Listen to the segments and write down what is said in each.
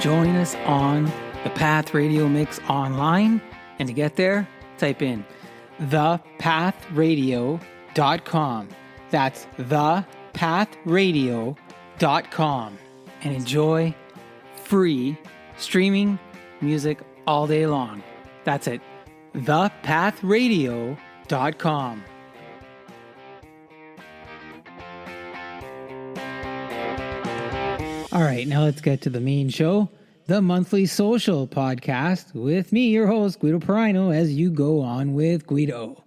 Join us on the Path Radio Mix online. And to get there, type in thepathradio.com. That's thepathradio.com. And enjoy free streaming music all day long. That's it. thepathradio.com. All right, now let's get to the main show, the Monthly Social Podcast, with me, your host, Guido Perino, as you go on with Guido.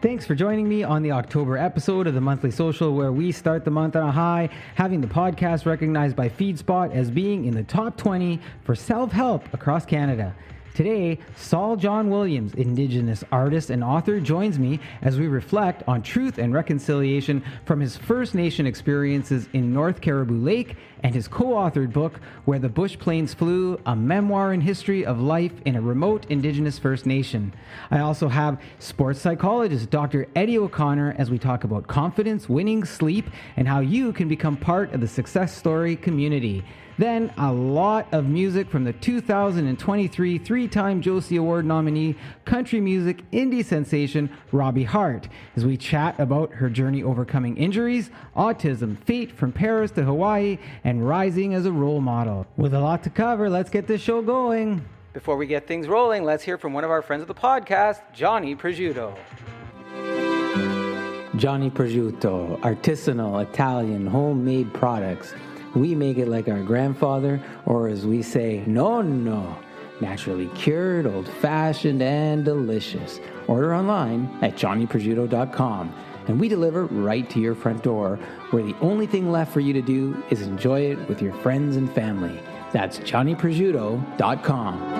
Thanks for joining me on the October episode of the Monthly Social, where we start the month on a high, having the podcast recognized by FeedSpot as being in the top 20 for self-help across Canada. Today, Saul John Williams, Indigenous artist and author, joins me as we reflect on truth and reconciliation from his First Nation experiences in North Caribou Lake and his co-authored book, Where the Bush Planes Flew, a memoir and history of life in a remote Indigenous First Nation. I also have sports psychologist Dr. Eddie O'Connor as we talk about confidence, winning, sleep, and how you can become part of the success story community. Then a lot of music from the 2023 three-time Josie Award nominee, country music indie sensation Robbie Harte, as we chat about her journey overcoming injuries, autism, fate from Paris to Hawaii, and rising as a role model. With a lot to cover, let's get this show going. Before we get things rolling, let's hear from one of our friends of the podcast, Johnny Prosciutto. Johnny Prosciutto, artisanal Italian homemade products. We make it like our grandfather, or as we say, Nonno. Naturally cured, old-fashioned, and delicious. Order online at johnnyprosciutto.com, and we deliver right to your front door, where the only thing left for you to do is enjoy it with your friends and family. That's johnnyprosciutto.com.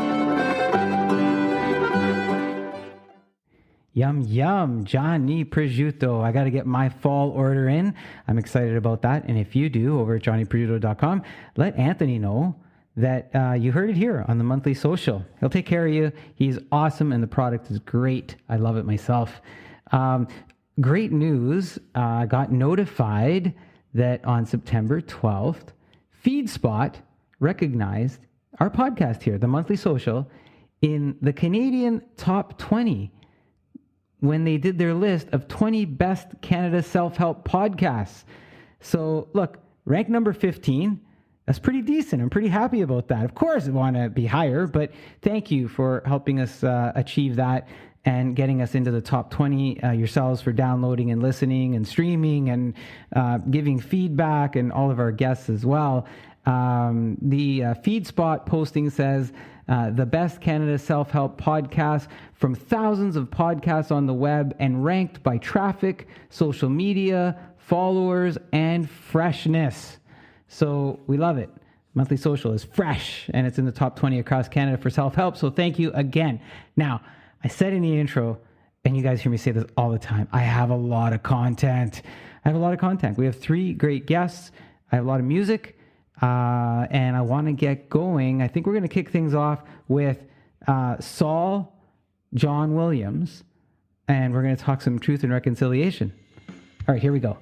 Yum, yum, Johnny Prosciutto. I got to get my fall order in. I'm excited about that. And if you do, over at johnnyprosciutto.com, let Anthony know that you heard it here on the Monthly Social. He'll take care of you. He's awesome, and the product is great. I love it myself. Great news. I got notified that on September 12th, FeedSpot recognized our podcast here, the Monthly Social, in the Canadian Top 20 when they did their list of 20 best Canada self-help podcasts. So look, rank number 15, that's pretty decent. I'm pretty happy about that. Of course, I want to be higher, but thank you for helping us achieve that and getting us into the top 20 yourselves for downloading and listening and streaming and giving feedback, and all of our guests as well. The FeedSpot posting says, the best Canada self-help podcast from thousands of podcasts on the web and ranked by traffic, social media, followers, and freshness. So we love it. Monthly Social is fresh, and it's in the top 20 across Canada for self-help. So thank you again. Now, I said in the intro, and you guys hear me say this all the time, I have a lot of content. We have 3 great guests. I have a lot of music. And I want to get going. I think we're going to kick things off with Saul John Williams, and we're going to talk some truth and reconciliation. All right, here we go.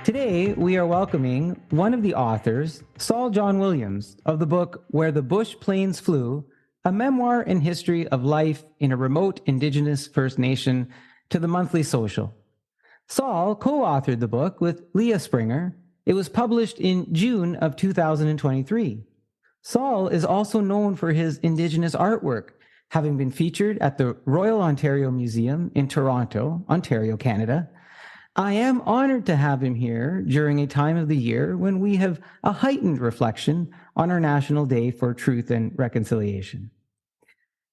Today, we are welcoming one of the authors, Saul John Williams, of the book Where the Bush Planes Flew, a memoir and history of life in a remote Indigenous First Nation, to the Monthly Social. Saul co-authored the book with Leah Springer. It was published in June of 2023. Saul is also known for his Indigenous artwork, having been featured at the Royal Ontario Museum in Toronto, Ontario, Canada. I am honored to have him here during a time of the year when we have a heightened reflection on our National Day for Truth and Reconciliation.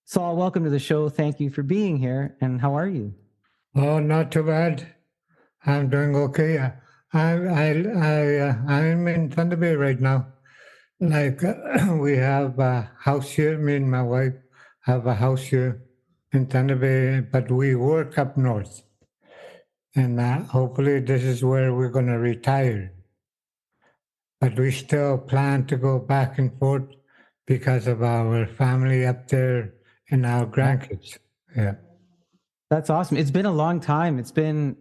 Saul, welcome to the show. Thank you for being here. And how are you? Oh, not too bad. I'm doing okay. I'm in Thunder Bay right now. Like we have a house here. Me and my wife have a house here in Thunder Bay, but we work up north, and hopefully this is where we're going to retire. But we still plan to go back and forth because of our family up there and our grandkids. Yeah. That's awesome. It's been a long time. It's been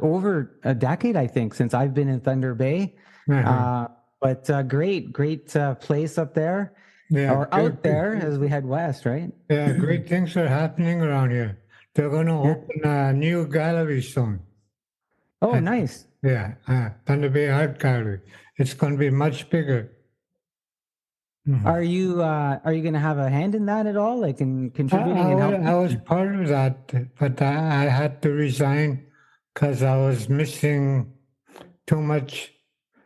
over a decade, I think, since I've been in Thunder Bay. Uh-huh. But great place up there, Yeah, or out there as we head west, right? yeah, great things are happening around here. They're going to Yeah. open a new gallery soon. Oh, Uh, nice. yeah, Thunder Bay Art Gallery. It's going to be much bigger. Mhm. Are you going to have a hand in that at all, like in contributing and I helping? was part of that, but I had to resign because I was missing too much.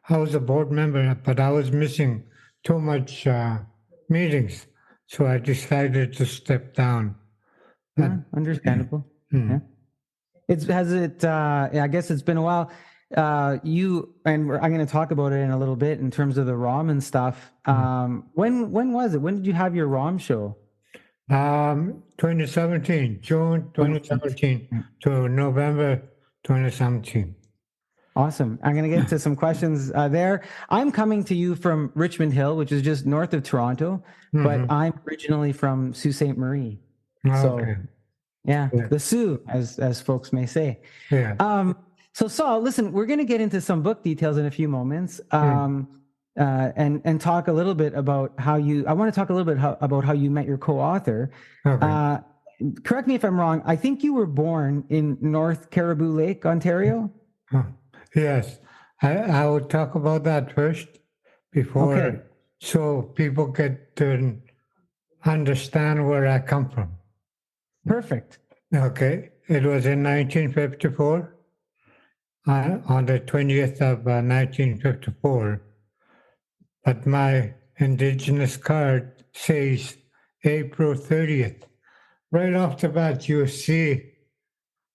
I was a board member, but I was missing too much meetings. So I decided to step down. Yeah, And, understandable. Yeah. mm, It's has it. Yeah, I guess it's been a while. I'm going to talk about it in a little bit in terms of the ROM and stuff. mm. When was it? When did you have your ROM show? 2017, June 2017. 2017 Yeah. to November 2017. Awesome. I'm going to get to some questions there. I'm coming to you from Richmond Hill, which is just north of Toronto, but Mm-hmm. I'm originally from Sault Ste. Marie. So Okay. yeah, Yeah. the Sioux, as folks may say. Yeah. Um, so Saul, listen, we're going to get into some book details in a few moments, Mm. and talk a little bit about how you. I want to talk a little bit about how you met your co-author. Okay. Uh, Correct me if I'm wrong. I think you were born in North Caribou Lake, Ontario. Huh. Yes. I will talk about that first Okay, before so people get to understand where I come from. perfect. Okay. It was in 1954, on the 20th of 1954, but my Indigenous card says April 30th. Right off the bat, you see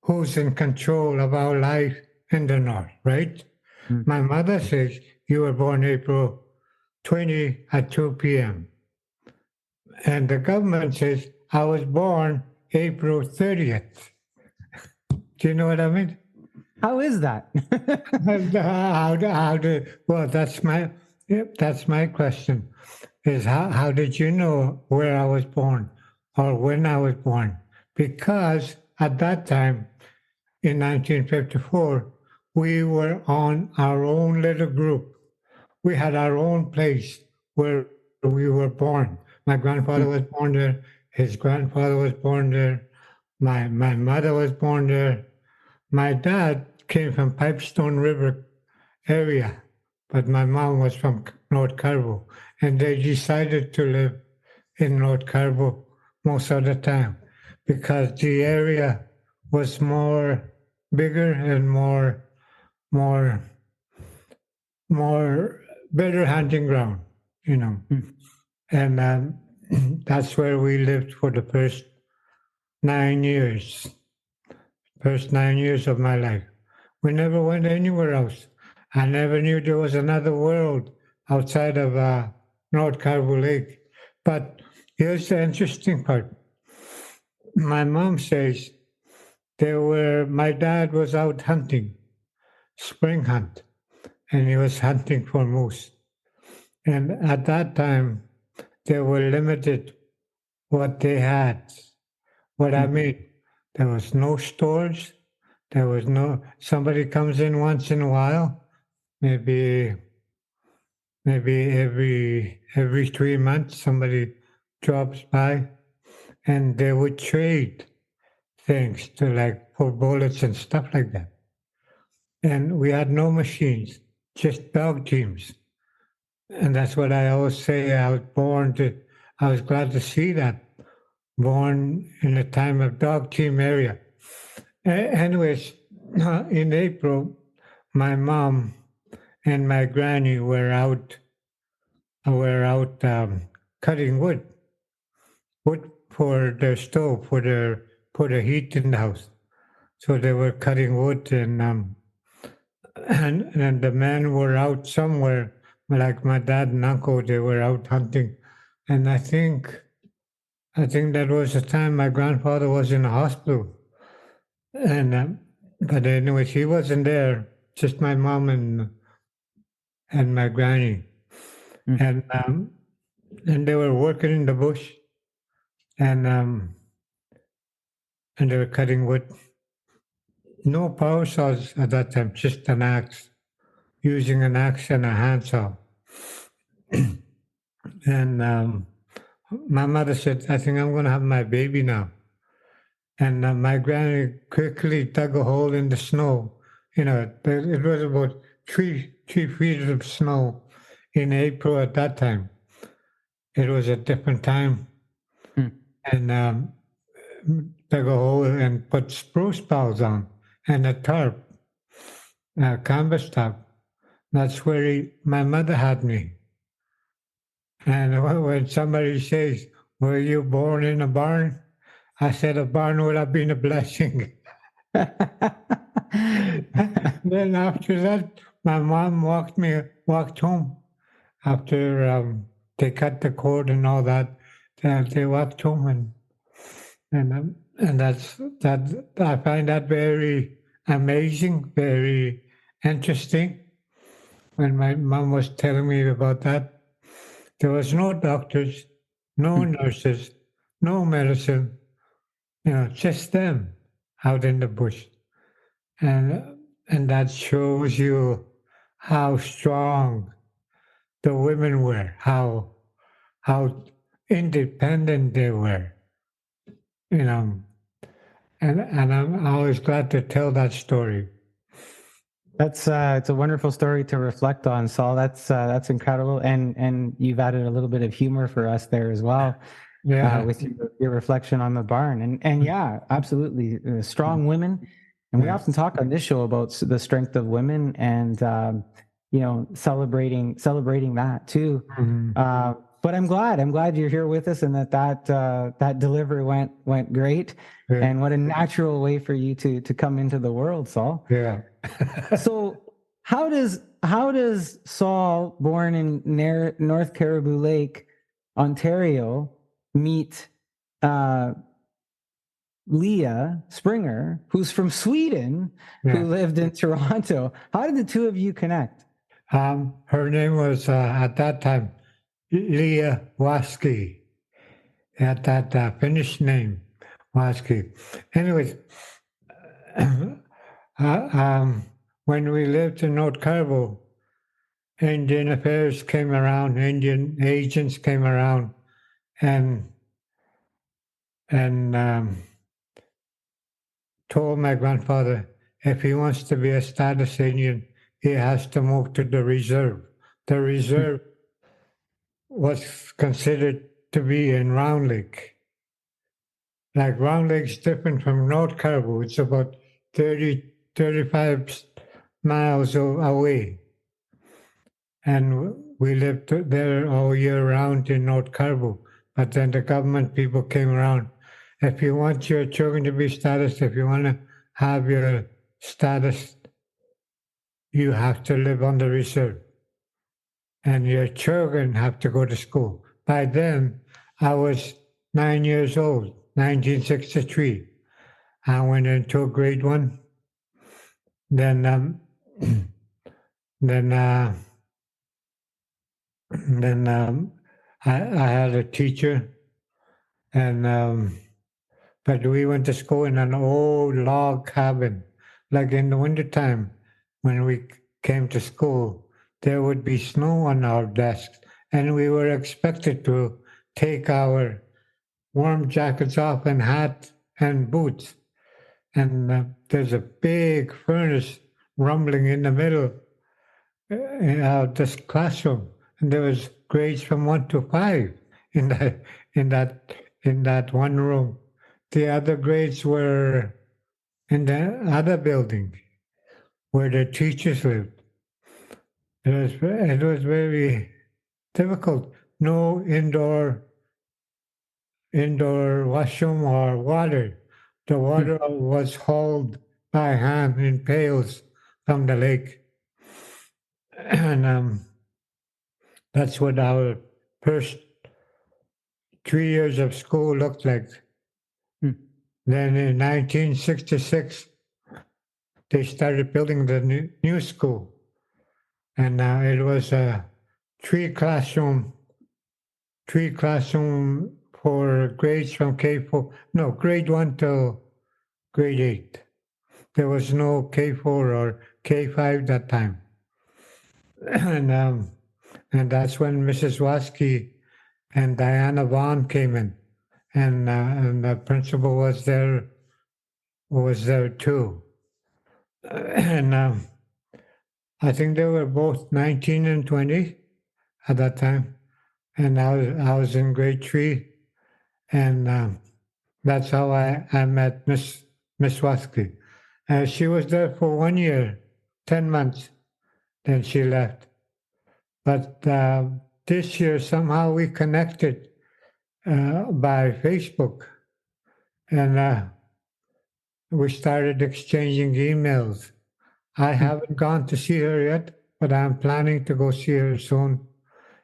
who's in control of our life in the North, right? Mm. My mother says you were born April 20 at 2 p.m. And the government says I was born April 30th. Do you know what I mean? How is that? Well, that's my question is how did you know where I was born or when I was born? Because at that time in 1954, we were on our own little group. We had our own place where we were born. My grandfather Mm, was born there. His grandfather was born there. My mother was born there. My dad came from Pipestone River area, but my mom was from North Caribou, and they decided to live in North Caribou most of the time because the area was more bigger and more more better hunting ground, you know. mm. And that's where we lived for the 9 years, first 9 years of my life. We never went anywhere else. I never knew there was another world outside of North Caribou Lake. But here's the interesting part. My mom says my dad was out hunting, spring hunt, and he was hunting for moose. And at that time, they were limited what they had. What I Mm. mean, there was no stores. There was no, somebody comes in once in a while, maybe every 3 months, somebody drops by and they would trade things to like for bullets and stuff like that. And we had no machines, just dog teams. And that's what I always say. I was glad to see that, born in a time of dog team area. Anyways, in April, my mom and my granny were out cutting wood for their stove, for the heat in the house. So they were cutting wood, and the men were out somewhere, like my dad and uncle. They were out hunting, and I think that was the time my grandfather was in the hospital. And but anyways, he wasn't there. Just my mom and my granny, Mm. and they were working in the bush, and and they were cutting wood. No power saws at that time, just an axe, using an axe and a handsaw. And my mother said, I think I'm going to have my baby now. And my granny quickly dug a hole in the snow. You know, it was about 3 feet of snow in April at that time. It was a different time. Hmm. And dug a hole and put spruce boughs on and a tarp, a canvas tarp. That's where my mother had me. And when somebody says, were you born in a barn? I said, a barn would have been a blessing. Then after that, my mom walked home after they cut the cord and all that. They walked home, and that. I find that very amazing, very interesting. When my mom was telling me about that, there was no doctors, no nurses, no medicine. You know, just them out in the bush. And that shows you how strong the women were, how independent they were, you know. And I'm always glad to tell that story. That's it's a wonderful story to reflect on, Saul. That's incredible, and you've added a little bit of humor for us there as well, Yeah, with your reflection on the barn. And yeah, absolutely, strong women. And we yeah, often talk on this show about the strength of women, and you know, celebrating that too. mhm, But I'm glad you're here with us, and that delivery went great. yeah, And what a natural way for you to come into the world, Saul. yeah. So how does Saul, born in North Caribou Lake, Ontario, meet Leah Springer, who's from Sweden, who Yeah. lived in Toronto? How did the two of you connect? Her name was at that time Leah Waski. At that Finnish name, Waski. Anyways, when we lived in North Caribou, Indian affairs came around, Indian agents came around, and and told my grandfather if he wants to be a status Indian, he has to move to the reserve. The reserve was considered to be in Round Lake. Like Round Lake's different from North Caribou. It's about 35 miles away. And we lived there all year round in North Caribou. But then the government people came around. If you want your children to be status, if you want to have your status, you have to live on the reserve. And your children have to go to school. By then, I was 9 years old, 1963. I went into grade one. Then, then, then I had a teacher, and but we went to school in an old log cabin. Like in the wintertime, when we came to school, there would be snow on our desks, and we were expected to take our warm jackets off and hat and boots. And there's a big furnace rumbling in the middle of this classroom, and there was grades from 1 to 5 in that one room. The other grades were in the other building where the teachers lived. It was very difficult. No indoor washroom or water. The water was hauled by hand in pails from the lake. And that's what our first 3 years of school looked like. Hmm. Then in 1966, they started building the new school. And it was a three classroom for grades from grade 1 till grade 8. There was no K4 or K5 that time. And that's when Mrs. Waskey and Diana Vaughn came in, and the principal was there too. And I think they were both 19 and 20 at that time, and I was in grade 3, and that's how I met Miss Waskey. She was there for 1 year, 10 months, then she left. But this year somehow we connected by Facebook, and we started exchanging emails. I haven't gone to see her yet, but I'm planning to go see her soon.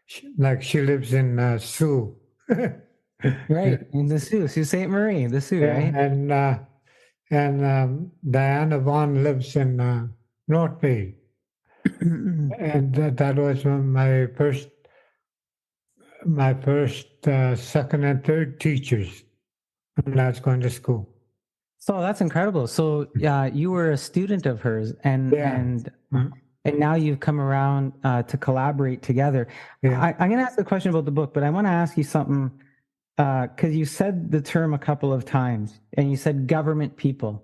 She lives in Sioux. Right, in the Sioux Ste. Marie, the Sioux, Yeah, right? and Diana Vaughn lives in North Bay. And that was my first, second, and third teachers when I was going to school. So that's incredible. So you were a student of hers, and Yeah. and now you've come around to collaborate together. Yeah. I'm going to ask a question about the book, but I want to ask you something because you said the term a couple of times, and you said government people.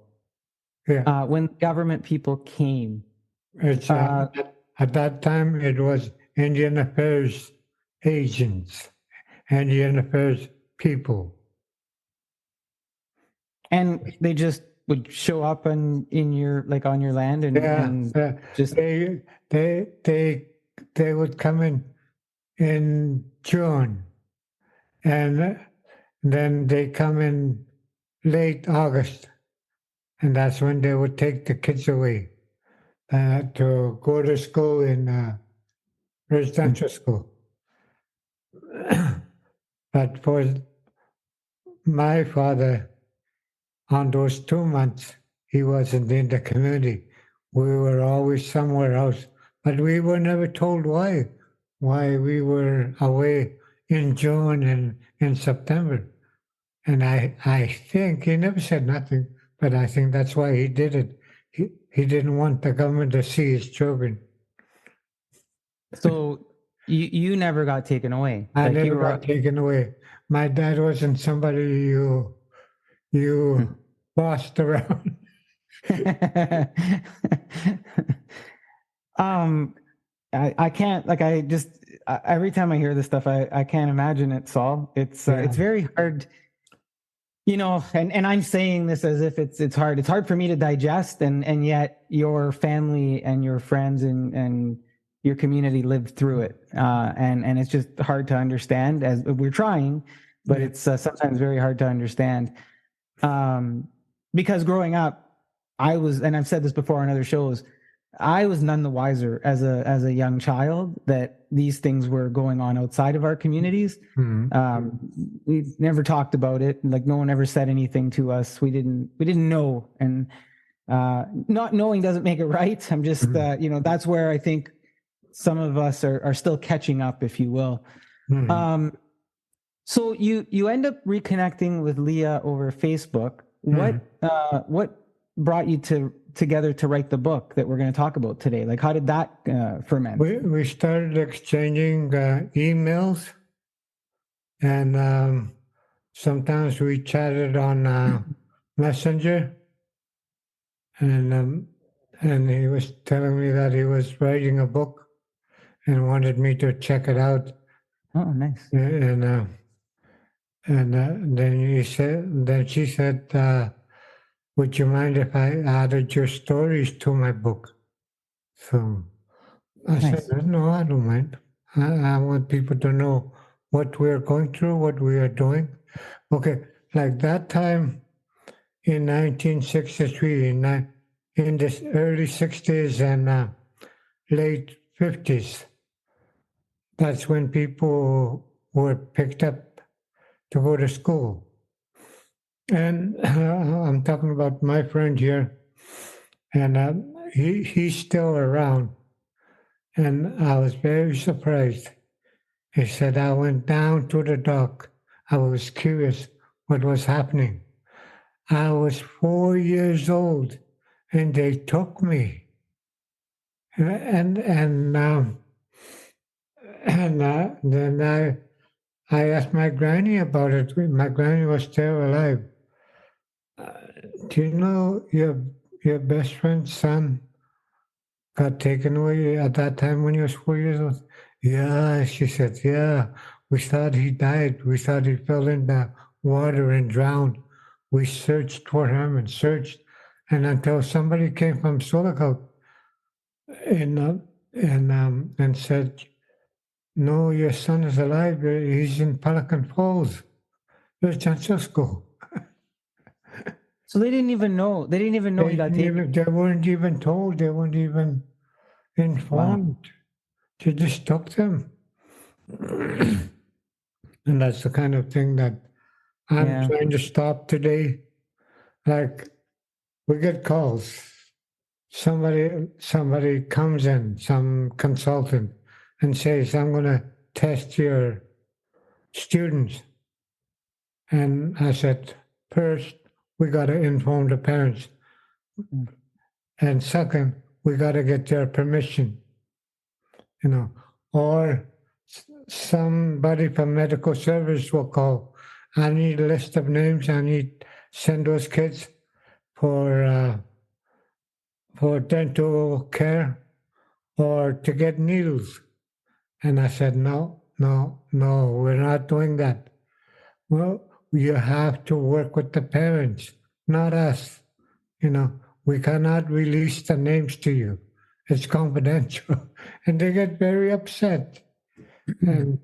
Yeah. When government people came, It's, at that time, it was Indian Affairs agents, Indian Affairs people. and they just would show up in your on your land and just they would come in June, and then they come in late August, and that's when they would take the kids away to go to school in residential school. But for my father, on those 2 months, he wasn't in the community. We were always somewhere else, but we were never told why we were away in June and in September. And I think he never said nothing, but I think that's why he did it. He didn't want the government to see his children. So you never got taken away. I never got taken away. My dad wasn't somebody you bossed around. I can't every time I hear this stuff, I can't imagine it, Saul. It's very hard, and I'm saying this as if it's hard. It's hard for me to digest, and yet your family and your friends and your community lived through it, and it's just hard to understand. As we're trying, but it's sometimes very hard to understand. Because growing up, I was, and I've said this before on other shows, I was none the wiser as a young child that these things were going on outside of our communities. Mm-hmm. We never talked about it. Like no one ever said anything to us. We didn't know, and not knowing doesn't make it right. I'm just, that's where I think some of us are still catching up, if you will. Mm-hmm. So you end up reconnecting with Leah over Facebook. What brought you together to write the book that we're going to talk about today? Like, how did that ferment? We started exchanging emails, and sometimes we chatted on Messenger, and he was telling me that he was writing a book and wanted me to check it out. Oh, nice. And then she said, would you mind if I added your stories to my book? So I said, no, I don't mind. I want people to know what we're going through, what we are doing. Okay, like that time in 1963, in the early 60s and late 50s, that's when people were picked up to go to school. And I'm talking about my friend here, and he's still around. And I was very surprised. He said, I went down to the dock. I was curious what was happening. I was 4 years old, and they took me. And then I asked my granny about it. My granny was still alive. Do you know your best friend's son got taken away at that time when he was 4 years old? Yeah, she said, yeah. We thought he died. We thought he fell in the water and drowned. We searched for him and searched, and until somebody came from Solihull and said, "No, your son is alive. He's in Pelican Falls. There's Chancellor School." So they didn't even know. They didn't even know he got taken. They weren't even told. They weren't even Wow. informed. They just took them. And that's the kind of thing that I'm Yeah. trying to stop today. Like, we get calls. Somebody comes in, some consultant, and says, "I'm going to test your students." And I said, first, we got to inform the parents. Mm. And second, we got to get their permission, or somebody from medical service will call. I need a list of names. I need send those kids for dental care or to get needles. And I said, no, we're not doing that. Well, you have to work with the parents, not us. We cannot release the names to you. It's confidential. And they get very upset. And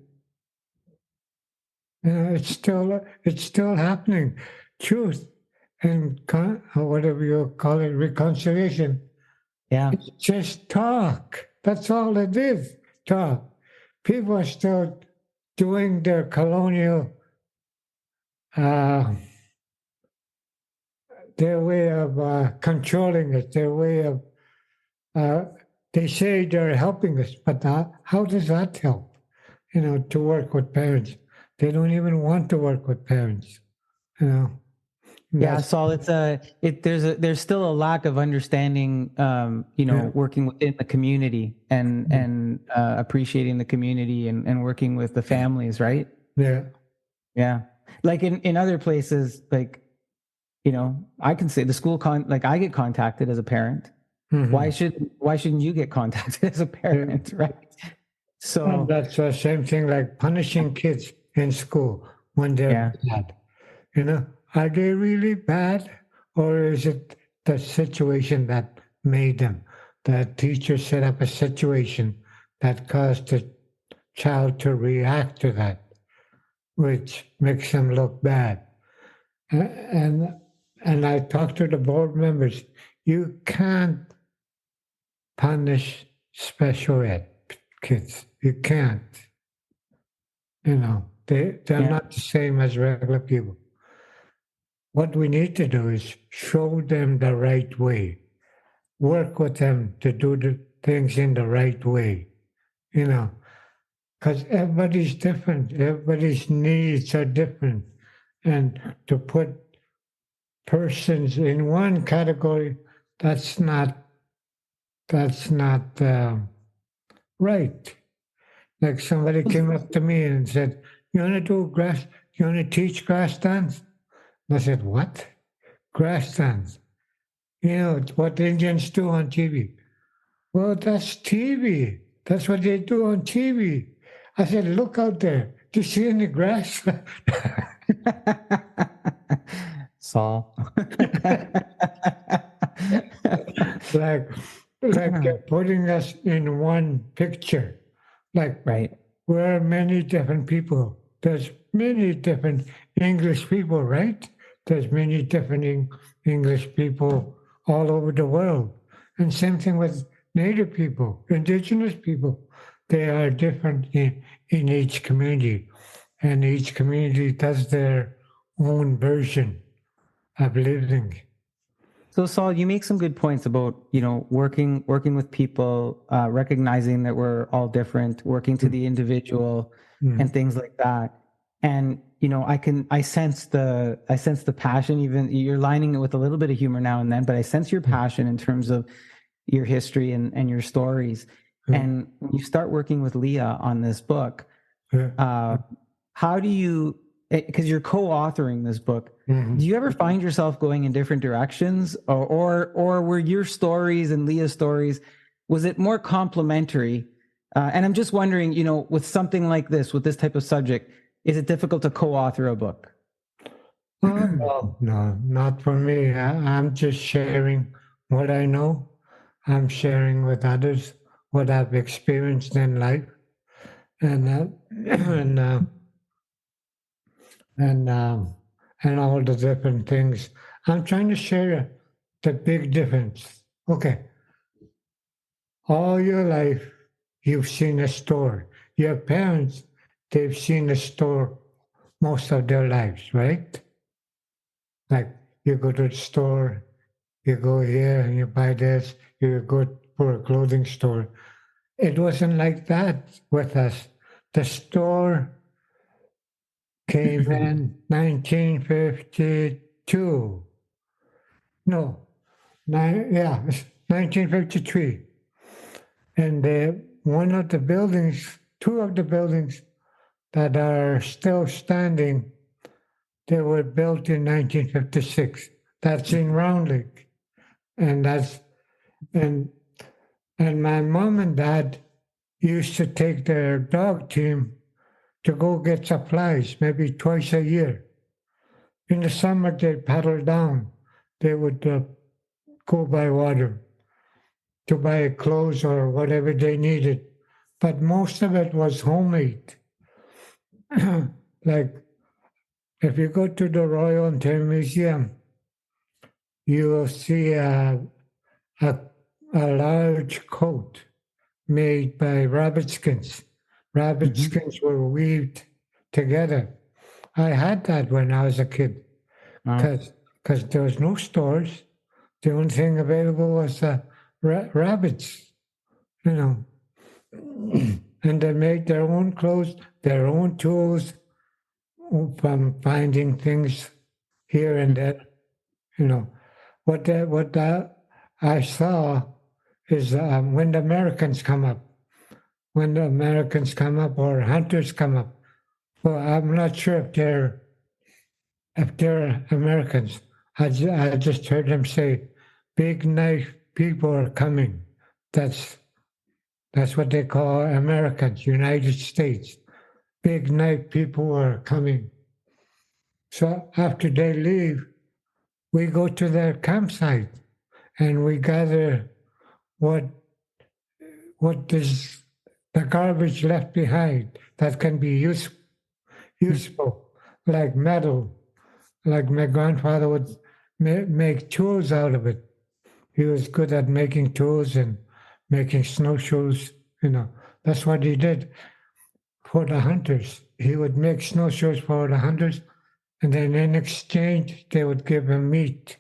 it's still happening. Truth and or whatever you call it, reconciliation. Yeah. It's just talk. That's all it is. Talk. People are still doing their colonial, their way of controlling it, their way of. They say they're helping us, but how does that help? To work with parents. They don't even want to work with parents. Yeah, Saul, there's still a lack of understanding, working within the community and appreciating the community and working with the families, right? Yeah. Yeah. Like in other places, like, I can say the school I get contacted as a parent. Mm-hmm. Why shouldn't you get contacted as a parent, right? So and that's the same thing like punishing kids in school when they're bad. Are they really bad, or is it the situation that made them? The teacher set up a situation that caused the child to react to that, which makes them look bad. And I talked to the board members. You can't punish special ed kids. You can't. They're not the same as regular people. What we need to do is show them the right way, work with them to do the things in the right way, because everybody's different. Everybody's needs are different. And to put persons in one category, that's not right. Like somebody came up to me and said, you want to teach grass dance? And I said, what? Grass dance. It's what the Indians do on TV. Well, that's TV. That's what they do on TV. I said, look out there. Do you see any grass? Saul. like they're putting us in one picture. Like, right. We're many different people. There's many different English people, right? There's many different English people all over the world. And same thing with Native people, Indigenous people. They are different in each community. And each community does their own version of living. So Saul, you make some good points about, working with people, recognizing that we're all different, working to the individual and things like that. And, I sense the passion. Even you're lining it with a little bit of humor now and then, but I sense your passion in terms of your history and your stories. And when you start working with Leah on this book, how do you, because you're co-authoring this book, do you ever find yourself going in different directions, or were your stories and Leah's stories, was it more complementary? And I'm just wondering, with something like this, with this type of subject, is it difficult to co-author a book? No, not for me. I'm just sharing what I know. I'm sharing with others what I've experienced in life, and and and all the different things. I'm trying to share the big difference. Okay, all your life you've seen a store. Your parents, they've seen a store most of their lives, right? Like you go to the store, you go here and you buy this, you go for a clothing store. It wasn't like that with us. The store came in 1952. No, 1953. And one of the buildings, two of the buildings that are still standing, they were built in 1956. That's in Round Lake. And and my mom and dad used to take their dog team to go get supplies maybe twice a year. In the summer, they'd paddle down. They would go buy water to buy clothes or whatever they needed. But most of it was homemade. Like if you go to the Royal Ontario Museum, you will see a large coat made by rabbit skins. Rabbit skins were weaved together. I had that when I was a kid because there was no stores. The only thing available was rabbits, and they made their own clothes, their own tools from finding things here and there. What I saw is when the Americans come up, or hunters come up. Well, I'm not sure if they're Americans. I just heard them say, "Big knife people are coming." That's what they call Americans, United States. Big knife people are coming. So after they leave, we go to their campsite and we gather what is the garbage left behind that can be useful, like metal. Like my grandfather would make tools out of it. He was good at making tools and making snowshoes. That's what he did for the hunters. He would make snowshoes for the hunters, and then in exchange, they would give him meat,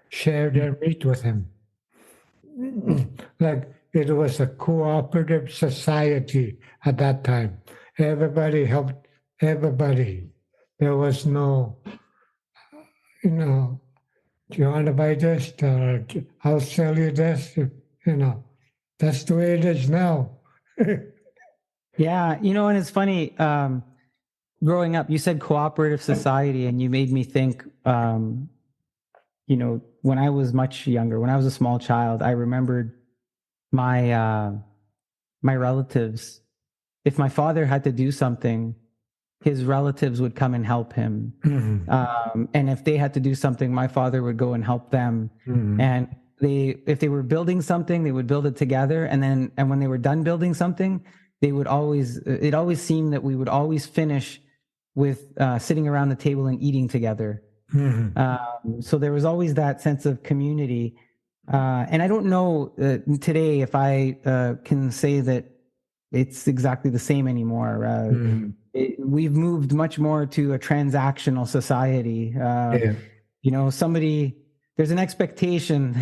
share their meat with him. Like it was a cooperative society at that time. Everybody helped everybody. There was no, do you want to buy this? Or I'll sell you this. That's the way it is now. Yeah, and it's funny. Growing up, you said cooperative society, and you made me think. When I was much younger, when I was a small child, I remembered my my relatives. If my father had to do something, his relatives would come and help him. And if they had to do something, my father would go and help them. And if they were building something, they would build it together. And when they were done building something, it always seemed that we would always finish with sitting around the table and eating together. So there was always that sense of community. And I don't know today if I can say that it's exactly the same anymore. We've moved much more to a transactional society. there's an expectation,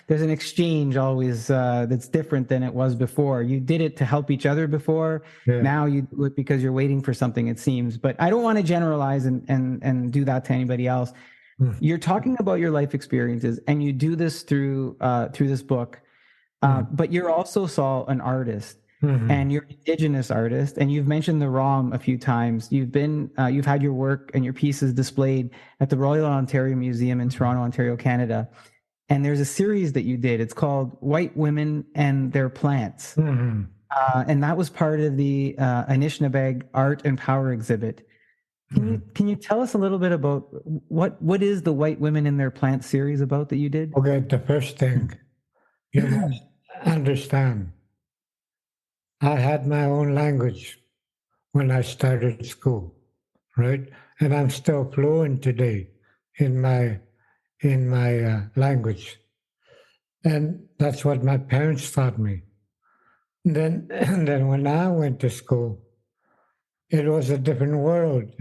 there's an exchange always that's different than it was before. You did it to help each other before. Yeah. Now you do it because you're waiting for something, it seems. But I don't want to generalize and do that to anybody else. You're talking about your life experiences, and you do this through this book. But you're also, Saul, an artist. And you're an Indigenous artist, and you've mentioned the ROM a few times. You've had your work and your pieces displayed at the Royal Ontario Museum in Toronto, Ontario, Canada. And there's a series that you did. It's called White Women and Their Plants. And that was part of the Anishinaabe Art and Power exhibit. Can you tell us a little bit about what is the White Women and Their Plants series about that you did? Okay, the first thing you must understand, I had my own language when I started school, right? And I'm still fluent today in my language, and that's what my parents taught me. And then when I went to school, it was a different world.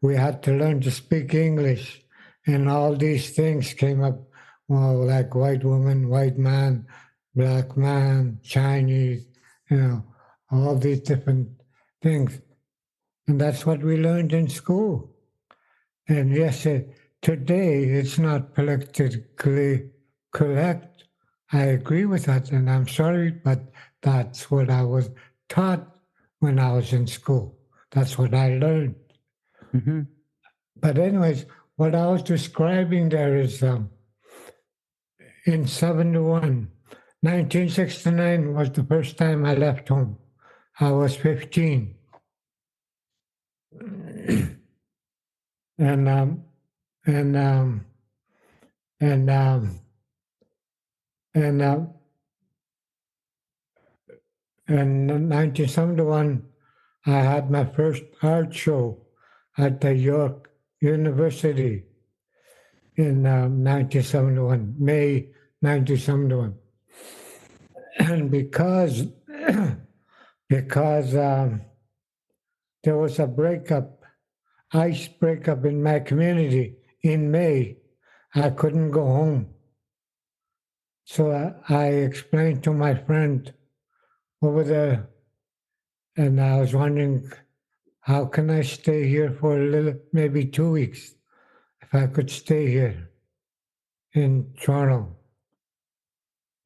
We had to learn to speak English, and all these things came up, well, like white woman, white man, black man, Chinese, all these different things. And that's what we learned in school. And yes, today it's not politically correct. I agree with that, and I'm sorry, but that's what I was taught when I was in school. That's what I learned. But anyways, what I was describing there is in 71, 1969 was the first time I left home. I was 15. And um, and um, and um, and uh, in 1971, I had my first art show at the York University in 1971, May 1971. And because there was a ice breakup in my community in May, I couldn't go home. So I explained to my friend over there, and I was wondering, how can I stay here for maybe 2 weeks, if I could stay here in Toronto.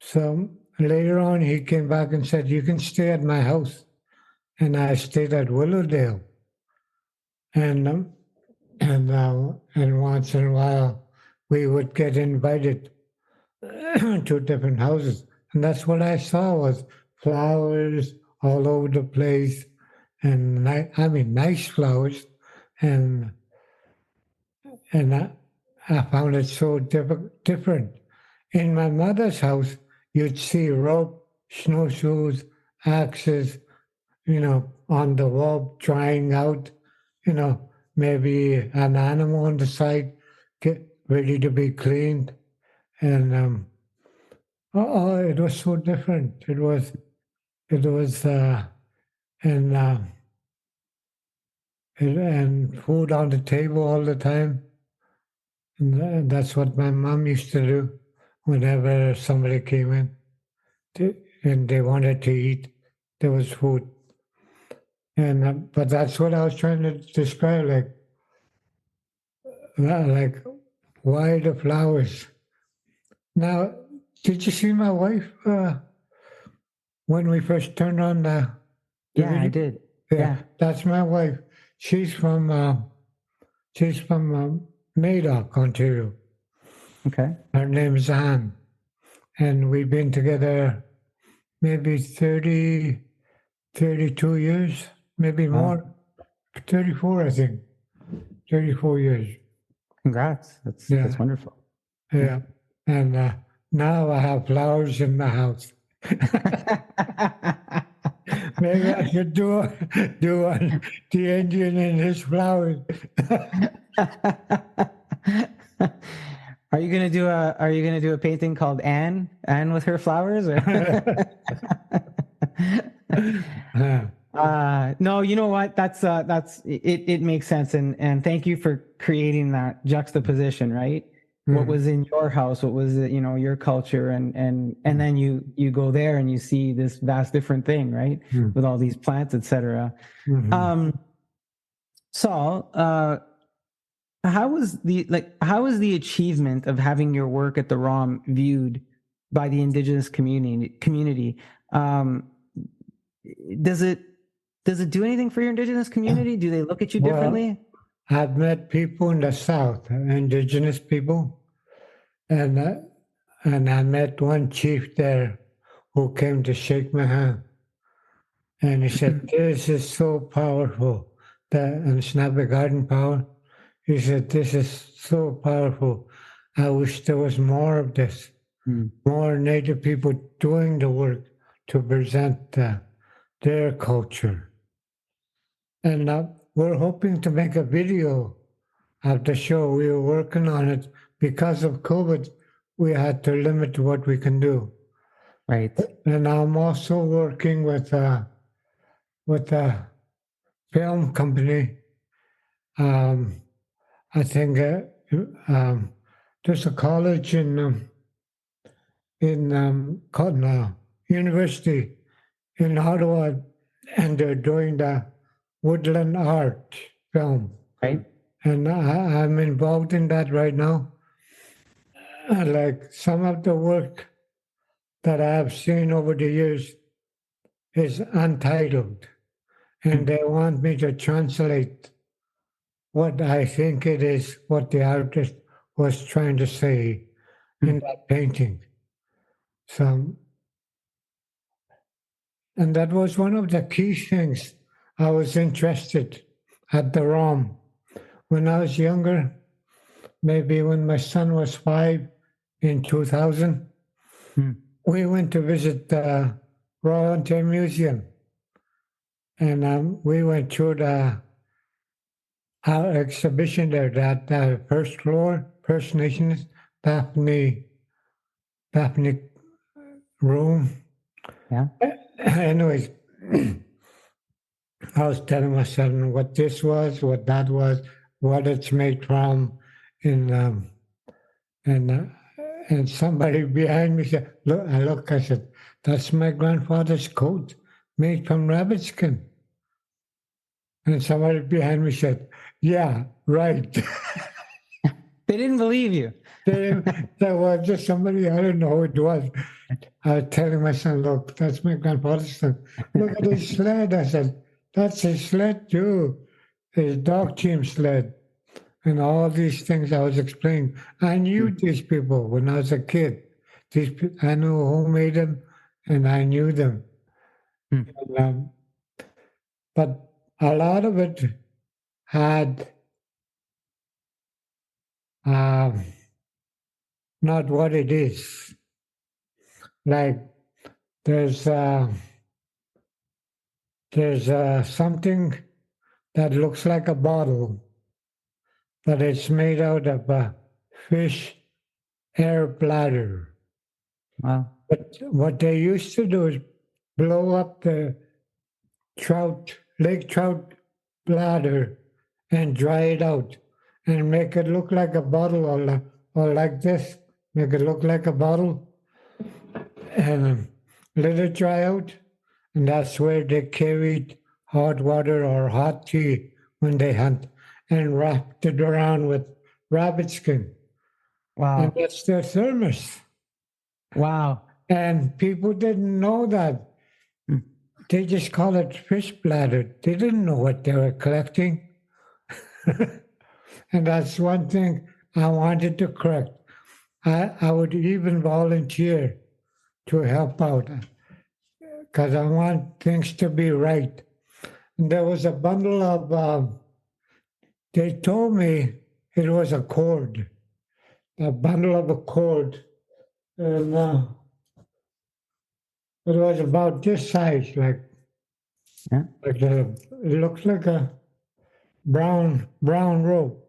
So later on, he came back and said, you can stay at my house. And I stayed at Willowdale. And once in a while, we would get invited to different houses. And that's what I saw was flowers all over the place. And nice flowers. And I found it so different. In my mother's house, you'd see rope, snowshoes, axes, on the wall drying out, maybe an animal on the side, get ready to be cleaned. And it was so different. It was, and food on the table all the time. And that's what my mom used to do whenever somebody came in and they wanted to eat, there was food. And but that's what I was trying to describe, like why the flowers. Now, did you see my wife when we first turned on the Yeah, video? I did. Yeah, that's my wife. She's from Madoc, Ontario. Okay. Her name is Anne, and we've been together maybe 30, 32 years, maybe more, 34, I think, 34 years. Congrats. That's wonderful. Yeah, and now I have flowers in my house. Maybe I should do on the Indian and his flowers. Are you gonna do a painting called Anne with her flowers? Or? No, you know what? That's it makes sense, and thank you for creating that juxtaposition, right? what was in your house, what was it, your culture, and then you go there and you see this vast different thing, right? With all these plants, etc. Saul, how is the achievement of having your work at the ROM viewed by the Indigenous community? Does it do anything for your Indigenous community? Do they look at you differently? Well, I've met people in the South, Indigenous people, and I met one chief there who came to shake my hand, and he said, "This is so powerful, and it's not the garden power." He said, "This is so powerful. I wish there was more of this, more Native people doing the work to present their culture." And we're hoping to make a video of the show. We were working on it. Because of COVID, we had to limit what we can do. Right. And I'm also working with a film company. I think there's a college in university in Ottawa, and they're doing the woodland art film. Right. And I'm involved in that right now. Like some of the work that I've seen over the years is untitled, and they want me to translate what I think it is, what the artist was trying to say in that painting. So, and that was one of the key things I was interested at the ROM. When I was younger, maybe when my son was 5 in 2000, we went to visit the Royal Ontario Museum. And we went through our exhibition there, that first floor, First Nations, Daphne room. Yeah. Anyways, I was telling my son what this was, what that was, what it's made from, and somebody behind me said, "Look!" I said, "That's my grandfather's coat, made from rabbit skin." And somebody behind me said, "Yeah, right." They didn't believe you. There was just somebody, I don't know who it was. I was telling my son, "Look, that's my grandfather's son. Look at his sled." I said, "That's his sled too, his dog team sled." And all these things I was explaining. I knew these people when I was a kid. I knew who made them, and I knew them. And, but a lot of it had not what it is. Like there's something that looks like a bottle, but it's made out of a fish air bladder. Wow. But what they used to do is blow up the lake trout bladder and dry it out and make it look like a bottle, or like this, make it look like a bottle, and let it dry out. And that's where they carried hot water or hot tea when they hunt, and wrapped it around with rabbit skin. Wow. And that's their thermos. Wow. And people didn't know that. They just call it fish bladder. They didn't know what they were collecting. And that's one thing I wanted to correct. I would even volunteer to help out because I want things to be right. And there was a bundle of, they told me it was a cord, a bundle of a cord. And it was about this size, like it looks like a brown rope.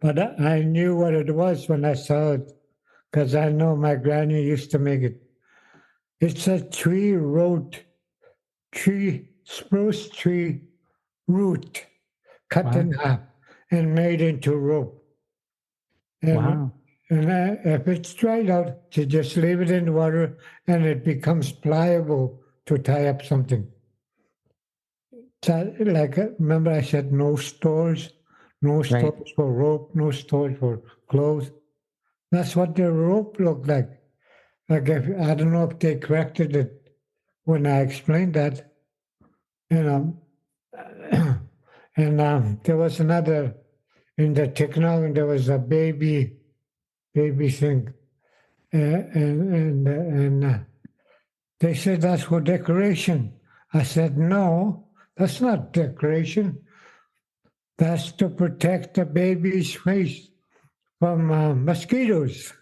But I knew what it was when I saw it, because I know my granny used to make it. It's a spruce tree root cut in half and made into rope. And, Wow. if it's dried out, you just leave it in the water and it becomes pliable to tie up something. So, like, remember I said no stores, no Right. stores for rope, no stores for clothes. That's what the rope looked like. Like, if, I don't know if they corrected it when I explained that, you know. And there was another in the technology. There was a baby thing, and they said that's for decoration. I said no, that's not decoration. That's to protect the baby's face from mosquitoes.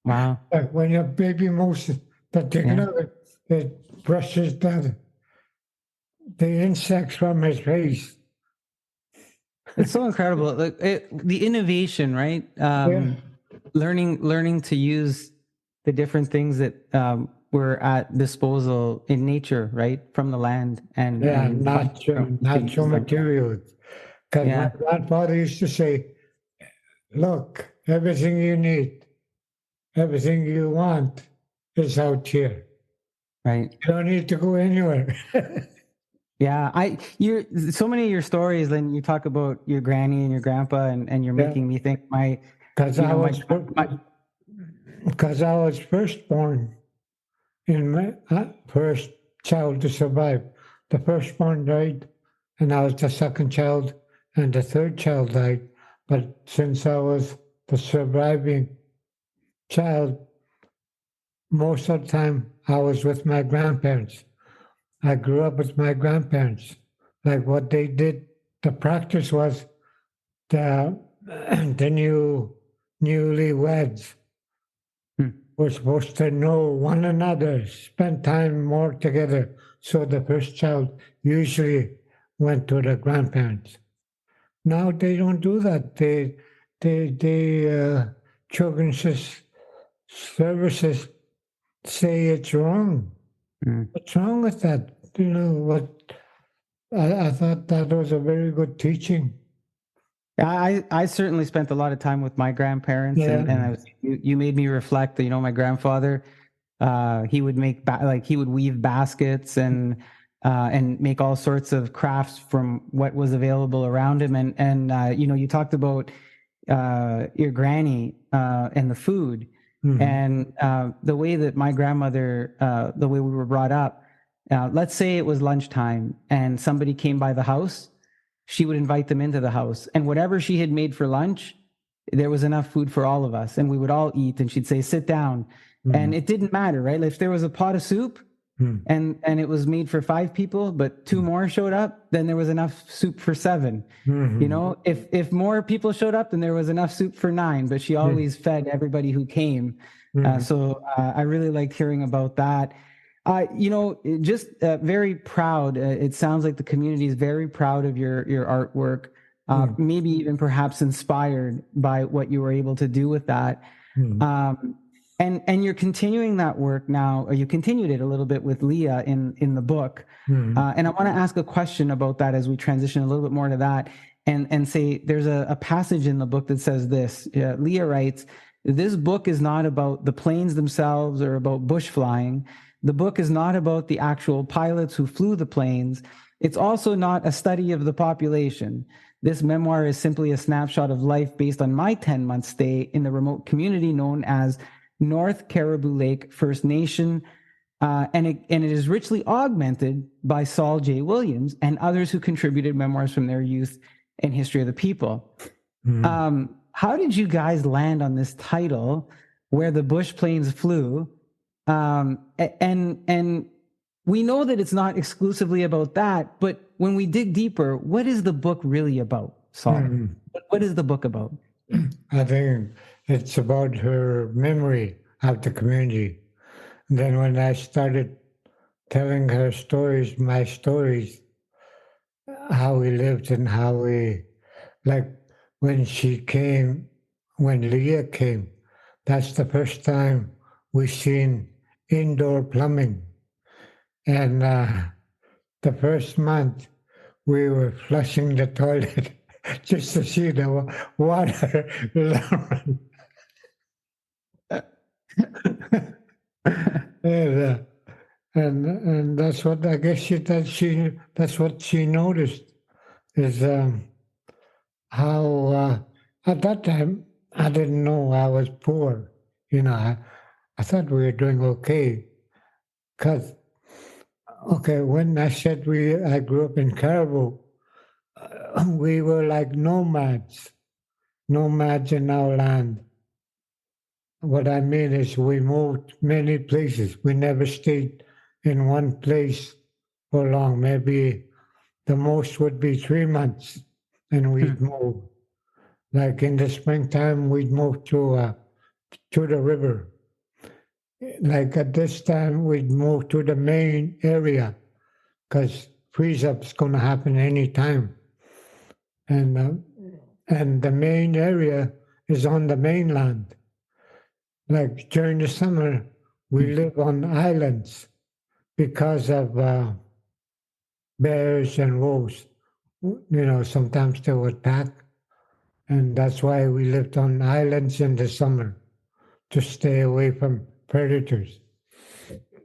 Wow. Like when your baby moves, the Yeah. technology, it brushes the insects from his face. It's so incredible. Like the innovation, right? Yeah, Learning to use the different things that were at disposal in nature, right, from the land, yeah, and to natural use them. materials. Because my Yeah. grandfather used to say, look, everything you need, everything you want is out here. Right. You don't need to go anywhere. Yeah. You're so many of your stories. Then you talk about your granny and your grandpa, and you're Yeah, making me think my, because you know, my I was first born in my first child to survive. The firstborn died, and I was the second child, and the third child died. But since I was the surviving child, most of the time I was with my grandparents. I grew up with my grandparents. Like what they did, the practice was the the newlyweds hmm, were supposed to know one another, spend time more together. So the first child usually went to the grandparents. Now they don't do that. They children's services say it's wrong. hmm. What's wrong with that? You know what? I thought that was a very good teaching. I certainly spent a lot of time with my grandparents, Yeah. and you made me reflect. You know, my grandfather, he would make like he would weave baskets and make all sorts of crafts from what was available around him. And you know, you talked about your granny and the food, Hmm. and the way that my grandmother, the way we were brought up. Let's say it was lunchtime and somebody came by the house, she would invite them into the house, and whatever she had made for lunch, there was enough food for all of us, and we would all eat. And she'd say, "Sit down," Hmm. and it didn't matter, right? If there was a pot of soup Hmm. and it was made for 5 people, but two more showed up, then there was enough soup for 7. You Hmm. know, if more people showed up, then there was enough soup for 9. But she Hmm. always fed everybody who came. Hmm. So I really liked hearing about that. You know, just very proud. It sounds like the community is very proud of your artwork. Hmm. Maybe even perhaps inspired by what you were able to do with that. Hmm. Um, and you're continuing that work now, or you continued it a little bit with Leah in the book. Hmm. And I want to ask a question about that as we transition a little bit more to that, and say there's a passage in the book that says this. Leah writes, "This book is not about the planes themselves or about bush flying. The book is not about the actual pilots who flew the planes. It's also not a study of the population. This memoir is simply a snapshot of life based on my 10-month stay in the remote community known as North Caribou Lake First Nation, and it is richly augmented by Saul J. Williams and others who contributed memoirs from their youth and history of the people." Hmm. How did you guys land on this title, "Where the Bush Planes Flew"? And we know that it's not exclusively about that, but when we dig deeper, what is the book really about, Saul? Hmm. What is the book about? I think it's about her memory of the community. And then when I started telling her stories, my stories, how we lived and how we, like when she came, when Leah came, that's the first time we seen indoor plumbing. And the first month we were flushing the toilet just to see the water level. and, uh, and that's what I guess that's what she noticed is how at that time I didn't know I was poor. I thought we were doing okay because when I said I grew up in Caribou, we were like nomads in our land. What I mean is we moved many places. We never stayed in one place for long. Maybe the most would be 3 months, and we'd move. Like in the springtime, we'd move to the river. Like at this time, we'd move to the main area because freeze up's going to happen any time. And the main area is on the mainland. Like during the summer, we live on islands because of bears and wolves. Sometimes they would attack. And that's why we lived on islands in the summer to stay away from predators.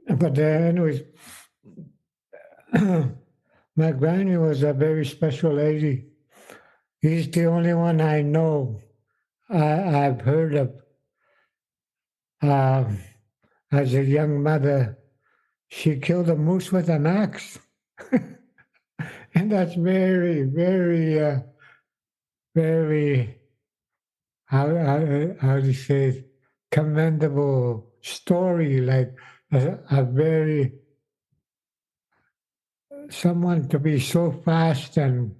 But anyways, my granny was a very special lady. He's the only one I know I've heard of as a young mother. She killed a moose with an axe. And that's very, very, very, how do you say it? Commendable story, like a very, someone to be so fast and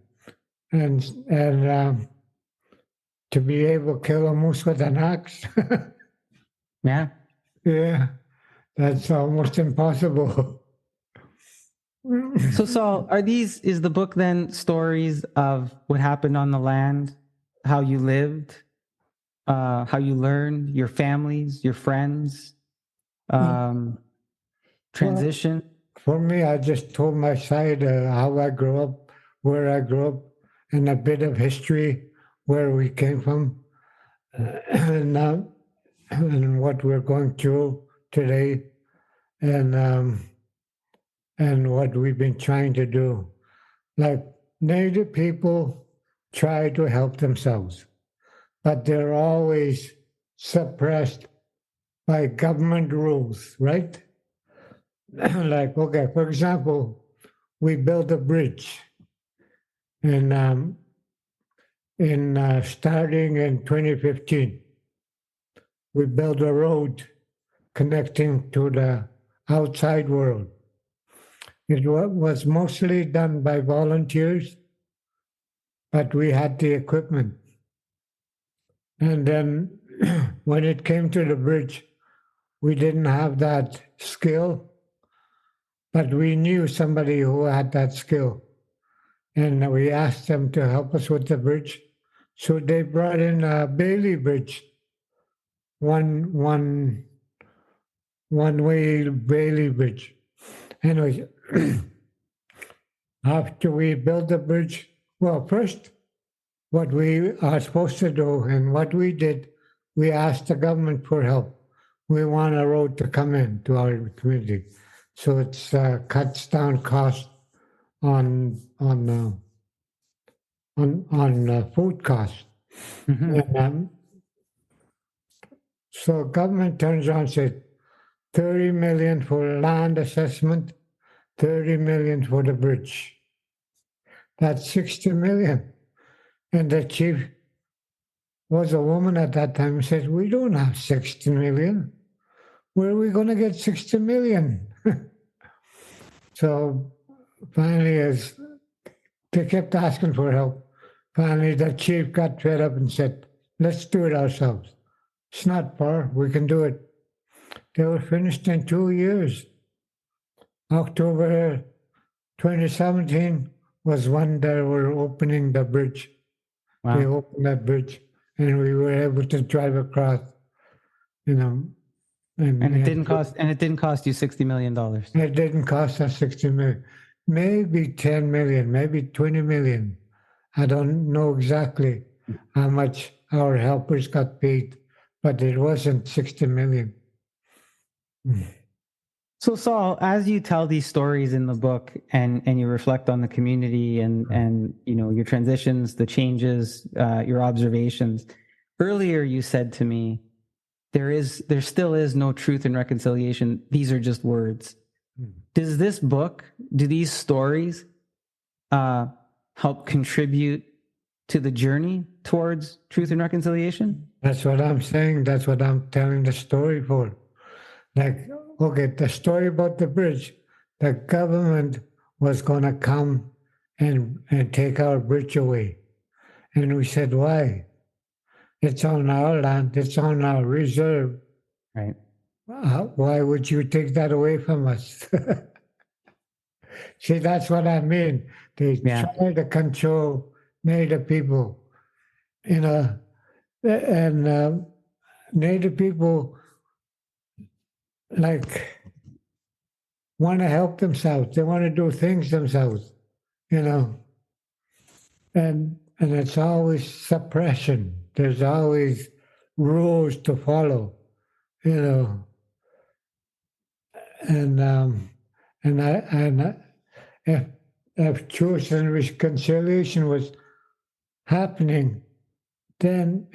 to be able to kill a moose with an axe. Yeah. Yeah, that's almost impossible. So Saul, is the book then stories of what happened on the land, how you lived, how you learned, your families, your friends, transition? Well, for me, I just told my side how I grew up, where I grew up, and a bit of history, where we came from, and what we're going through today, and what we've been trying to do. Like Native people try to help themselves, but they're always suppressed by government rules, right? Like, okay, for example, we built a bridge, and starting in 2015, we built a road connecting to the outside world. It was mostly done by volunteers, but we had the equipment. And then when it came to the bridge, we didn't have that skill, but we knew somebody who had that skill. And we asked them to help us with the bridge. So they brought in a Bailey bridge, one way Bailey bridge. Anyway, after we built the bridge, well, first, what we are supposed to do and what we did, we asked the government for help. We want a road to come in to our community, so it cuts down costs on food costs. Mm-hmm. And, so government turns around and said, 30 million for land assessment, 30 million for the bridge. That's 60 million. And the chief was a woman at that time and said, we don't have 60 million. Where are we going to get 60 million? So finally, as they kept asking for help, finally the chief got fed up and said, let's do it ourselves. It's not far, we can do it. They were finished in 2 years. October 2017 was when they were opening the bridge. Wow. They opened that bridge, and we were able to drive across. And it didn't cost you $60 million. It didn't cost us 60 million, maybe 10 million, maybe 20 million. I don't know exactly how much our helpers got paid, but it wasn't 60 million. So Saul, as you tell these stories in the book and you reflect on the community and your transitions, the changes, your observations, earlier you said to me, there still is no truth and reconciliation. These are just words. Does this book, do these stories help contribute to the journey towards truth and reconciliation? That's what I'm saying. That's what I'm telling the story for. Like, okay, the story about the bridge, the government was going to come and take our bridge away. And we said, why? It's on our land, it's on our reserve. Right. Why would you take that away from us? See, that's what I mean. They try to control Native people, and Native people like want to help themselves. They want to do things themselves, and it's always suppression. There's always rules to follow, you know, and if truth and reconciliation was happening, then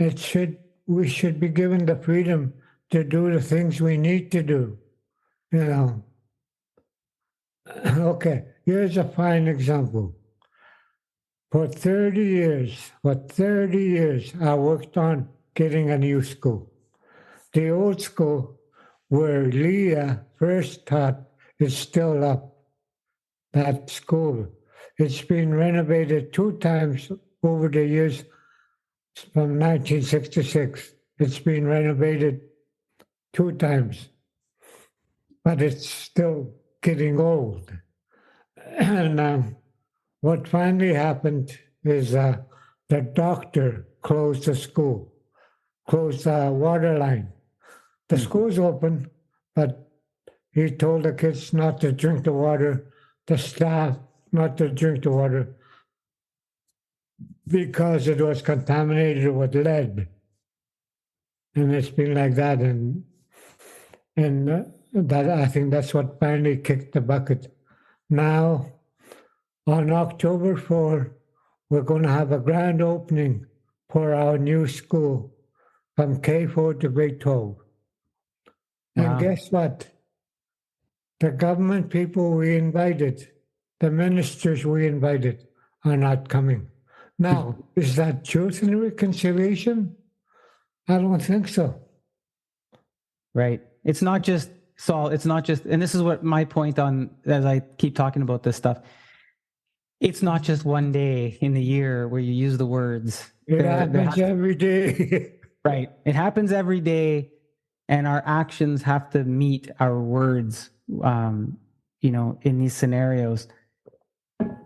we should be given the freedom to do the things we need to do, you know. Okay, here's a fine example. For 30 years, I worked on getting a new school. The old school where Leah first taught is still up, that school. It's been renovated 2 times over the years from 1966. It's been renovated 2 times, but it's still getting old. And what finally happened is the doctor closed the school, closed the water line. The school's open, but he told the kids not to drink the water, the staff not to drink the water because it was contaminated with lead. And it's been like that. And that I think that's what finally kicked the bucket. Now, on October 4, we're going to have a grand opening for our new school from K4 to grade 12. And guess what? The government people we invited, the ministers we invited, are not coming. Now, is that truth and reconciliation? I don't think so. Right. It's not just, Saul, it's not just, and this is what my point on, as I keep talking about this stuff, it's not just one day in the year where you use the words. It happens every day. Right. It happens every day, and our actions have to meet our words, in these scenarios.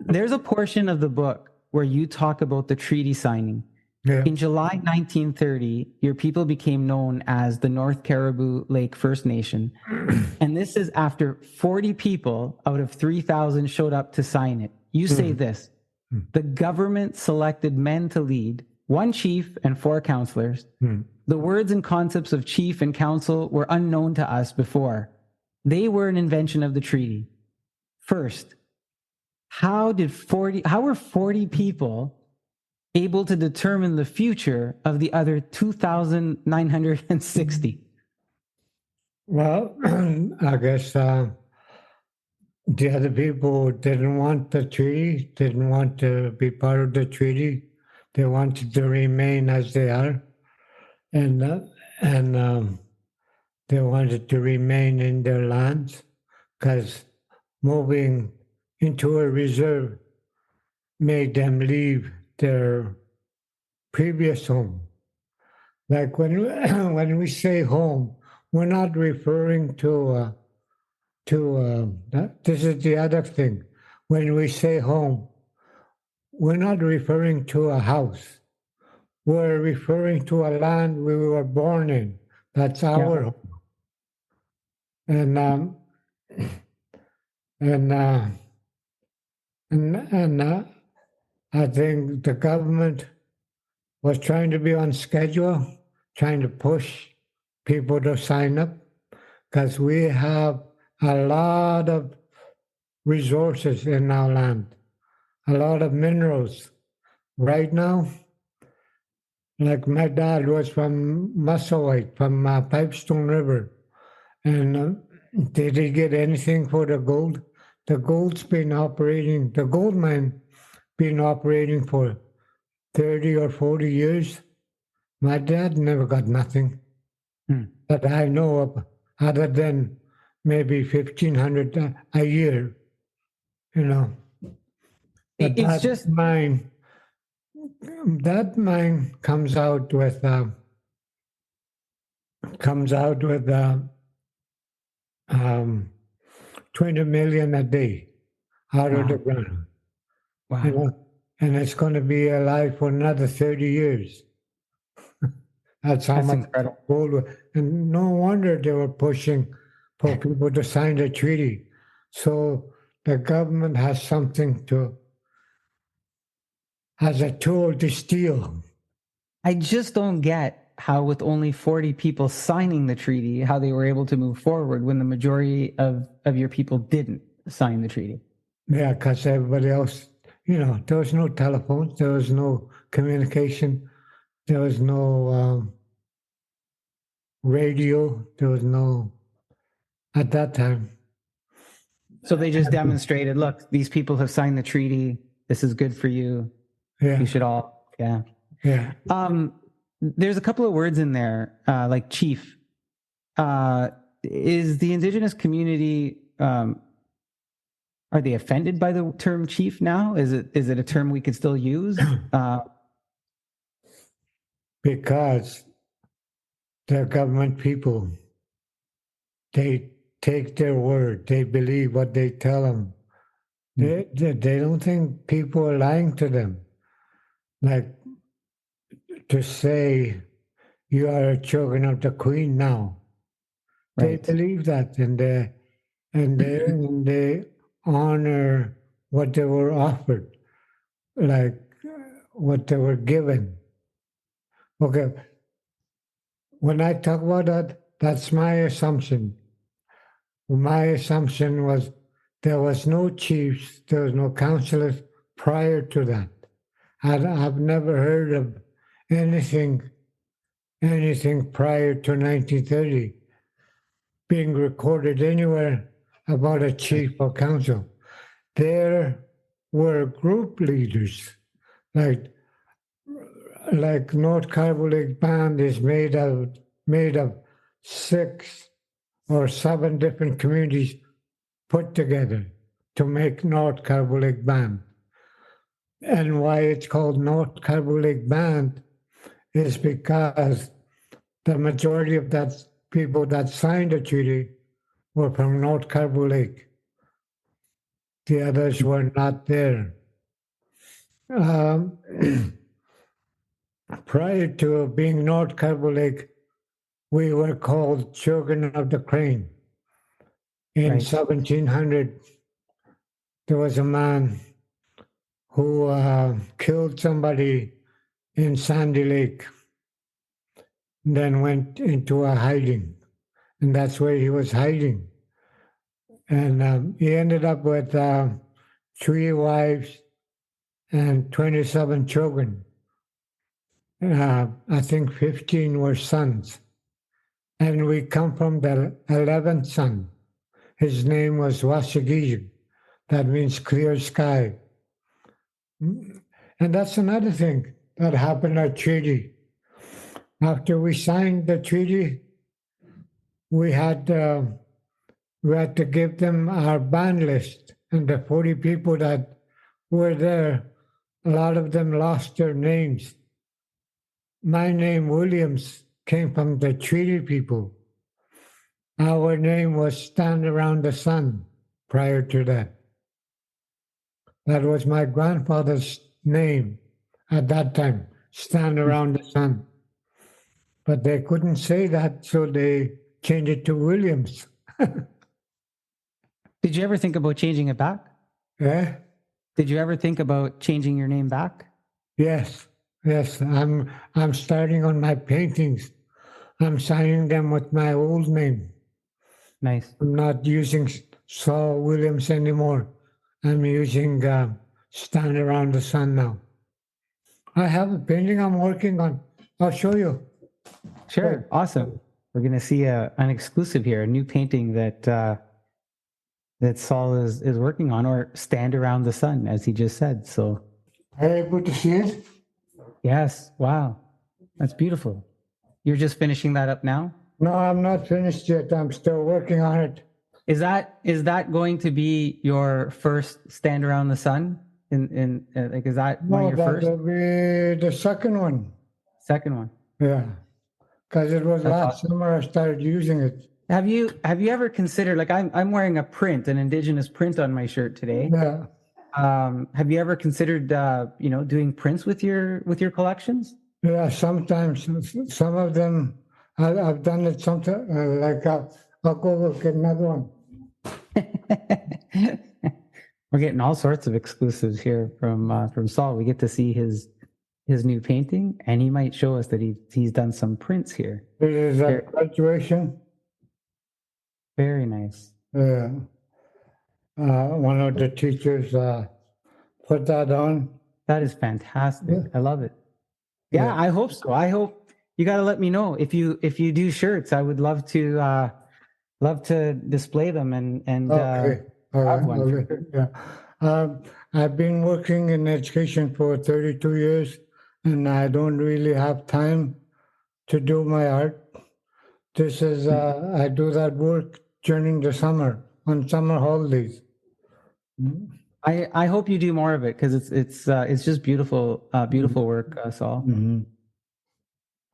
There's a portion of the book where you talk about the treaty signing. Yeah. In July 1930, your people became known as the North Caribou Lake First Nation. And this is after 40 people out of 3,000 showed up to sign it. You say this: the government selected men to lead, 1 chief and 4 counselors. The words and concepts of chief and council were unknown to us before. They were an invention of the treaty. First, how were 40 people able to determine the future of the other 2,960? Well, I guess the other people didn't want the treaty, didn't want to be part of the treaty. They wanted to remain as they are, and they wanted to remain in their lands because moving into a reserve made them leave their previous home. Like when when we say home, we're not referring to this is the other thing. When we say home, we're not referring to a house. We're referring to a land we were born in. That's our home. And and I think the government was trying to be on schedule, trying to push people to sign up because we have a lot of resources in our land, a lot of minerals. Right now, like my dad was from Musselwhite, from Pipestone River, and did he get anything for the gold? The gold's been operating, the gold mine been operating for 30 or 40 years. My dad never got nothing Hmm. that I know of, other than maybe 1,500 a year, you know. But It's just that mine comes out with um, 20 million a day out of the wow, ground, you wow. know, and it's going to be alive for another 30 years. That's how That's much incredible. gold. And no wonder they were pushing for people to sign the treaty. So the government has a tool to steal. I just don't get how, with only 40 people signing the treaty, how they were able to move forward when the majority of your people didn't sign the treaty. Yeah, because everybody else, there was no telephones, there was no communication, there was no radio, there was no, at that time. So they just demonstrated, look, these people have signed the treaty. This is good for you. Yeah, You should all, yeah. yeah. There's a couple of words in there, like chief. Is the Indigenous community, are they offended by the term chief now? Is it a term we could still use? Because the government people, they take their word, they believe what they tell them. They don't think people are lying to them. Like to say, you are children of the queen now. They Right. believe that, and they honor what they were offered, like what they were given. Okay, when I talk about that, that's my assumption. My assumption was there was no chiefs, there was no councillors prior to that. I've never heard of anything prior to 1930 being recorded anywhere about a chief or council. There were group leaders, like North Carbolic Band is made of 6 or 7 different communities put together to make North Carbolic Band. And why it's called North Carbolic Band is because the majority of that people that signed the treaty were from North Carbolic. The others were not there. Um, prior to being North Carbolic, we were called Children of the Crane. In Right. 1700, there was a man who killed somebody in Sandy Lake, then went into a hiding, and that's where he was hiding. And he ended up with 3 wives and 27 children. I think 15 were sons. And we come from the 11th son. His name was Wasagij. That means clear sky. And that's another thing that happened at treaty. After we signed the treaty, we had to give them our band list, and the 40 people that were there, a lot of them lost their names. My name, Williams, came from the treaty people. Our name was Stand Around the Sun prior to that. That was my grandfather's name at that time, Stand Around the Sun. But they couldn't say that, so they changed it to Williams. Did you ever think about changing it back? Yeah. Did you ever think about changing your name back? Yes, yes. I'm starting on my paintings. I'm signing them with my old name. Nice. I'm not using Saul Williams anymore. I'm using Stand Around the Sun now. I have a painting I'm working on. I'll show you. Sure. Awesome. We're going to see an exclusive here, a new painting that that Saul is working on, or Stand Around the Sun, as he just said. So, Are you able to see it? yes. Wow. That's beautiful. You're just finishing that up now? No, I'm not finished yet. I'm still working on it. Is that going to be your first Stand Around the Sun? Like, is that one No, of your that first? will be the second one. Second one? Yeah, because it was That's last awesome. summer I started using it. Have you ever considered, like, I'm wearing a print, an Indigenous print on my shirt today. Yeah, Have you ever considered doing prints with your collections? yeah. Sometimes some of them I've done it. Sometimes like I'll go look at another one. We're getting all sorts of exclusives here from Saul. We get to see his new painting, and he might show us that he's done some prints here. This is a Very, graduation. very nice. Yeah, one of the teachers put that on. That is fantastic. Yeah. I love it. Yeah, Yeah. I hope so. I hope you got to let me know if you do shirts. I would love to display them and Okay. All have right. one. Okay. Yeah. I've been working in education for 32 years, and I don't really have time to do my art. This is I do that work during the summer on summer holidays. I hope you do more of it, because it's just beautiful beautiful work, Saul. Mhm.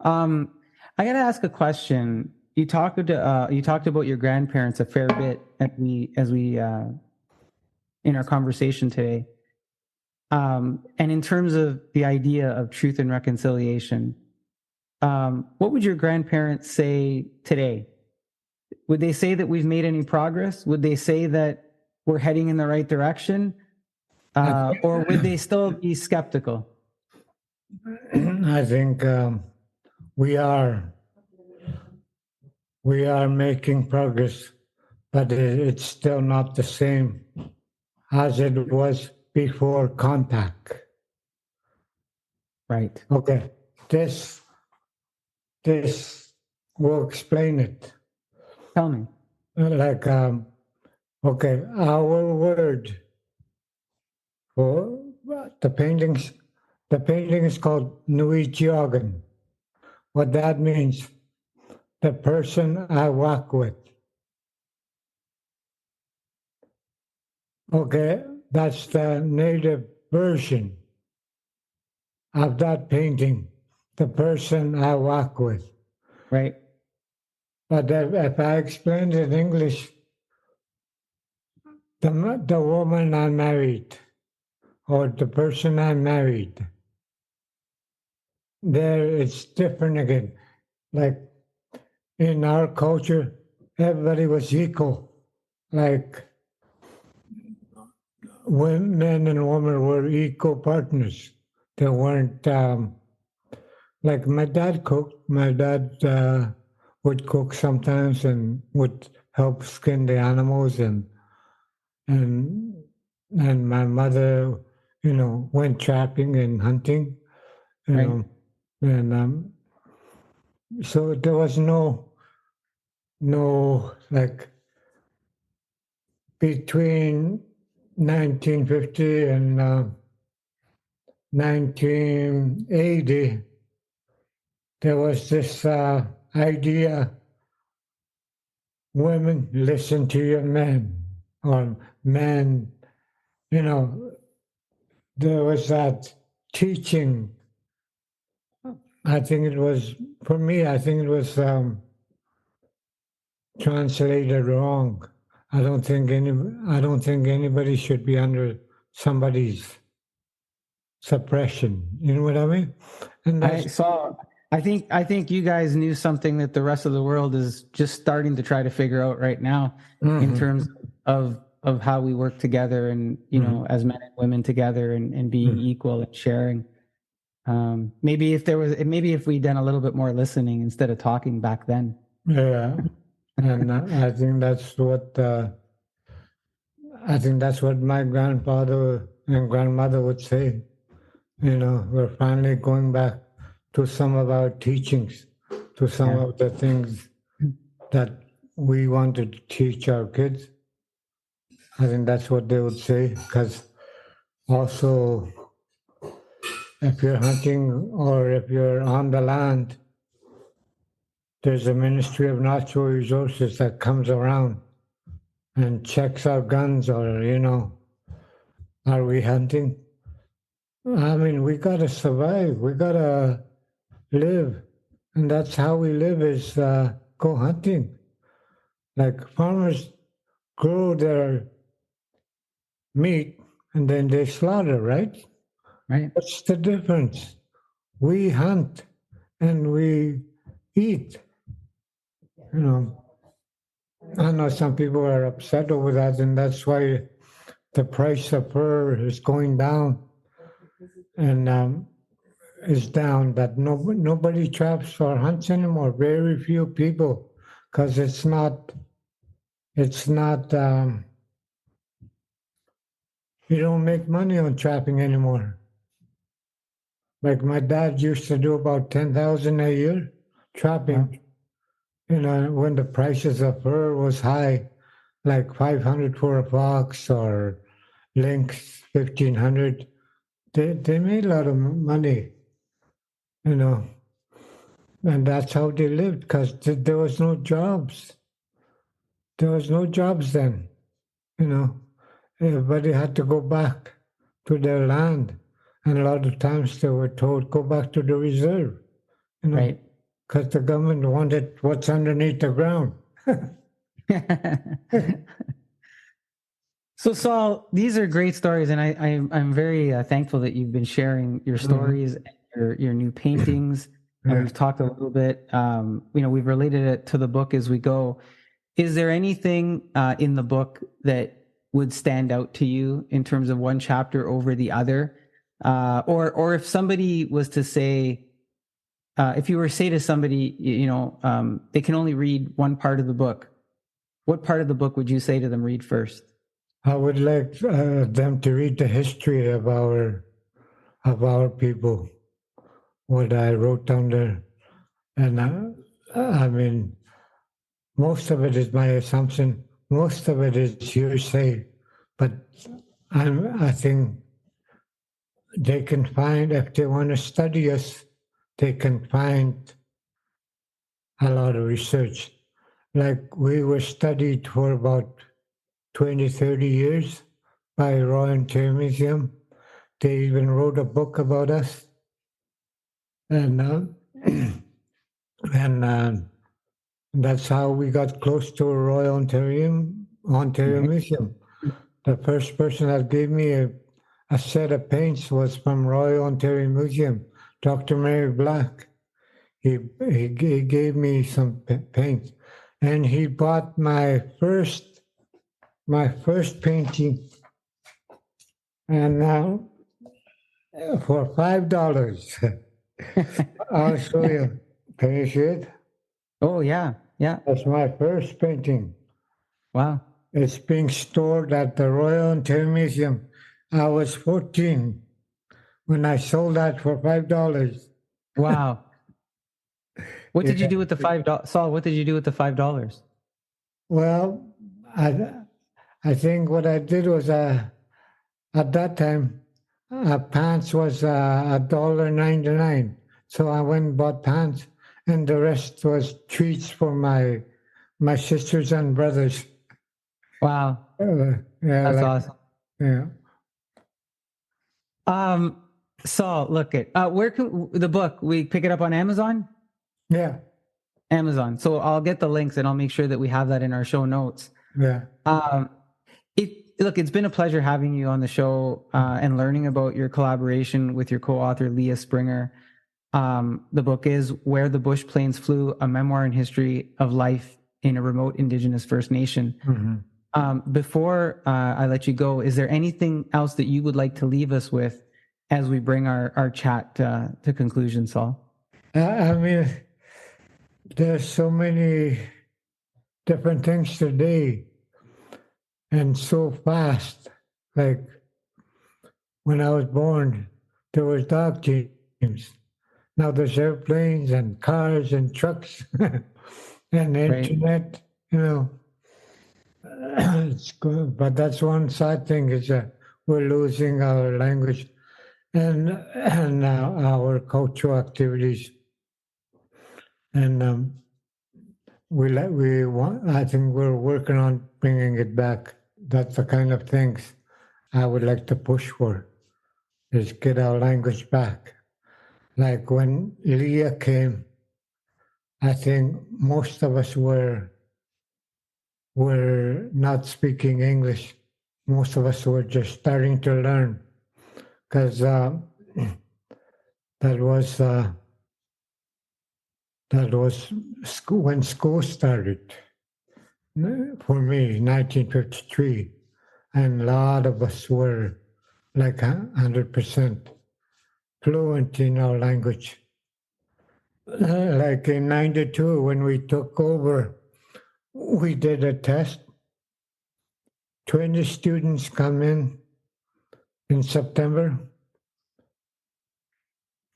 I got to ask a question. You talked about your grandparents a fair bit as we in our conversation today. And in terms of the idea of truth and reconciliation, what would your grandparents say today? Would they say that we've made any progress? Would they say that we're heading in the right direction? Or would they still be skeptical? I think we are making progress, but it's still not the same as it was before contact. Right. Okay, this will explain it. Tell me. Like okay, our word for the paintings. The painting is called Nui Chiogan. What that means, the person I walk with. Okay, that's the native version of that painting, the person I walk with. Right. But if I explain it in English, the woman I married, or the person I married, there it's different again. Like in our culture, everybody was equal. Like when men and women were equal partners. They weren't like my dad cooked. My dad would cook sometimes and would help skin the animals, and my mother, went trapping and hunting, Right. and so there was no like between 1950 and 1980, there was this idea: women, listen to your men, or men, there was that teaching. I think it was, for me, I think it was translated wrong. I don't think anybody should be under somebody's suppression. You know what I mean? And that's I think you guys knew something that the rest of the world is just starting to try to figure out right now, in Mhm. terms of of how we work together, and as men and women together, and being equal and sharing. Maybe if we'd done a little bit more listening instead of talking back then. Yeah, and I think that's what my grandfather and grandmother would say. We're finally going back to some of our teachings, to some of the things that we wanted to teach our kids. I think that's what they would say, because also, if you're hunting or if you're on the land, there's a Ministry of Natural Resources that comes around and checks our guns, or, are we hunting? I mean, we got to survive. We got to live. And that's how we live, is go hunting. Like, farmers grow their meat and then they slaughter, right? Right. What's the difference? We hunt and we eat. I know some people are upset over that, and that's why the price of fur is going down, and is down. That nobody traps or hunts anymore. Very few people, because it's not. You don't make money on trapping anymore. Like my dad used to do about 10,000 a year trapping. When the prices of fur was high, like 500 for a fox or lynx 1,500. They made a lot of money, and that's how they lived, because there was no jobs. There was no jobs then. Everybody had to go back to their land, and a lot of times they were told, go back to the reserve. Right. Because the government wanted what's underneath the ground. So, Saul, these are great stories, and I'm very thankful that you've been sharing your stories and your new paintings. And we've talked a little bit. We've related it to the book as we go. Is there anything in the book that would stand out to you in terms of one chapter over the other, or if somebody was to say, if you were to say to somebody, they can only read one part of the book, what part of the book would you say to them read first? I would like them to read the history of our people, what I wrote down there. And I mean, most of it is my assumption. Most of it is hearsay. But I think they can find, if they want to study us, they can find a lot of research. Like, we were studied for about 20, 30 years by Royal Ontario Museum. They even wrote a book about us. And and that's how we got close to a Royal Ontario Museum. The first person that gave me a set of paints was from Royal Ontario Museum, Dr. Mary Black. He gave me some paints, and he bought my first painting, and now for $5. I'll show you. Can you see it? Oh, yeah. That's my first painting. Wow. It's being stored at the Royal Ontario Museum. I was 14 when I sold that for $5. Wow. What did you do with the $5? Saul, what did you do with the $5? Well, I think what I did was, at that time, pants was $1.99. So I went and bought pants, and the rest was treats for my sisters and brothers. Wow. Yeah, That's awesome. Yeah. Saul, look at where can the book, we pick it up on Amazon? Yeah. Amazon. So I'll get the links and I'll make sure that we have that in our show notes. Yeah. It's been a pleasure having you on the show and learning about your collaboration with your co-author, Leah Springer. The book is Where the Bush Planes Flew, a memoir and history of life in a remote Indigenous First Nation. Mm-hmm. Before I let you go, is there anything else that you would like to leave us with as we bring our chat to conclusion, Saul? I mean, there's so many different things today and so fast. Like when I was born, there was dog teams. Now there's airplanes and cars and trucks and internet, you know. It's good. But that's one sad thing is that we're losing our language and our cultural activities. And we want. I think we're working on bringing it back. That's the kind of things I would like to push for, is get our language back. Like when Leah came, I think most of us were not speaking English. Most of us were just starting to learn, because that was school, when school started for me, 1953, and a lot of us were like 100% fluent in our language. Like in '92, when we took over, we did a test. 20 students come in September.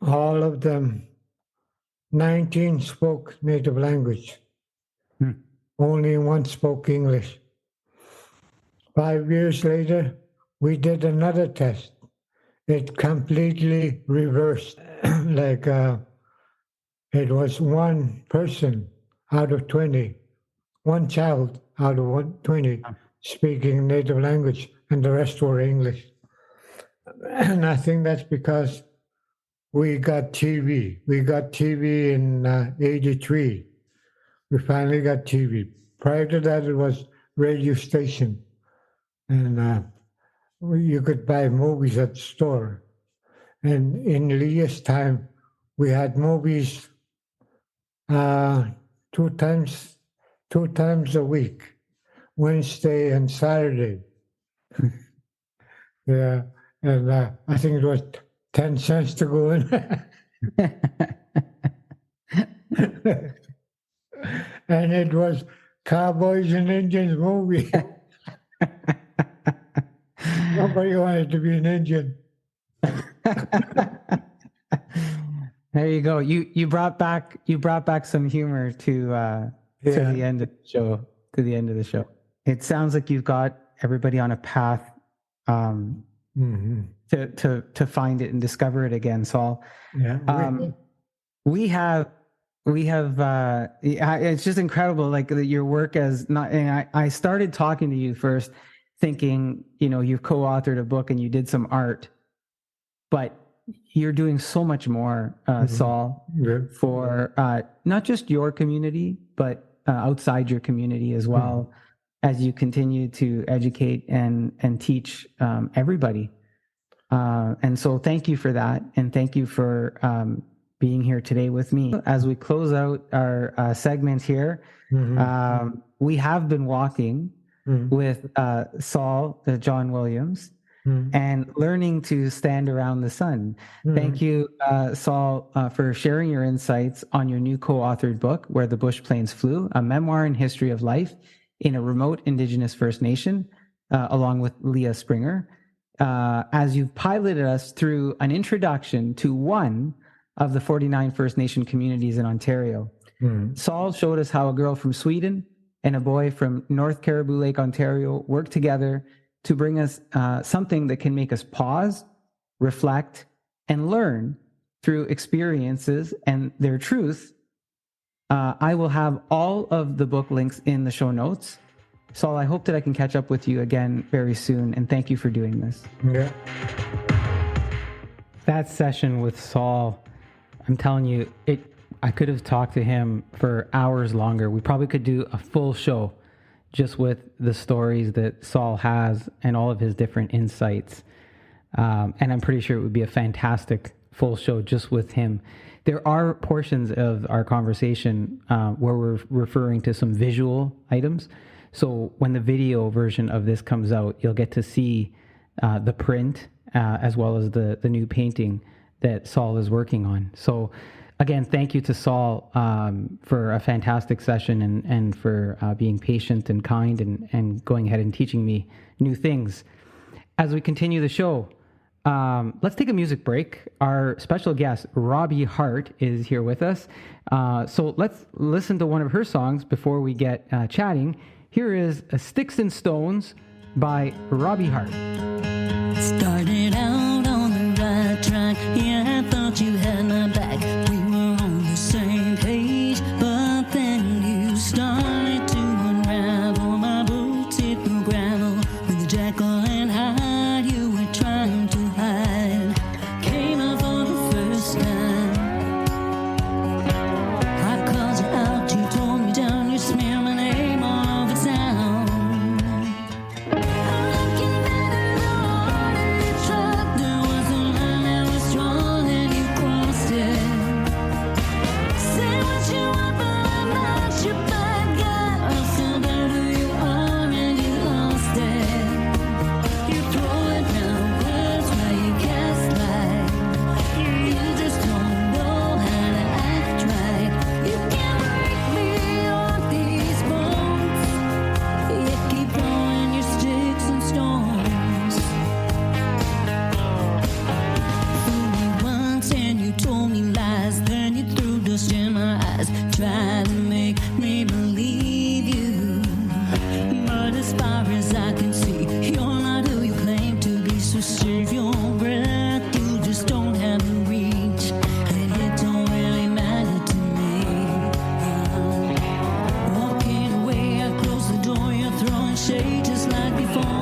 All of them, 19 spoke native language. Only one spoke English. 5 years later, we did another test. It completely reversed. Like it was one person out of 20, one child out of 20 speaking native language, and the rest were English. And I think that's because we got TV. We got TV in '83. We finally got TV. Prior to that, it was radio station. And you could buy movies at the store. And in Leah's time, we had movies two times a week, Wednesday and Saturday. Yeah, and I think it was 10 cents to go in. And it was Cowboys and Indians movie. Nobody wanted to be an Indian. There you go. You brought back some humor to the end of the show. To the end of the show. It sounds like you've got everybody on a path to find it and discover it again, Saul. Yeah. We have it's just incredible, like your work as not, and I started talking to you first thinking, you've co-authored a book and you did some art, but you're doing so much more, Saul, for not just your community, but outside your community as well, as you continue to educate and teach everybody. And so thank you for that. And thank you for being here today with me. As we close out our segment here, we have been walking with Saul, John Williams, and learning to stand around the sun. Thank you, Saul, for sharing your insights on your new co-authored book, Where the Bush Planes Flew, a memoir and history of life in a remote Indigenous First Nation, along with Leah Springer, as you've piloted us through an introduction to one of the 49 First Nation communities in Ontario. Saul showed us how a girl from Sweden and a boy from North Caribou Lake, Ontario, worked together to bring us something that can make us pause, reflect, and learn through experiences and their truth. I will have all of the book links in the show notes. Saul, I hope that I can catch up with you again very soon, and thank you for doing this. Yeah. That session with Saul, I'm telling you, I could have talked to him for hours longer. We probably could do a full show just with the stories that Saul has and all of his different insights. And I'm pretty sure it would be a fantastic full show just with him. There are portions of our conversation where we're referring to some visual items. So when the video version of this comes out, you'll get to see the print as well as the new painting that Saul is working on. So again, thank you to Saul for a fantastic session and for being patient and kind and going ahead and teaching me new things. As we continue the show, let's take a music break. Our special guest, Robbie Harte, is here with us. So let's listen to one of her songs before we get chatting. Here is Sticks and Stones by Robbie Harte. Started out on the right track. Yeah, I thought you had my back. We were on the same page, but then you started to unravel. My boots hit the gravel with the Jekyll and Hyde you were trying to hide. Came out for the first time. I called you out, you tore me down, you smeared my name all over town. Try to make me believe you, but as far as I can see, you're not who you claim to be. So save your breath, you just don't have the reach, and it don't really matter to me. Walking away, I close the door, you're throwing shade just like before.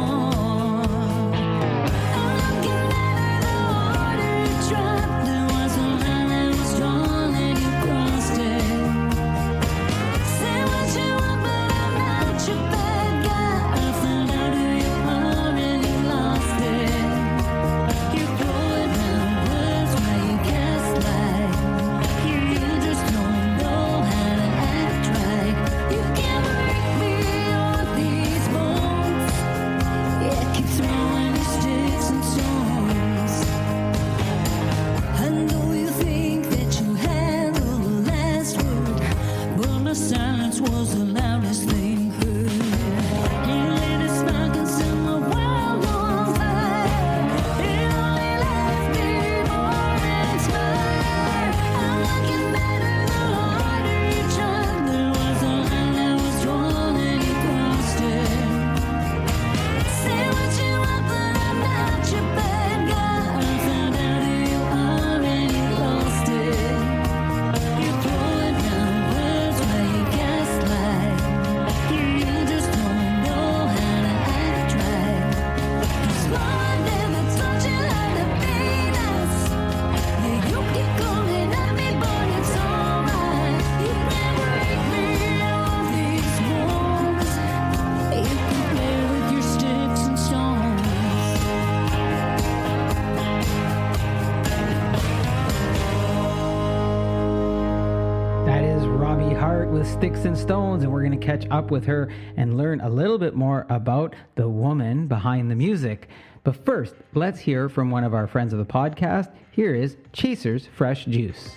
Sticks and Stones, and we're going to catch up with her and learn a little bit more about the woman behind the music. But first, let's hear from one of our friends of the podcast. Here is Chaser's Fresh Juice.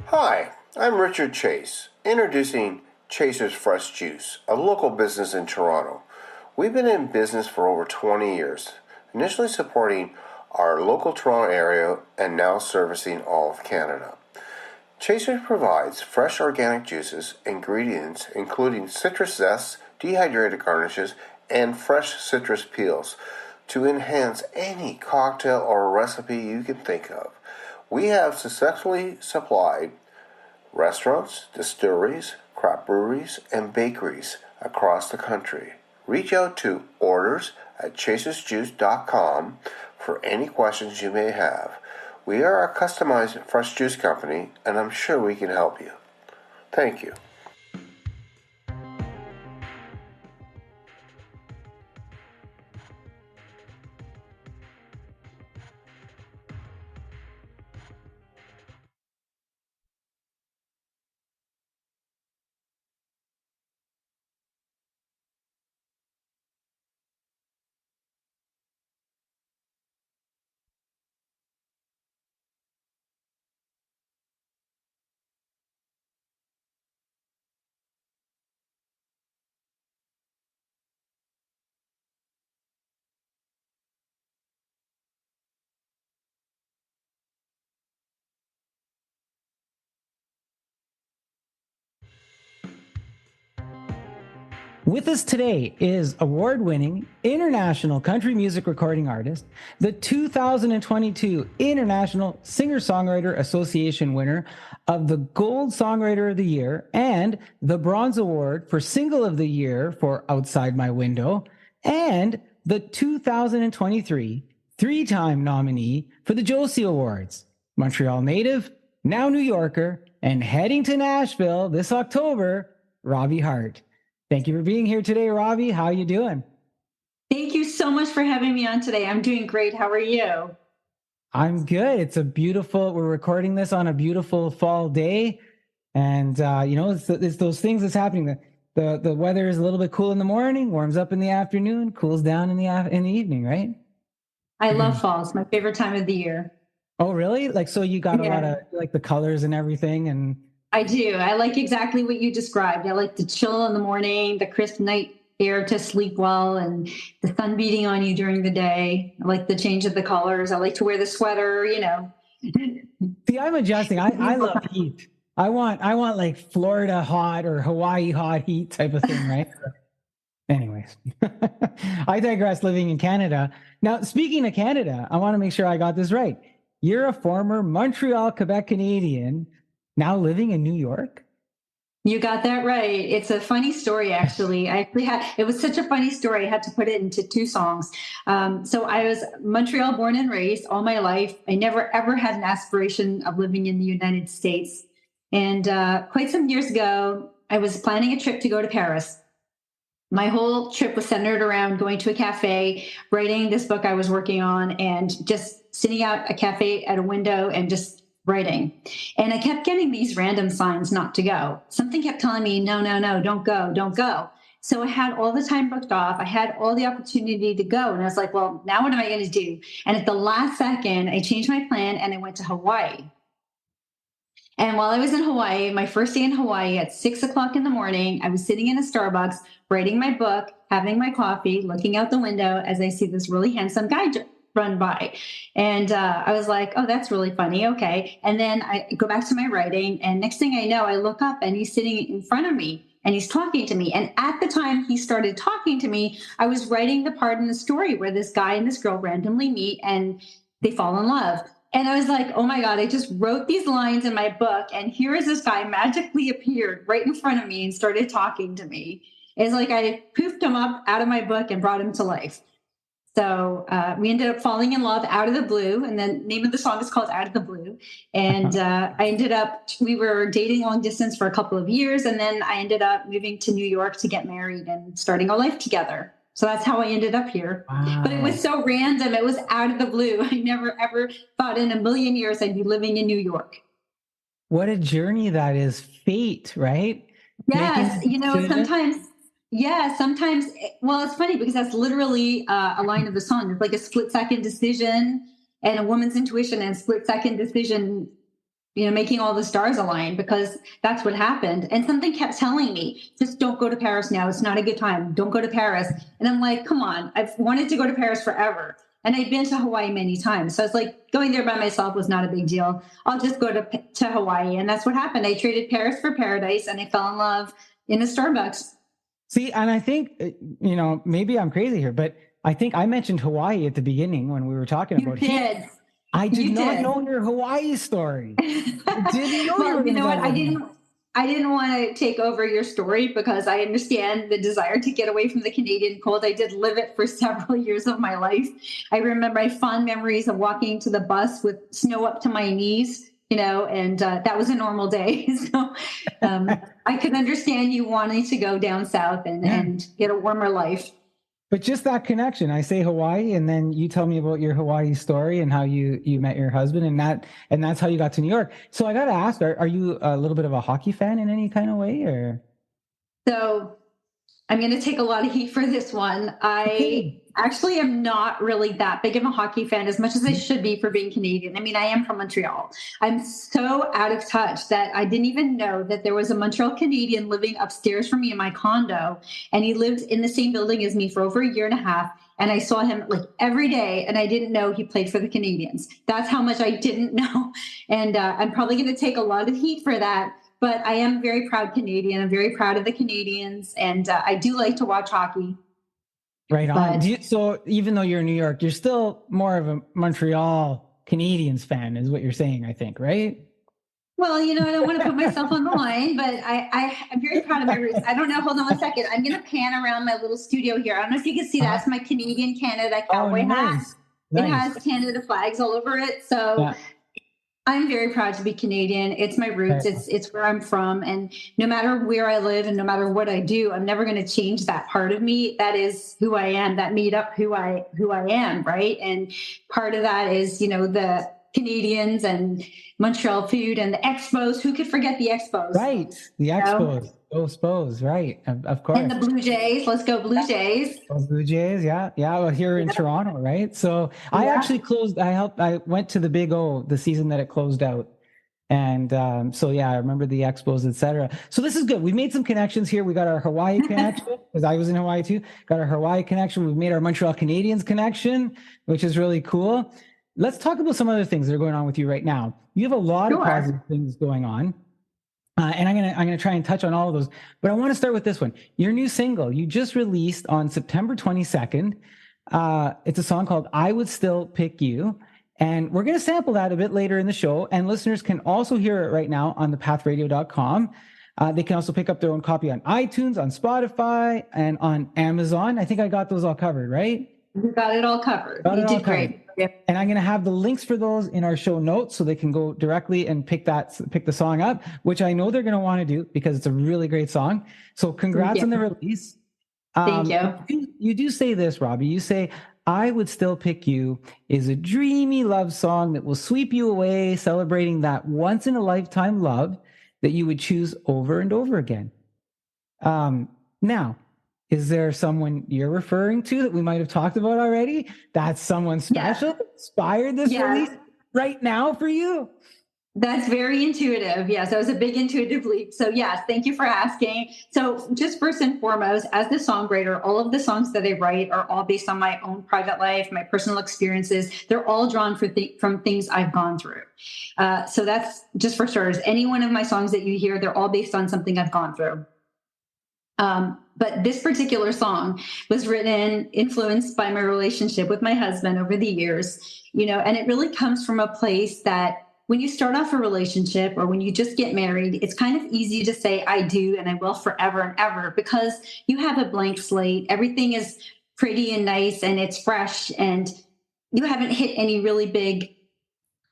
Hi, I'm Richard Chase, introducing Chaser's Fresh Juice, a local business in Toronto. We've been in business for over 20 years, initially supporting our local Toronto area and now servicing all of Canada. Chaser provides fresh organic juices, ingredients including citrus zest, dehydrated garnishes, and fresh citrus peels to enhance any cocktail or recipe you can think of. We have successfully supplied restaurants, distilleries, craft breweries, and bakeries across the country. Reach out to orders@chasersjuice.com for any questions you may have. We are a customized fresh juice company, and I'm sure we can help you. Thank you. With us today is award-winning international country music recording artist, the 2022 International Singer-Songwriter Association winner of the Gold Songwriter of the Year and the Bronze Award for Single of the Year for Outside My Window, and the 2023 three-time nominee for the Josie Awards. Montreal native, now New Yorker, and heading to Nashville this October, Robbie Harte. Thank you for being here today, Robbie. How are you doing? Thank you so much for having me on today. I'm doing great. How are you? I'm good. We're recording this on a beautiful fall day. And, it's those things that's happening. The weather is a little bit cool in the morning, warms up in the afternoon, cools down in the evening, right? I love fall. It's my favorite time of the year. Oh, really? So you got a lot of the colors and everything, and I do. I like exactly what you described. I like the chill in the morning, the crisp night air to sleep well, and the sun beating on you during the day. I like the change of the colors. I like to wear the sweater, See, I'm adjusting. I love heat. I want like Florida hot or Hawaii hot heat type of thing, right? Anyways, I digress. Living in Canada. Now, speaking of Canada, I want to make sure I got this right. You're a former Montreal, Quebec Canadian, now living in New York? You got that right. It's a funny story, actually. It was such a funny story. I had to put it into two songs. So I was Montreal born and raised all my life. I never, ever had an aspiration of living in the United States. And quite some years ago, I was planning a trip to go to Paris. My whole trip was centered around going to a cafe, writing this book I was working on, and just sitting out a cafe at a window and just writing. And I kept getting these random signs not to go. Something kept telling me, no, don't go, don't go. So I had all the time booked off. I had all the opportunity to go. And I was like, well, now what am I going to do? And at the last second, I changed my plan and I went to Hawaii. And while I was in Hawaii, my first day in Hawaii at 6:00 in the morning, I was sitting in a Starbucks, writing my book, having my coffee, looking out the window as I see this really handsome guy run by. And I was like, oh, that's really funny. Okay. And then I go back to my writing. And next thing I know, I look up and he's sitting in front of me and he's talking to me. And at the time he started talking to me, I was writing the part in the story where this guy and this girl randomly meet and they fall in love. And I was like, oh my God, I just wrote these lines in my book. And here is this guy magically appeared right in front of me and started talking to me. It's like I poofed him up out of my book and brought him to life. So we ended up falling in love out of the blue. And the name of the song is called Out of the Blue. And we were dating long distance for a couple of years. And then I ended up moving to New York to get married and starting our life together. So that's how I ended up here. Wow. But it was so random. It was out of the blue. I never, ever thought in a million years I'd be living in New York. What a journey that is. Fate, right? Yes. Sometimes, well, it's funny because that's literally a line of the song. It's like a split-second decision and a woman's intuition and split-second decision, making all the stars align, because that's what happened. And something kept telling me, just don't go to Paris now. It's not a good time. Don't go to Paris. And I'm like, come on, I've wanted to go to Paris forever. And I'd been to Hawaii many times. So I was like, going there by myself was not a big deal. I'll just go to Hawaii. And that's what happened. I traded Paris for paradise and I fell in love in a Starbucks. See, and I think, maybe I'm crazy here, but I think I mentioned Hawaii at the beginning when we were talking about it. I did not know your Hawaii story. I didn't know. Well, you know what? I didn't want to take over your story because I understand the desire to get away from the Canadian cold. I did live it for several years of my life. I remember my fond memories of walking to the bus with snow up to my knees, and that was a normal day. So I could understand you wanting to go down south and get a warmer life. But just that connection, I say Hawaii, and then you tell me about your Hawaii story and how you met your husband, and that's how you got to New York. So I got to ask, are you a little bit of a hockey fan in any kind of way, or? So I'm going to take a lot of heat for this one. I actually am not really that big of a hockey fan, as much as I should be for being Canadian. I mean, I am from Montreal. I'm so out of touch that I didn't even know that there was a Montreal Canadian living upstairs from me in my condo. And he lived in the same building as me for over a year and a half. And I saw him like every day, and I didn't know he played for the Canadians. That's how much I didn't know. And I'm probably going to take a lot of heat for that. But I am very proud Canadian. I'm very proud of the Canadians, and I do like to watch hockey. Right on. But So even though you're in New York, you're still more of a Montreal Canadiens fan, is what you're saying, I think, right? well, I don't want to put myself on the line, but I'm very proud of my roots. I don't know. Hold on one second. I'm going to pan around my little studio here. I don't know if you can see that. It's my Canadian Canada cowboy hat. Nice. It has Canada flags all over it. So Yeah. I'm very proud to be Canadian. It's my roots. It's where I'm from. And no matter where I live and no matter what I do, I'm never going to change that part of me. That is who I am. That made up who I am, right? And part of that is, the Canadians and Montreal food and the Expos. Who could forget the Expos? Right. The Expos. Expos, right. Of course. And the Blue Jays. Let's go Blue Jays. Those Blue Jays, yeah. Well, here in Toronto, right? So I actually I went to the Big O the season that it closed out. And so, yeah, I remember the Expos, et cetera. So this is good. We've made some connections here. We got our Hawaii connection, because I was in Hawaii too. Got our Hawaii connection. We've made our Montreal Canadiens connection, which is really cool. Let's talk about some other things that are going on with you right now. You have a lot of positive things going on. And I'm gonna try and touch on all of those, but I want to start with this one. Your new single you just released on September 22nd. It's a song called "I Would Still Pick You," and we're gonna sample that a bit later in the show. And listeners can also hear it right now on thepathradio.com. They can also pick up their own copy on iTunes, on Spotify, and on Amazon. I think I got those all covered, right? You got it all covered. You did great. And I'm going to have the links for those in our show notes so they can go directly and pick the song up, which I know they're going to want to do because it's a really great song. So congrats on the release. Thank you. You do say this, Robbie. You say, "I Would Still Pick You" is a dreamy love song that will sweep you away, celebrating that once in a lifetime love that you would choose over and over again. Now, is there someone you're referring to that we might have talked about already? That's someone special that inspired this release right now for you? That's very intuitive. Yes, that was a big intuitive leap. So yes, thank you for asking. So just first and foremost, as the songwriter, all of the songs that I write are all based on my own private life, my personal experiences. They're all drawn from things I've gone through. So that's just for starters. Any one of my songs that you hear, they're all based on something I've gone through. But this particular song was written, influenced by my relationship with my husband over the years, and it really comes from a place that when you start off a relationship or when you just get married, it's kind of easy to say, "I do," and "I will" forever and ever, because you have a blank slate. Everything is pretty and nice and it's fresh, and you haven't hit any really big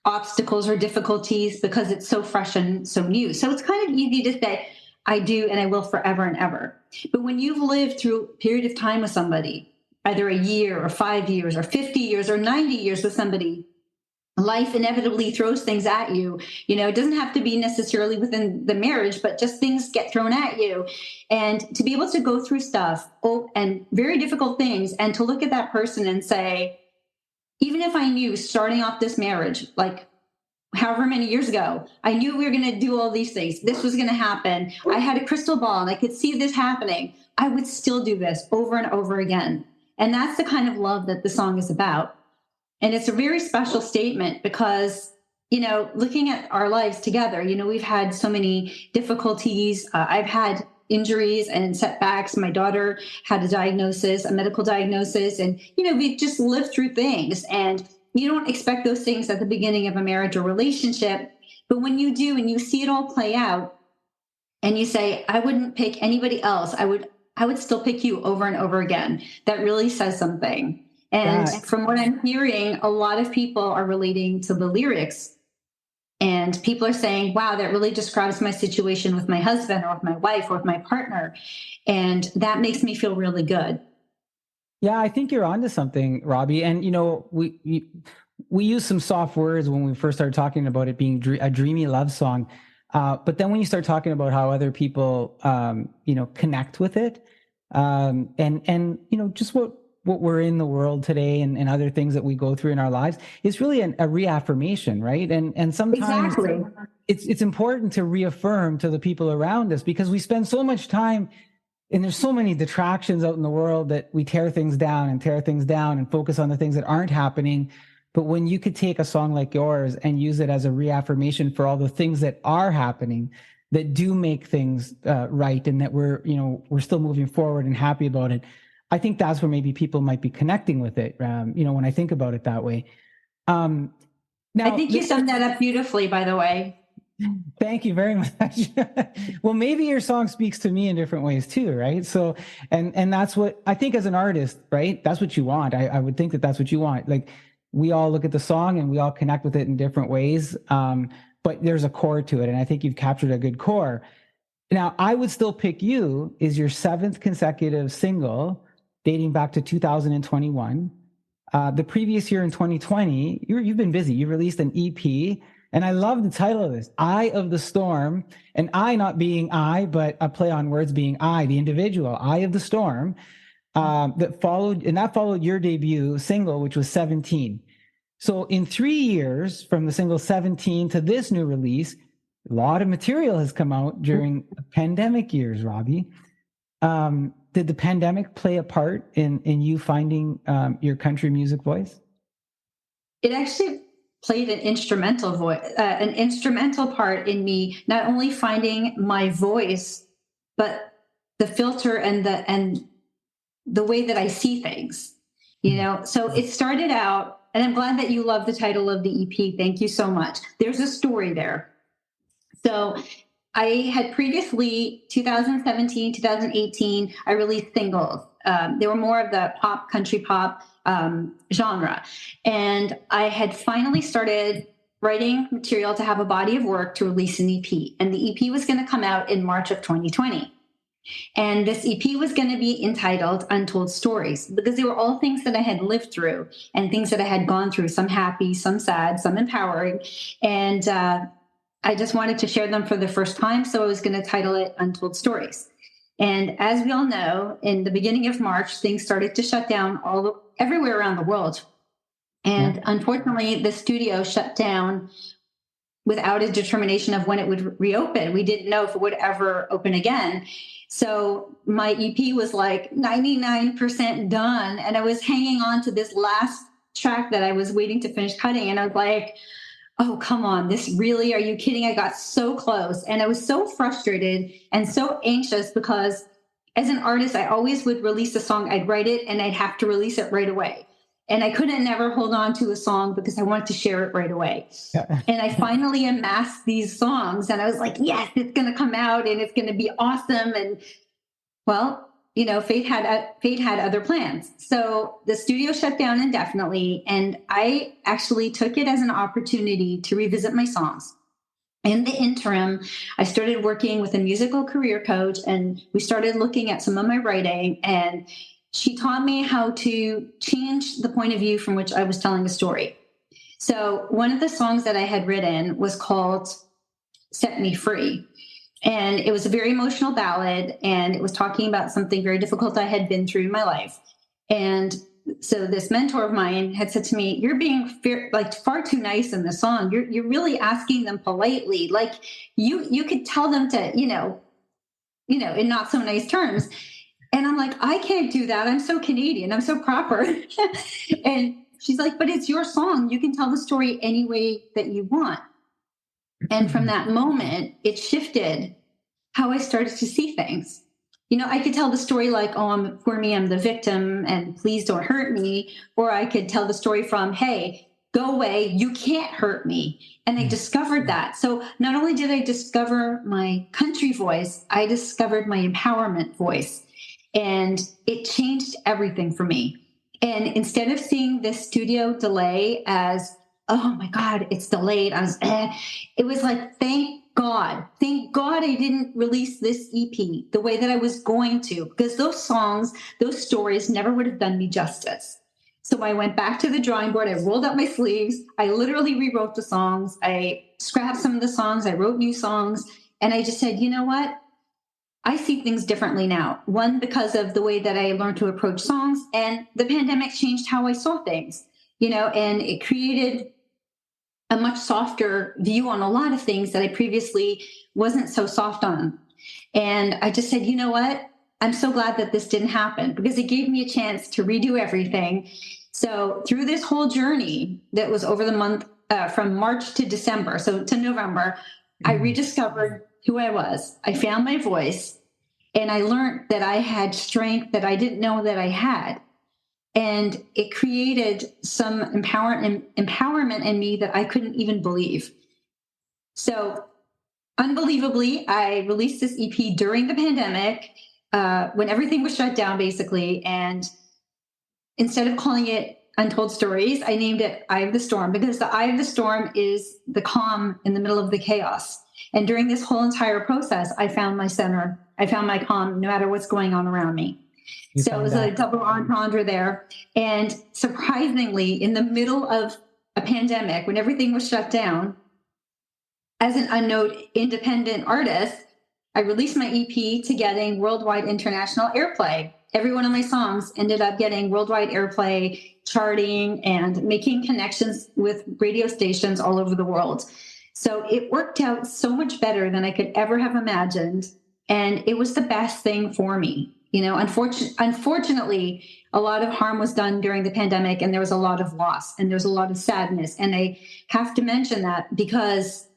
obstacles or difficulties because it's so fresh and so new. So it's kind of easy to say, "I do and I will" forever and ever. But when you've lived through a period of time with somebody, either a year or 5 years or 50 years or 90 years with somebody, life inevitably throws things at you. It doesn't have to be necessarily within the marriage, but just things get thrown at you. And to be able to go through stuff and very difficult things, and to look at that person and say, even if I knew starting off this marriage, like however many years ago, I knew we were going to do all these things. This was going to happen. I had a crystal ball and I could see this happening. I would still do this over and over again. And that's the kind of love that the song is about. And it's a very special statement because, looking at our lives together, we've had so many difficulties. I've had injuries and setbacks. My daughter had a medical diagnosis, and, we've just lived through things. And you don't expect those things at the beginning of a marriage or relationship. But when you do and you see it all play out and you say, "I wouldn't pick anybody else. I would still pick you over and over again," that really says something. And from what I'm hearing, a lot of people are relating to the lyrics. And people are saying, "Wow, that really describes my situation with my husband or with my wife or with my partner." And that makes me feel really good. Yeah, I think you're onto something, Robbie. And, we use some soft words when we first started talking about it being a dreamy love song. But then when you start talking about how other people, connect with it, and just what we're in the world today and other things that we go through in our lives, it's really a reaffirmation, right? And sometimes it's important to reaffirm to the people around us, because we spend so much time, and there's so many detractions out in the world, that we tear things down and focus on the things that aren't happening. But when you could take a song like yours and use it as a reaffirmation for all the things that are happening, that do make things right, and that we're still moving forward and happy about it. I think that's where maybe people might be connecting with it. When I think about it that way. Now, I think you summed that up beautifully, by the way. Thank you very much. Well, maybe your song speaks to me in different ways too, right? So, and that's what I think as an artist, right? That's what you want. I would think that that's what you want. Like, we all look at the song and we all connect with it in different ways. But there's a core to it. And I think you've captured a good core. Now, I would still pick You is your 7th consecutive single dating back to 2021. The previous year in 2020, you've been busy. You released an EP. And I love the title of this, Eye of the Storm. And I not being I, but a play on words being I, the individual, Eye of the Storm, that followed your debut single, which was 17. So in 3 years, from the single 17 to this new release, a lot of material has come out during pandemic years, Robbie. Did the pandemic play a part in you finding your country music voice? It actually played an instrumental part in me, not only finding my voice, but the filter and the way that I see things, So it started out, and I'm glad that you love the title of the EP. Thank you so much. There's a story there. So I had previously, 2017, 2018, I released singles. They were more of the pop, country pop genre. And I had finally started writing material to have a body of work to release an EP. And the EP was going to come out in March of 2020. And this EP was going to be entitled Untold Stories, because they were all things that I had lived through and things that I had gone through, some happy, some sad, some empowering. And I just wanted to share them for the first time. So I was going to title it Untold Stories. And as we all know, in the beginning of March, things started to shut down everywhere around the world. And unfortunately, the studio shut down without a determination of when it would reopen. We didn't know if it would ever open again. So my EP was like 99% done. And I was hanging on to this last track that I was waiting to finish cutting. And I was like, oh, come on, this really, are you kidding? I got so close. And I was so frustrated and so anxious because as an artist, I always would release a song. I'd write it and I'd have to release it right away. And I couldn't never hold on to a song because I wanted to share it right away. Yeah. And I finally amassed these songs and I was like, yes, it's going to come out and it's going to be awesome. And well, fate had other plans. So the studio shut down indefinitely. And I actually took it as an opportunity to revisit my songs. In the interim, I started working with a musical career coach and we started looking at some of my writing, and she taught me how to change the point of view from which I was telling a story. So one of the songs that I had written was called Set Me Free. And it was a very emotional ballad, and it was talking about something very difficult I had been through in my life. And so this mentor of mine had said to me, you're being far too nice in the song. You're really asking them politely. Like you could tell them to, in not so nice terms. And I'm like, I can't do that. I'm so Canadian. I'm so proper. And she's like, but it's your song. You can tell the story any way that you want. And from that moment, it shifted how I started to see things. I could tell the story like, oh, I'm the victim and please don't hurt me. Or I could tell the story from, hey, go away. You can't hurt me. And I discovered that. So not only did I discover my country voice, I discovered my empowerment voice. And it changed everything for me. And instead of seeing this studio delay as, oh my God, it's delayed, it was like, thank God I didn't release this EP the way that I was going to, because those songs, those stories never would have done me justice. So I went back to the drawing board. I rolled up my sleeves. I literally rewrote the songs. I scrapped some of the songs. I wrote new songs. And I just said, you know what? I see things differently now. One, because of the way that I learned to approach songs, and the pandemic changed how I saw things, and it created a much softer view on a lot of things that I previously wasn't so soft on. And I just said, you know what? I'm so glad that this didn't happen, because it gave me a chance to redo everything. So through this whole journey that was over the month from March to December, so to November, I rediscovered who I was. I found my voice, and I learned that I had strength that I didn't know that I had. And it created some empowerment in me that I couldn't even believe. So unbelievably, I released this EP during the pandemic, when everything was shut down, basically. And instead of calling it Untold Stories, I named it Eye of the Storm, because the eye of the storm is the calm in the middle of the chaos. And during this whole entire process, I found my center. I found my calm no matter what's going on around me. So it was a double entendre there. And surprisingly, in the middle of a pandemic, when everything was shut down, as an unknown independent artist, I released my EP to getting worldwide international airplay. Every one of my songs ended up getting worldwide airplay, charting, and making connections with radio stations all over the world. So it worked out so much better than I could ever have imagined. And it was the best thing for me. You know, unfortunately, a lot of harm was done during the pandemic, and there was a lot of loss, and there's a lot of sadness. And I have to mention that because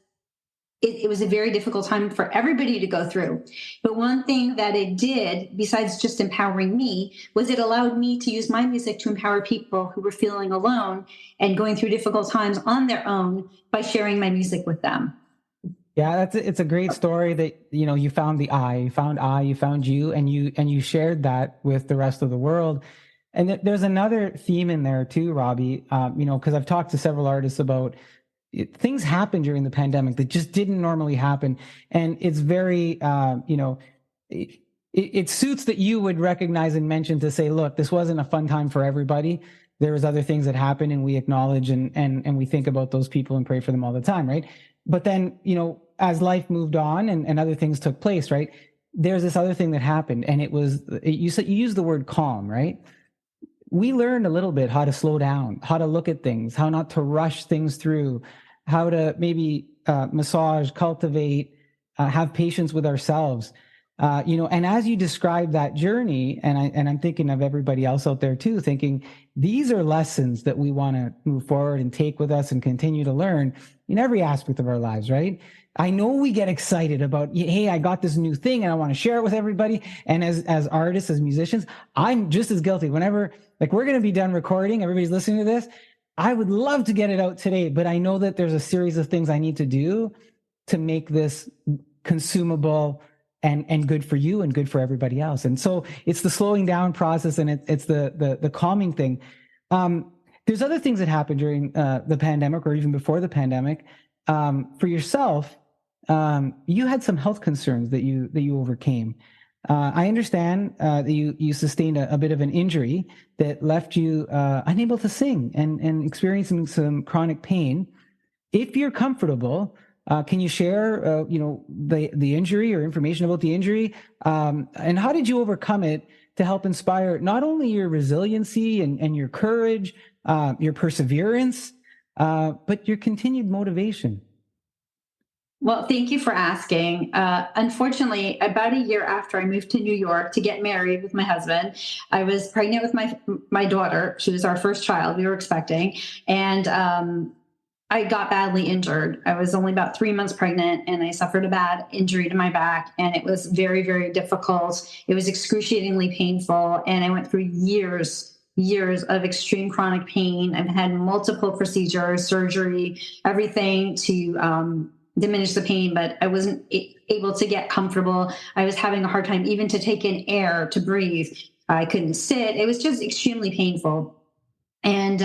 it was a very difficult time for everybody to go through. But one thing that it did, besides just empowering me, was it allowed me to use my music to empower people who were feeling alone and going through difficult times on their own by sharing my music with them. Yeah, it's a great story that, you know, you found the I, you found you, and you shared that with the rest of the world. And there's another theme in there too, Robbie, you know, because I've talked to several artists about things happened during the pandemic that just didn't normally happen. And it's very, you know, it suits that you would recognize and mention to say, look, this wasn't a fun time for everybody. There was other things that happened, and we acknowledge and we think about those people and pray for them all the time, right? But then, you know, as life moved on and other things took place, right? There's this other thing that happened, and you used the word calm, right? We learned a little bit how to slow down, how to look at things, how not to rush things through, how to maybe massage, cultivate, have patience with ourselves. You know, and as you describe that journey, and I'm thinking of everybody else out there too, thinking these are lessons that we want to move forward and take with us and continue to learn in every aspect of our lives, right? I know we get excited about, hey, I got this new thing and I want to share it with everybody. And as artists, as musicians, I'm just as guilty. Whenever, like, we're going to be done recording, everybody's listening to this, I would love to get it out today, but I know that there's a series of things I need to do to make this consumable and good for you and good for everybody else. And so it's the slowing down process, and it's the calming thing. There's other things that happened during the pandemic, or even before the pandemic. For yourself, you had some health concerns that you overcame. I understand that you sustained a bit of an injury that left you unable to sing and experiencing some chronic pain. If you're comfortable, can you share, you know, the injury or information about the injury, and how did you overcome it to help inspire not only your resiliency and your courage, your perseverance, but your continued motivation? Well, thank you for asking. Unfortunately, about a year after I moved to New York to get married with my husband, I was pregnant with my daughter. She was our first child we were expecting. And I got badly injured. I was only about 3 months pregnant, and I suffered a bad injury to my back, and it was very, very difficult. It was excruciatingly painful, and I went through years of extreme chronic pain. I've had multiple procedures, surgery, everything to diminish the pain, but I wasn't able to get comfortable. I was having a hard time even to take in air, to breathe. I couldn't sit. It was just extremely painful. And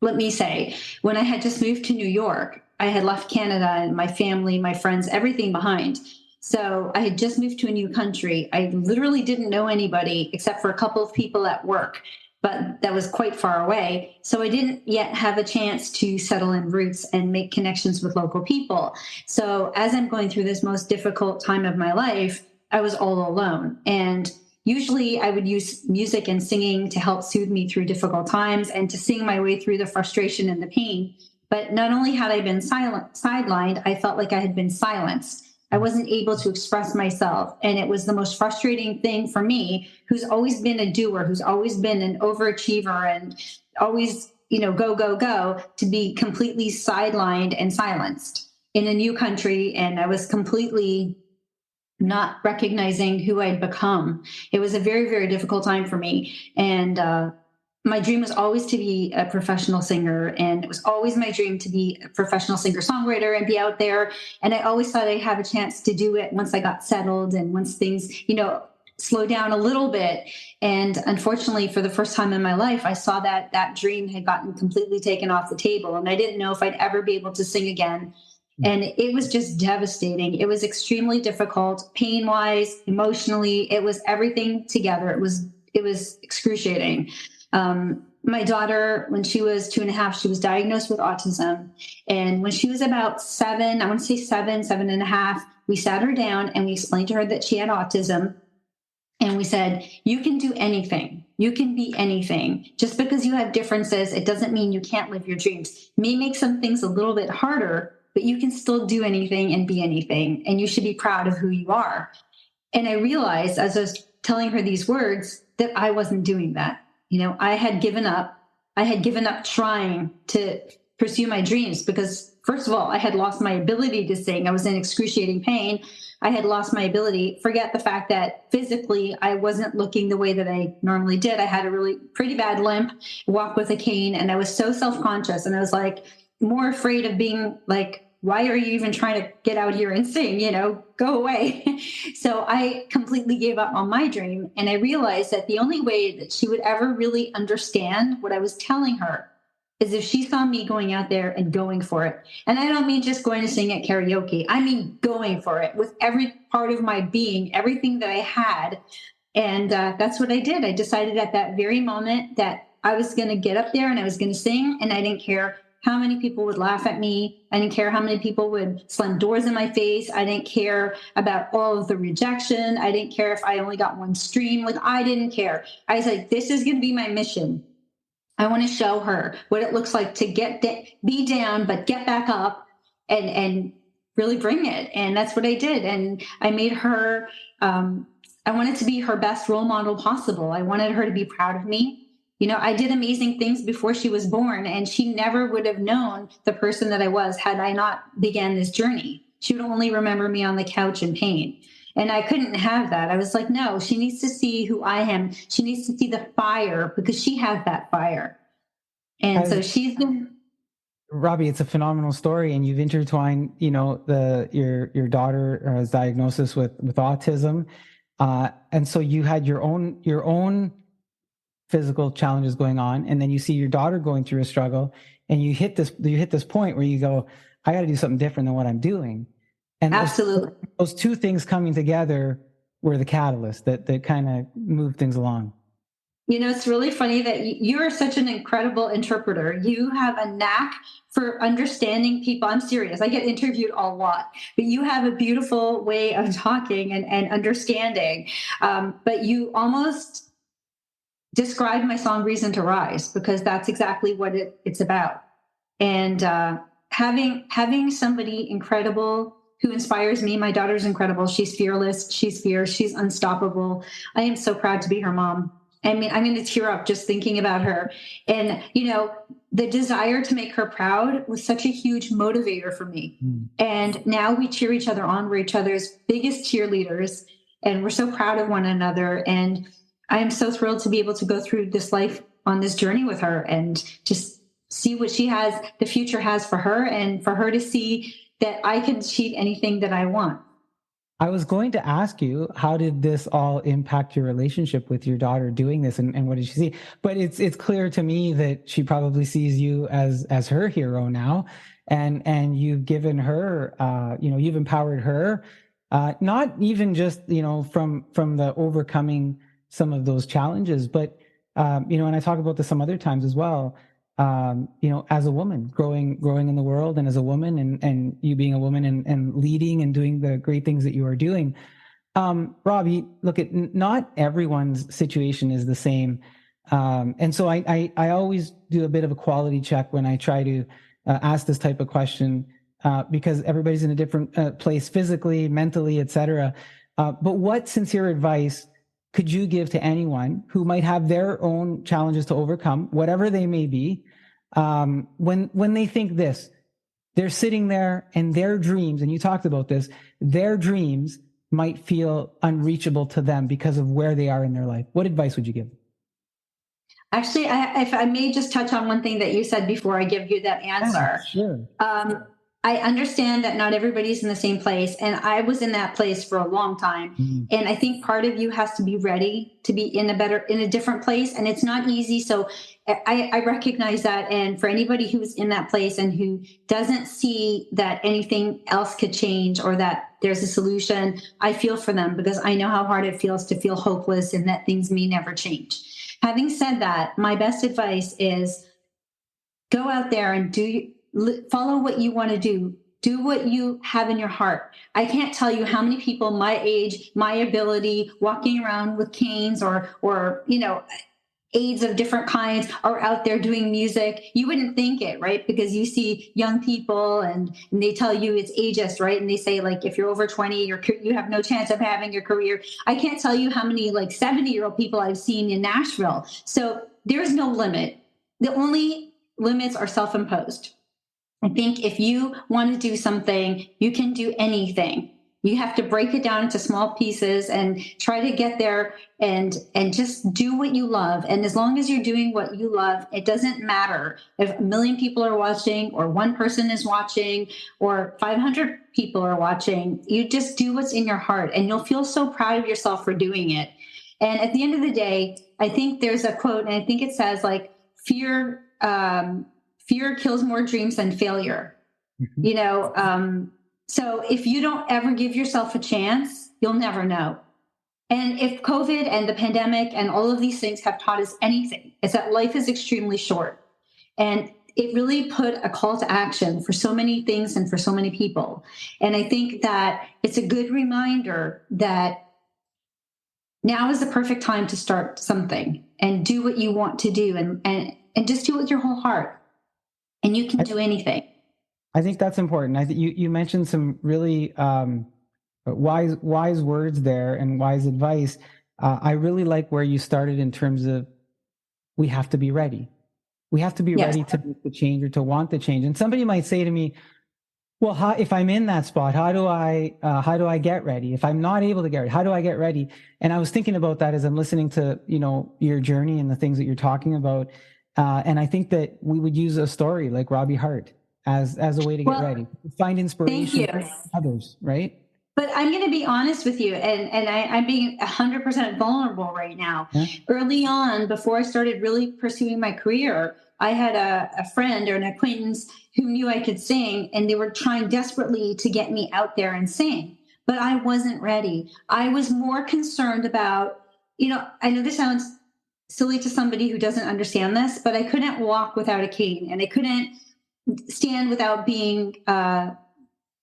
let me say, when I had just moved to New York, I had left Canada and my family, my friends, everything behind. So I had just moved to a new country. I literally didn't know anybody except for a couple of people at work, but that was quite far away. So I didn't yet have a chance to settle in roots and make connections with local people. So as I'm going through this most difficult time of my life, I was all alone. And usually I would use music and singing to help soothe me through difficult times and to sing my way through the frustration and the pain. But not only had I been sidelined, I felt like I had been silenced. I wasn't able to express myself. And it was the most frustrating thing for me, who's always been a doer, who's always been an overachiever and always, go, go, go, to be completely sidelined and silenced. in a new country, and I was completely not recognizing who I'd become. It was a very, very difficult time for me. And my dream was always to be a professional singer. And it was always my dream to be a professional singer songwriter and be out there. And I always thought I'd have a chance to do it once I got settled and once things, slow down a little bit. And unfortunately, for the first time in my life, I saw that that dream had gotten completely taken off the table. And I didn't know if I'd ever be able to sing again. And it was just devastating. It was extremely difficult, pain-wise, emotionally. It was everything together. It was excruciating. My daughter, when she was 2.5, she was diagnosed with autism. And when she was about 7, I want to say 7.5, we sat her down and we explained to her that she had autism. And we said, you can do anything. You can be anything. Just because you have differences, it doesn't mean you can't live your dreams. It may make some things a little bit harder, but you can still do anything and be anything. And you should be proud of who you are. And I realized as I was telling her these words that I wasn't doing that. I had given up. I had given up trying to pursue my dreams because, first of all, I had lost my ability to sing. I was in excruciating pain. I had lost my ability. Forget the fact that physically I wasn't looking the way that I normally did. I had a really pretty bad limp, walk with a cane, and I was so self-conscious. And I was like more afraid of being like, why are you even trying to get out here and sing? Go away. So I completely gave up on my dream. And I realized that the only way that she would ever really understand what I was telling her is if she saw me going out there and going for it. And I don't mean just going to sing at karaoke. I mean going for it with every part of my being, everything that I had. And that's what I did. I decided at that very moment that I was going to get up there and I was going to sing, and I didn't care how many people would laugh at me. I didn't care how many people would slam doors in my face. I didn't care about all of the rejection. I didn't care if I only got one stream. I didn't care. I was like, this is going to be my mission. I want to show her what it looks like to be down, but get back up and really bring it. And that's what I did. And I made her, I wanted to be her best role model possible. I wanted her to be proud of me. I did amazing things before she was born, and she never would have known the person that I was had I not began this journey. She would only remember me on the couch in pain. And I couldn't have that. I was like, no, she needs to see who I am. She needs to see the fire because she has that fire. And so she's been... Robbie, it's a phenomenal story. And you've intertwined, your daughter's diagnosis with autism. And so you had your own physical challenges going on, and then you see your daughter going through a struggle, and you hit this point where you go, I got to do something different than what I'm doing. And absolutely, those two things coming together were the catalyst that kind of moved things along. It's really funny that you are such an incredible interpreter. You have a knack for understanding people. I'm serious. I get interviewed a lot, but you have a beautiful way of talking and understanding. But you almost described my song Reason to Rise, because that's exactly what it's about. And having somebody incredible who inspires me. My daughter's incredible. She's fearless. She's fierce. She's unstoppable. I am so proud to be her mom. I mean, I'm going to tear up just thinking about her. And, the desire to make her proud was such a huge motivator for me. And now we cheer each other on. We're each other's biggest cheerleaders, and we're so proud of one another. And I am so thrilled to be able to go through this life on this journey with her and just see what the future has for her, and for her to see that I can achieve anything that I want. I was going to ask you, how did this all impact your relationship with your daughter doing this, and what did she see? But it's clear to me that she probably sees you as her hero now, and you've given her, you've empowered her, not even just, from the overcoming some of those challenges, but, and I talk about this some other times as well, as a woman growing in the world, and as a woman, and you being a woman and leading and doing the great things that you are doing. Robbie, look, not everyone's situation is the same. And so I always do a bit of a quality check when I try to ask this type of question, because everybody's in a different place physically, mentally, etc. But what sincere advice could you give to anyone who might have their own challenges to overcome, whatever they may be, when they think this, they're sitting there and their dreams, and you talked about this, their dreams might feel unreachable to them because of where they are in their life. What advice would you give? Actually, if I may just touch on one thing that you said before I give you that answer. Sure. I understand that not everybody's in the same place, and I was in that place for a long time. And I think part of you has to be ready to be in a different place, and it's not easy. So I recognize that. And for anybody who's in that place and who doesn't see that anything else could change or that there's a solution, I feel for them, because I know how hard it feels to feel hopeless and that things may never change. Having said that, my best advice is go out there and follow what you want to do. Do what you have in your heart. I can't tell you how many people my age, my ability, walking around with canes or aids of different kinds are out there doing music. You wouldn't think it, right? Because you see young people and they tell you it's ageist, right? And they say, like, if you're over 20, you have no chance of having your career. I can't tell you how many 70-year-old people I've seen in Nashville. So there's no limit. The only limits are self-imposed. I think if you want to do something, you can do anything. You have to break it down into small pieces and try to get there and just do what you love. And as long as you're doing what you love, it doesn't matter if 1 million people are watching or one person is watching or 500 people are watching. You just do what's in your heart and you'll feel so proud of yourself for doing it. And at the end of the day, I think there's a quote, and I think it says fear kills more dreams than failure. So if you don't ever give yourself a chance, you'll never know. And if COVID and the pandemic and all of these things have taught us anything, it's that life is extremely short. And it really put a call to action for so many things and for so many people. And I think that it's a good reminder that now is the perfect time to start something and do what you want to do and just do it with your whole heart. And you can do anything. I think that's important. I think you mentioned some really wise words there and wise advice. I really like where you started in terms of we have to be ready. We have to be ready to make the change or to want the change. And somebody might say to me, well, if I'm in that spot, how do I get ready? If I'm not able to get ready, how do I get ready? And I was thinking about that as I'm listening to, your journey and the things that you're talking about. And I think that we would use a story like Robbie Harte as a way to get ready, find inspiration from others, right? But I'm going to be honest with you, and I'm being 100% vulnerable right now. Yeah. Early on, before I started really pursuing my career, I had a friend or an acquaintance who knew I could sing, and they were trying desperately to get me out there and sing. But I wasn't ready. I was more concerned about, I know this sounds silly to somebody who doesn't understand this, but I couldn't walk without a cane, and I couldn't stand without being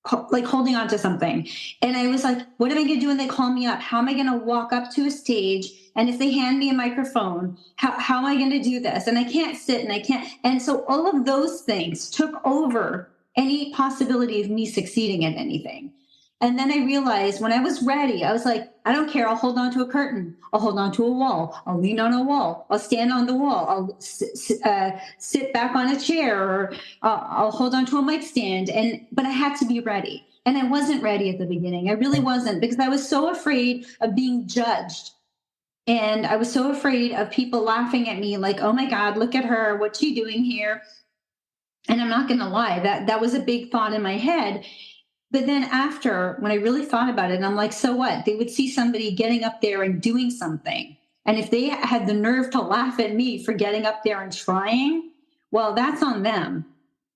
holding on to something. And I was like, what am I going to do when they call me up? How am I going to walk up to a stage? And if they hand me a microphone, how am I going to do this? And I can't sit and I can't. And so all of those things took over any possibility of me succeeding at anything. And then I realized when I was ready, I was like, I don't care. I'll hold on to a curtain. I'll hold on to a wall. I'll lean on a wall. I'll stand on the wall. I'll sit back on a chair, or I'll hold on to a mic stand. But I had to be ready. And I wasn't ready at the beginning. I really wasn't, because I was so afraid of being judged. And I was so afraid of people laughing at me like, oh my God, look at her. What's she doing here? And I'm not going to lie, that was a big thought in my head. But then after, when I really thought about it, and I'm like, so what? They would see somebody getting up there and doing something. And if they had the nerve to laugh at me for getting up there and trying, well, that's on them,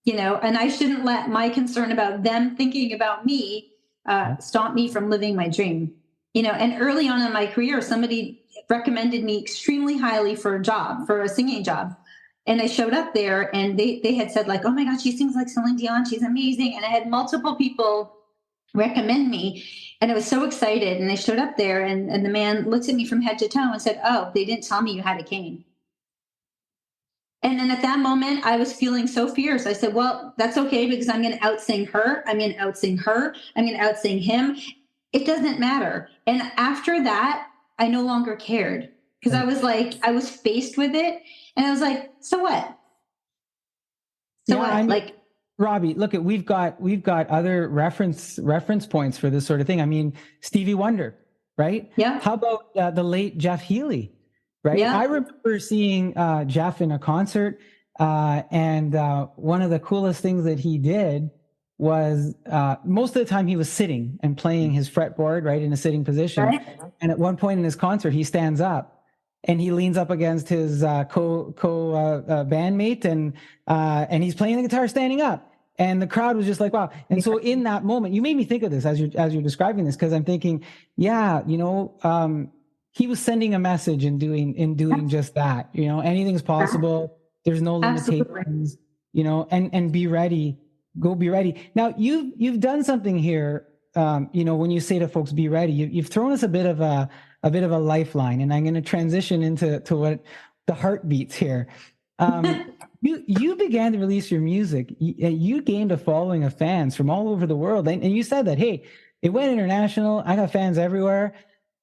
and I shouldn't let my concern about them thinking about me stop me from living my dream. And early on in my career, somebody recommended me extremely highly for a singing job. And I showed up there and they had said oh my God, she sings like Celine Dion. She's amazing. And I had multiple people recommend me. And I was so excited. And I showed up there and the man looked at me from head to toe and said, oh, they didn't tell me you had a cane. And then at that moment, I was feeling so fierce. I said, well, that's okay, because I'm going to outsing her. I'm going to outsing her. I'm going to outsing him. It doesn't matter. And after that, I no longer cared, because I was faced with it. And I was like, so what? Robbie, look at we've got other reference points for this sort of thing. I mean, Stevie Wonder, right? Yeah. How about the late Jeff Healey, right? Yeah. I remember seeing Jeff in a concert, and one of the coolest things that he did was most of the time he was sitting and playing his fretboard, right, in a sitting position. Right. And at one point in his concert, he stands up and he leans up against his bandmate, and he's playing the guitar standing up. And the crowd was just like, wow. And so in that moment, you made me think of this as you're describing this, because I'm thinking, yeah, he was sending a message in doing just that. Anything's possible. There's no limitations. And be ready. Go be ready. Now you've done something here. When you say to folks, be ready, you've thrown us a bit of a lifeline, and I'm going to transition into what the heartbeats here. You began to release your music. You gained a following of fans from all over the world, and you said that, hey, it went international. I got fans everywhere.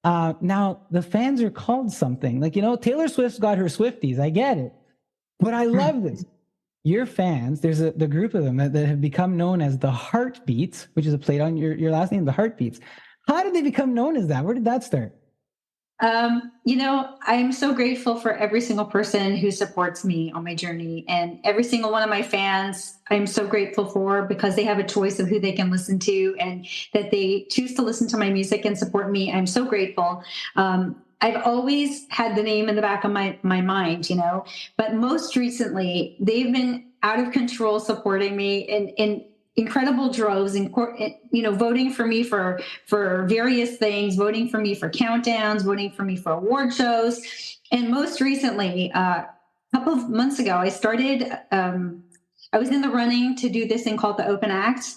Now the fans are called something. Like, Taylor Swift's got her Swifties. I get it, but I love this. Your fans, there's the group of them that have become known as the Heartbeats, which is a play on your last name, the Heartbeats. How did they become known as that? Where did that start? I'm so grateful for every single person who supports me on my journey, and every single one of my fans I'm so grateful for, because they have a choice of who they can listen to, and that they choose to listen to my music and support me. I'm so grateful. I've always had the name in the back of my mind, but most recently they've been out of control supporting me in incredible droves, and voting for me for various things, voting for me for countdowns, voting for me for award shows. And most recently, a couple of months ago, I started, I was in the running to do this thing called the Open Act.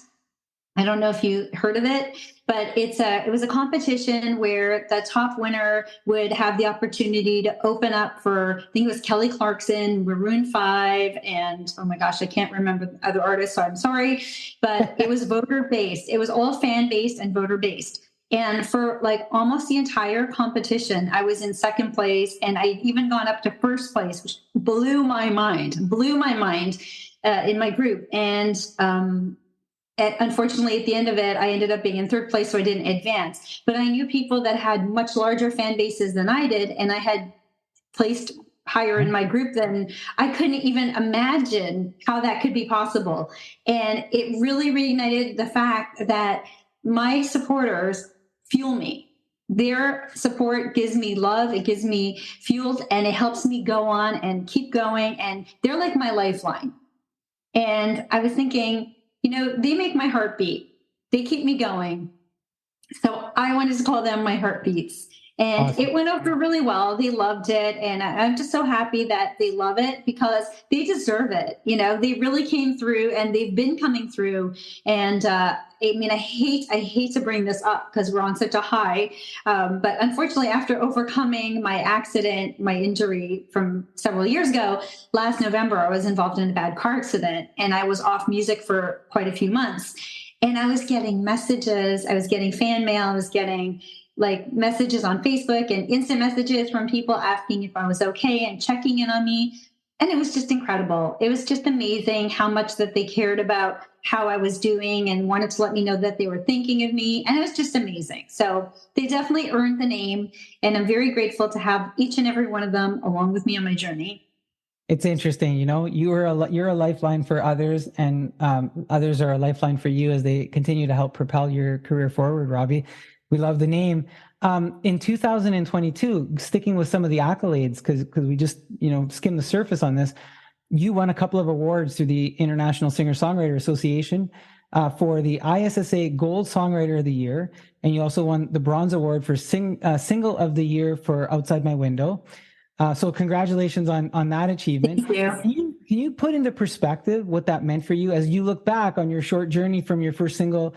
I don't know if you heard of it, but it was a competition where the top winner would have the opportunity to open up for, I think it was Kelly Clarkson, Maroon 5, and oh my gosh, I can't remember the other artists, so I'm sorry, but it was voter-based. It was all fan-based and voter-based. And for like almost the entire competition, I was in second place, and I even gone up to first place, which blew my mind in my group. And unfortunately, at the end of it, I ended up being in third place, so I didn't advance. But I knew people that had much larger fan bases than I did, and I had placed higher in my group than I couldn't even imagine how that could be possible. And it really reignited the fact that my supporters fuel me. Their support gives me love, it gives me fuel, and it helps me go on and keep going. And they're like my lifeline. And I was thinking, they make my heart beat. They keep me going. So I wanted to call them my Heartbeats. And awesome. It went over really well. They loved it. And I'm just so happy that they love it, because they deserve it. They really came through, and they've been coming through. And I hate to bring this up because we're on such a high. But unfortunately, after overcoming my accident, my injury from several years ago, last November, I was involved in a bad car accident, and I was off music for quite a few months. And I was getting messages. I was getting fan mail. I was getting messages on Facebook and instant messages from people asking if I was okay and checking in on me. And it was just incredible. It was just amazing how much that they cared about how I was doing and wanted to let me know that they were thinking of me. And it was just amazing. So they definitely earned the name. And I'm very grateful to have each and every one of them along with me on my journey. It's interesting, you're a lifeline for others, and others are a lifeline for you as they continue to help propel your career forward, Robbie. We love the name. In 2022, sticking with some of the accolades, because we just skimmed the surface on this, you won a couple of awards through the International Singer-Songwriter Association for the ISSA Gold Songwriter of the Year, and you also won the Bronze Award for Single of the Year for Outside My Window. So congratulations on that achievement. Thank you. Can you put into perspective what that meant for you as you look back on your short journey from your first single,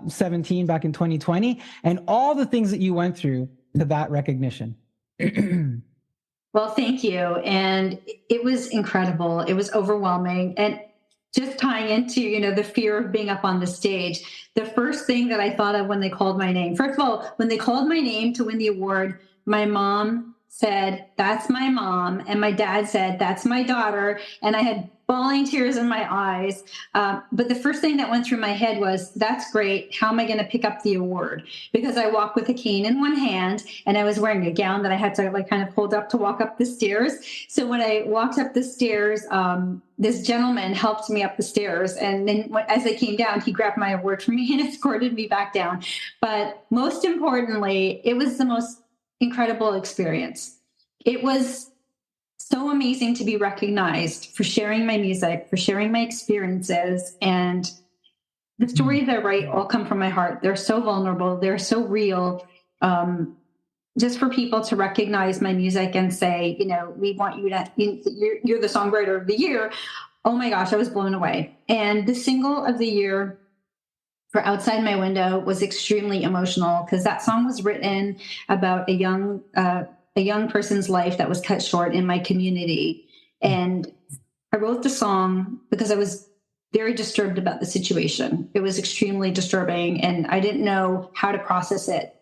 17, back in 2020, and all the things that you went through to that recognition? Well, thank you. And it was incredible. It was overwhelming. And just tying into, the fear of being up on the stage, the first thing that I thought of when they called my name, first of all, when they called my name to win the award, my mom said, "That's my mom," and my dad said, "That's my daughter," and I had bawling tears in my eyes. But the first thing that went through my head was, "That's great. How am I going to pick up the award?" Because I walk with a cane in one hand, and I was wearing a gown that I had to like kind of hold up to walk up the stairs. So when I walked up the stairs, this gentleman helped me up the stairs, and then as I came down, he grabbed my award from me and escorted me back down. But most importantly, it was the most incredible experience. It was so amazing to be recognized for sharing my music, for sharing my experiences. And the stories I write all come from my heart. They're so vulnerable, they're so real. Just for people to recognize my music and say, we want you to, you're the songwriter of the year. Oh my gosh, I was blown away. And the single of the year for Outside My Window was extremely emotional because that song was written about a young person's life that was cut short in my community. And I wrote the song because I was very disturbed about the situation. It was extremely disturbing and I didn't know how to process it.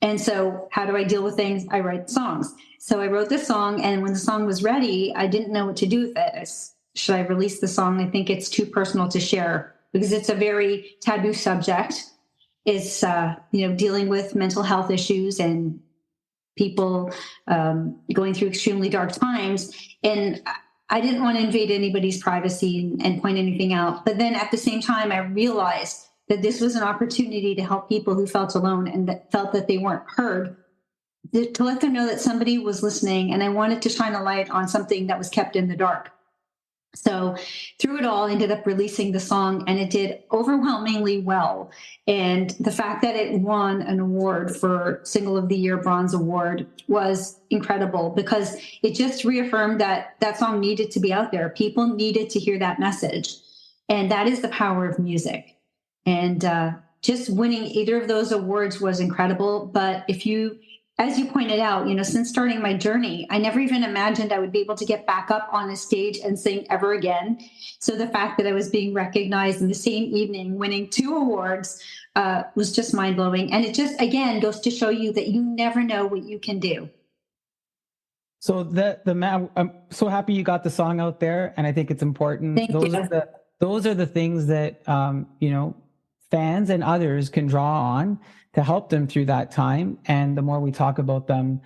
And so how do I deal with things? I write songs. So I wrote this song, and when the song was ready, I didn't know what to do with it. Should I release the song? I think it's too personal to share because it's a very taboo subject. It's, dealing with mental health issues and people going through extremely dark times. And I didn't want to invade anybody's privacy and point anything out. But then at the same time, I realized that this was an opportunity to help people who felt alone and that felt that they weren't heard, to let them know that somebody was listening. And I wanted to shine a light on something that was kept in the dark. So through it all, I ended up releasing the song, and it did overwhelmingly well. And the fact that it won an award for Single of the Year Bronze Award was incredible because it just reaffirmed that that song needed to be out there. People needed to hear that message. And that is the power of music. And just winning either of those awards was incredible. But as you pointed out, since starting my journey, I never even imagined I would be able to get back up on a stage and sing ever again. So the fact that I was being recognized in the same evening, winning 2 awards, was just mind blowing. And it just, again, goes to show you that you never know what you can do. So I'm so happy you got the song out there, and I think it's important. Thank you. Those are the things that fans and others can draw on to help them through that time. And the more we talk about them,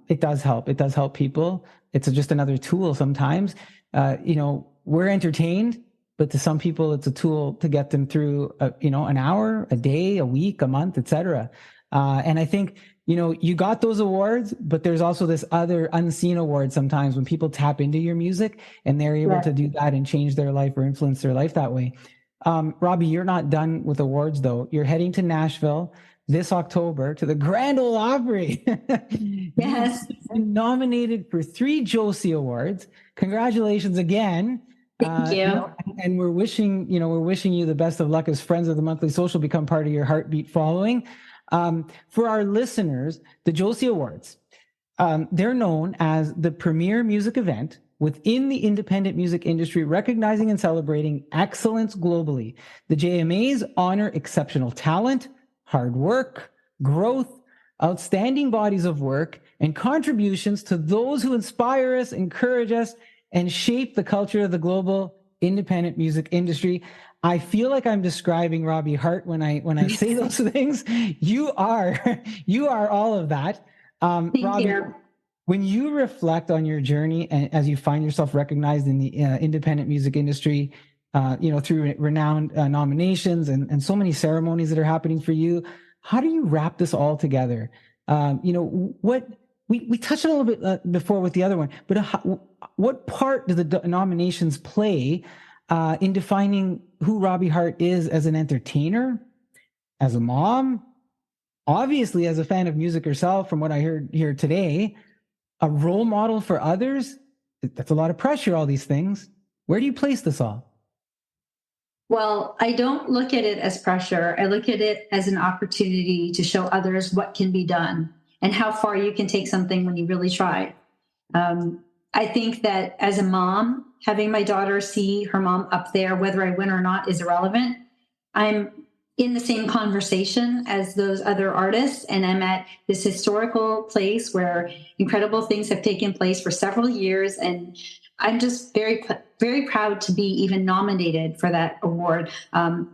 it does help. It does help people. It's just another tool sometimes. We're entertained, but to some people, it's a tool to get them through, an hour, a day, a week, a month, etc. And I think, you got those awards, but there's also this other unseen award sometimes when people tap into your music and they're able to do that and change their life or influence their life that way. Robbie, you're not done with awards though. You're heading to Nashville this October to the Grand Ole Opry. Yes. You've been nominated for 3 Josie Awards. Congratulations again. Thank you. And we're wishing you the best of luck as Friends of the Monthly Social become part of your Heartbeat following. For our listeners, the Josie Awards, they're known as the premier music event within the independent music industry, recognizing and celebrating excellence globally. The JMAs honor exceptional talent, hard work, growth, outstanding bodies of work, and contributions to those who inspire us, encourage us, and shape the culture of the global independent music industry. I feel like I'm describing Robbie Harte when I say those things. You are all of that. Thank Robbie, you. when you reflect on your journey and as you find yourself recognized in the independent music industry, through renowned nominations and so many ceremonies that are happening for you, how do you wrap this all together? What we touched on a little bit before with the other one, but what part do the nominations play in defining who Robbie Harte is as an entertainer, as a mom, obviously as a fan of music herself, from what I heard here today, a role model for others? That's a lot of pressure, all these things. Where do you place this all? Well, I don't look at it as pressure. I look at it as an opportunity to show others what can be done and how far you can take something when you really try. I think that as a mom, having my daughter see her mom up there, whether I win or not, is irrelevant. I'm in the same conversation as those other artists. And I'm at this historical place where incredible things have taken place for several years. And I'm just very, very proud to be even nominated for that award.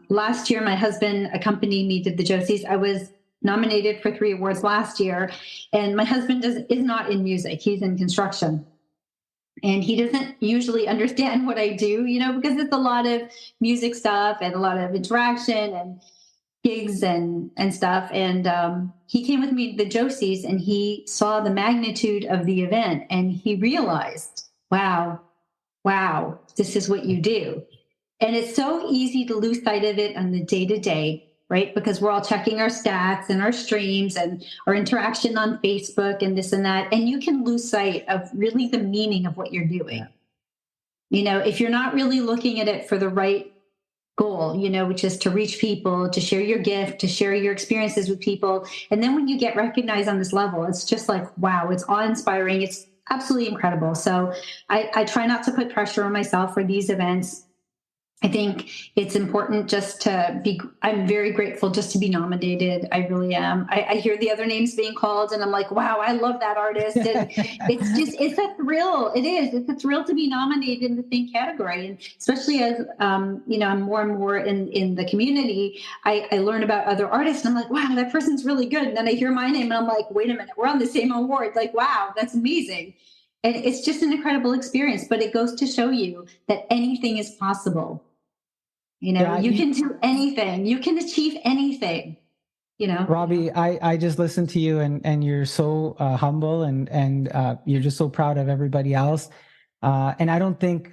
Last year, my husband accompanied me to the Josies. I was nominated for 3 awards last year. And my husband is not in music. He's in construction. And he doesn't usually understand what I do, because it's a lot of music stuff and a lot of interaction and gigs and stuff. And he came with me to the Josies, and he saw the magnitude of the event, and he realized, wow, this is what you do. And it's so easy to lose sight of it on the day-to-day, right? Because we're all checking our stats and our streams and our interaction on Facebook and this and that. And you can lose sight of really the meaning of what you're doing. If you're not really looking at it for the right goal, which is to reach people, to share your gift, to share your experiences with people. And then when you get recognized on this level, it's just like, wow, it's awe-inspiring. It's absolutely incredible. So I try not to put pressure on myself for these events. I think it's important just to be, I'm very grateful just to be nominated. I really am. I hear the other names being called and I'm like, wow, I love that artist. And it's a thrill. It is. It's a thrill to be nominated in the same category. And especially as, I'm more and more in the community, I learn about other artists and I'm like, wow, that person's really good. And then I hear my name and I'm like, wait a minute, we're on the same award. Like, wow, that's amazing. And it's just an incredible experience, but it goes to show you that anything is possible. You can do anything. You can achieve anything, Robbie, I just listened to you and you're so humble and you're just so proud of everybody else. And I don't think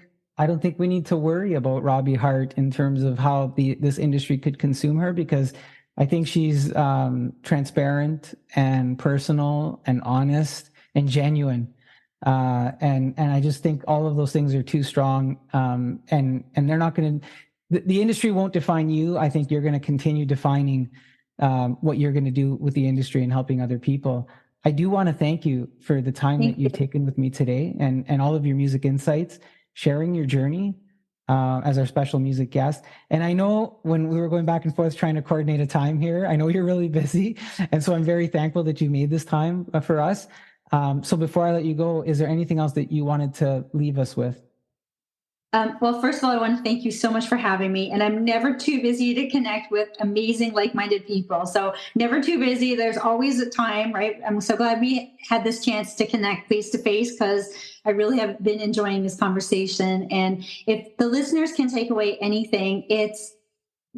we need to worry about Robbie Harte in terms of how this industry could consume her, because I think she's transparent and personal and honest and genuine. And I just think all of those things are too strong. And they're not going to, the industry won't define you. I think you're going to continue defining what you're going to do with the industry and helping other people. I do want to thank you for the time that you've taken with me today and all of your music insights, sharing your journey as our special music guest. And I know when we were going back and forth trying to coordinate a time here, I know you're really busy. And so I'm very thankful that you made this time for us. So before I let you go, is there anything else that you wanted to leave us with? Well, first of all, I want to thank you so much for having me. And I'm never too busy to connect with amazing, like-minded people. So never too busy. There's always a time, right? I'm so glad we had this chance to connect face-to-face, because I really have been enjoying this conversation. And if the listeners can take away anything, it's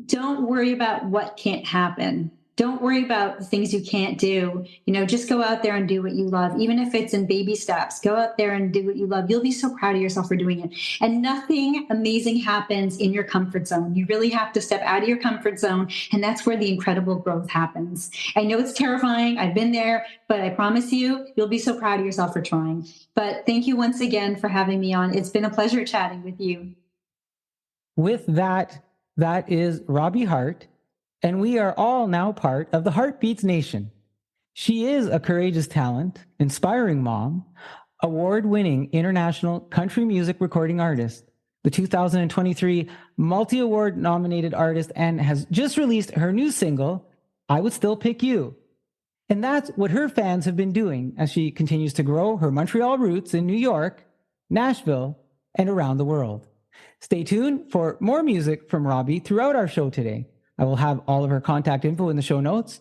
don't worry about what can't happen. Don't worry about the things you can't do. Just go out there and do what you love. Even if it's in baby steps, go out there and do what you love. You'll be so proud of yourself for doing it. And nothing amazing happens in your comfort zone. You really have to step out of your comfort zone. And that's where the incredible growth happens. I know it's terrifying. I've been there, but I promise you, you'll be so proud of yourself for trying. But thank you once again for having me on. It's been a pleasure chatting with you. With that is Robbie Harte. And we are all now part of the Heartbeats Nation. She is a courageous talent, inspiring mom, award-winning international country music recording artist, the 2023 multi-award nominated artist, and has just released her new single, I Would Still Pick You. And that's what her fans have been doing as she continues to grow her Montreal roots in New York, Nashville, and around the world. Stay tuned for more music from Robbie throughout our show today. I will have all of her contact info in the show notes.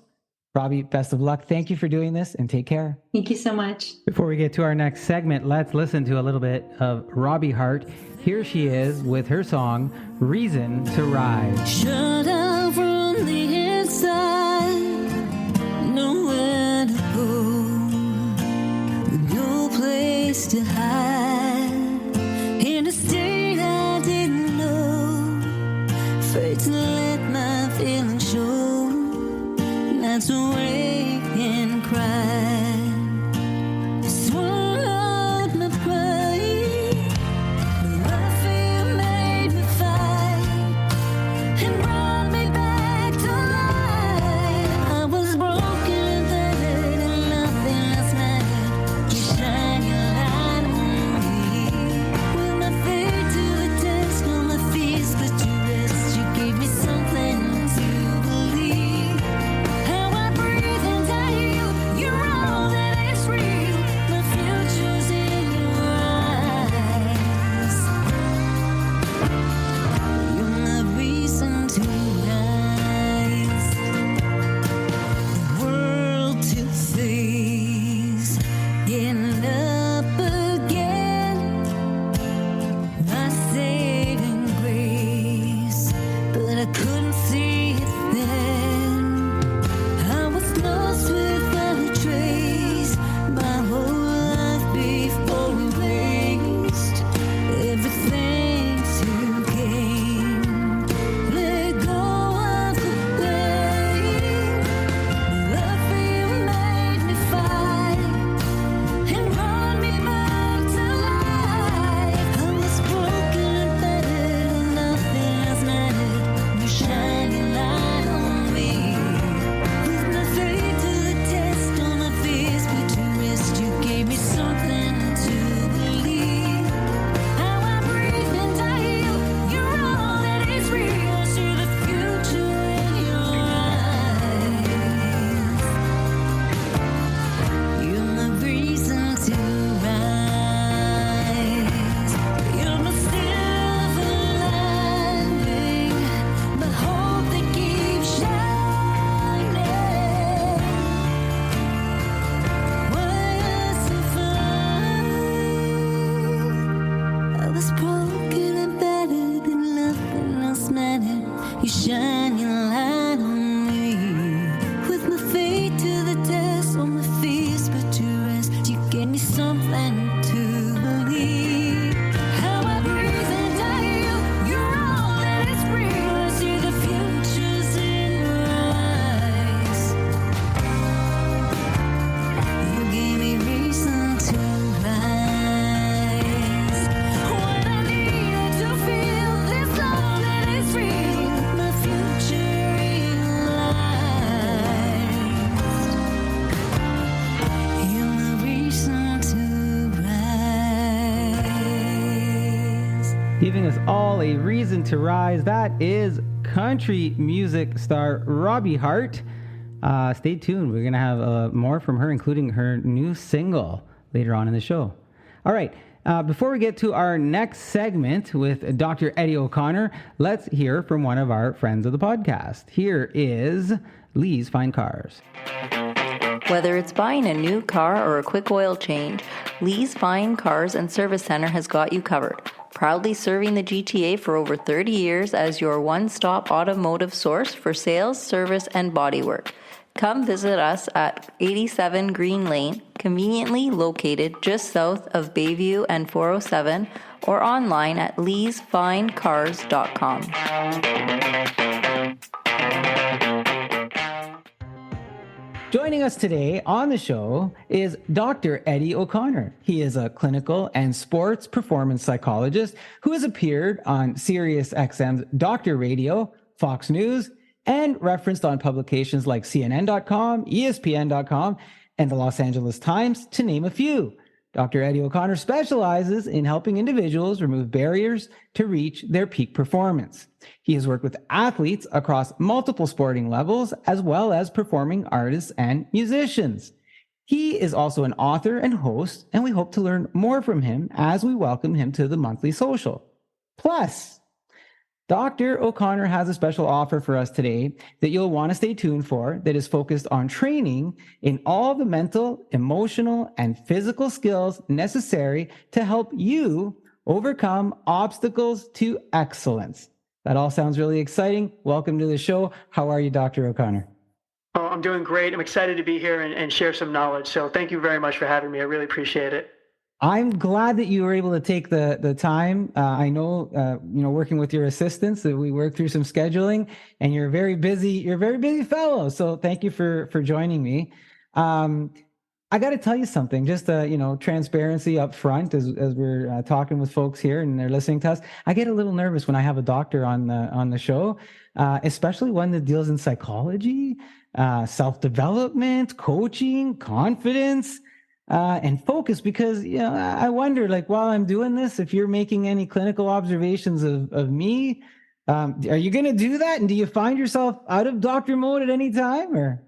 Robbie, best of luck. Thank you for doing this and take care. Thank you so much. Before we get to our next segment, let's listen to a little bit of Robbie Harte. Here she is with her song, Reason to Rise. Shut out from the inside, nowhere to go, no place to hide, in a state I didn't know, afraid to let my feelings show, that's awake and cry. Swallowed my pride, my fear made me fight, and brought me back to life. I was broken and hurt and nothing last night. You shine your light on giving us all a reason to rise. That is country music star Robbie Harte. Stay tuned. We're going to have more from her, including her new single later on in the show. All right. Before we get to our next segment with Dr. Eddie O'Connor, let's hear from one of our friends of the podcast. Here is Lee's Fine Cars. Whether it's buying a new car or a quick oil change, Lee's Fine Cars and Service Center has got you covered. Proudly serving the GTA for over 30 years as your one-stop automotive source for sales, service, and bodywork. Come visit us at 87 Green Lane, conveniently located just south of Bayview and 407, or online at leesfinecars.com. Joining us today on the show is Dr. Eddie O'Connor. He is a clinical and sports performance psychologist who has appeared on SiriusXM's Doctor Radio, Fox News, and referenced on publications like CNN.com, ESPN.com, and the Los Angeles Times, to name a few. Dr. Eddie O'Connor specializes in helping individuals remove barriers to reach their peak performance. He has worked with athletes across multiple sporting levels, as well as performing artists and musicians. He is also an author and host, and we hope to learn more from him as we welcome him to the monthly social. Plus, Dr. O'Connor has a special offer for us today that you'll want to stay tuned for, that is focused on training in all the mental, emotional, and physical skills necessary to help you overcome obstacles to excellence. That all sounds really exciting. Welcome to the show. How are you, Dr. O'Connor? Oh, I'm doing great. I'm excited to be here and share some knowledge. So thank you very much for having me. I really appreciate it. I'm glad that you were able to take the time. I know, working with your assistants, that we worked through some scheduling, and you're a very busy fellow. So thank you for joining me. I got to tell you something, just transparency up front as we're talking with folks here and they're listening to us. I get a little nervous when I have a doctor on the show, especially one that deals in psychology, self-development, coaching, confidence, and focus, because I wonder, like, while I'm doing this, if you're making any clinical observations of me, are you going to do that? And do you find yourself out of doctor mode at any time, or?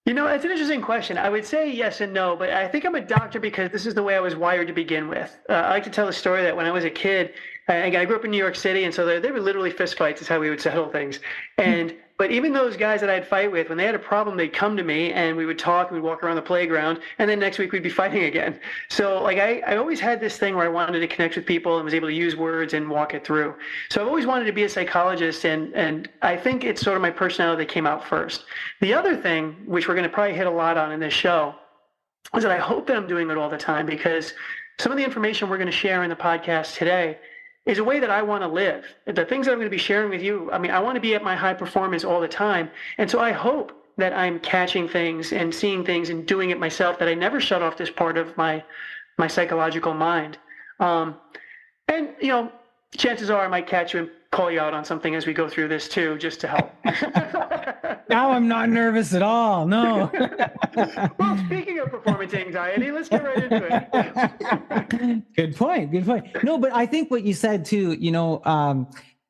It's an interesting question. I would say yes and no, but I think I'm a doctor because this is the way I was wired to begin with. I like to tell the story that when I was a kid, I grew up in New York City, and so they were literally fist fights is how we would settle things. But even those guys that I'd fight with, when they had a problem, they'd come to me and we would talk and we'd walk around the playground, and then next week we'd be fighting again. So I always had this thing where I wanted to connect with people and was able to use words and walk it through. So I've always wanted to be a psychologist, and I think it's sort of my personality that came out first. The other thing, which we're going to probably hit a lot on in this show, is that I hope that I'm doing it all the time, because some of the information we're going to share in the podcast today is a way that I want to live. The things that I'm going to be sharing with you, I want to be at my high performance all the time. And so I hope that I'm catching things and seeing things and doing it myself, that I never shut off this part of my psychological mind. Chances are I might catch you and call you out on something as we go through this too, just to help. Now I'm not nervous at all. No. Well, speaking of performance anxiety, let's get right into it. Good point. No, but I think what you said too,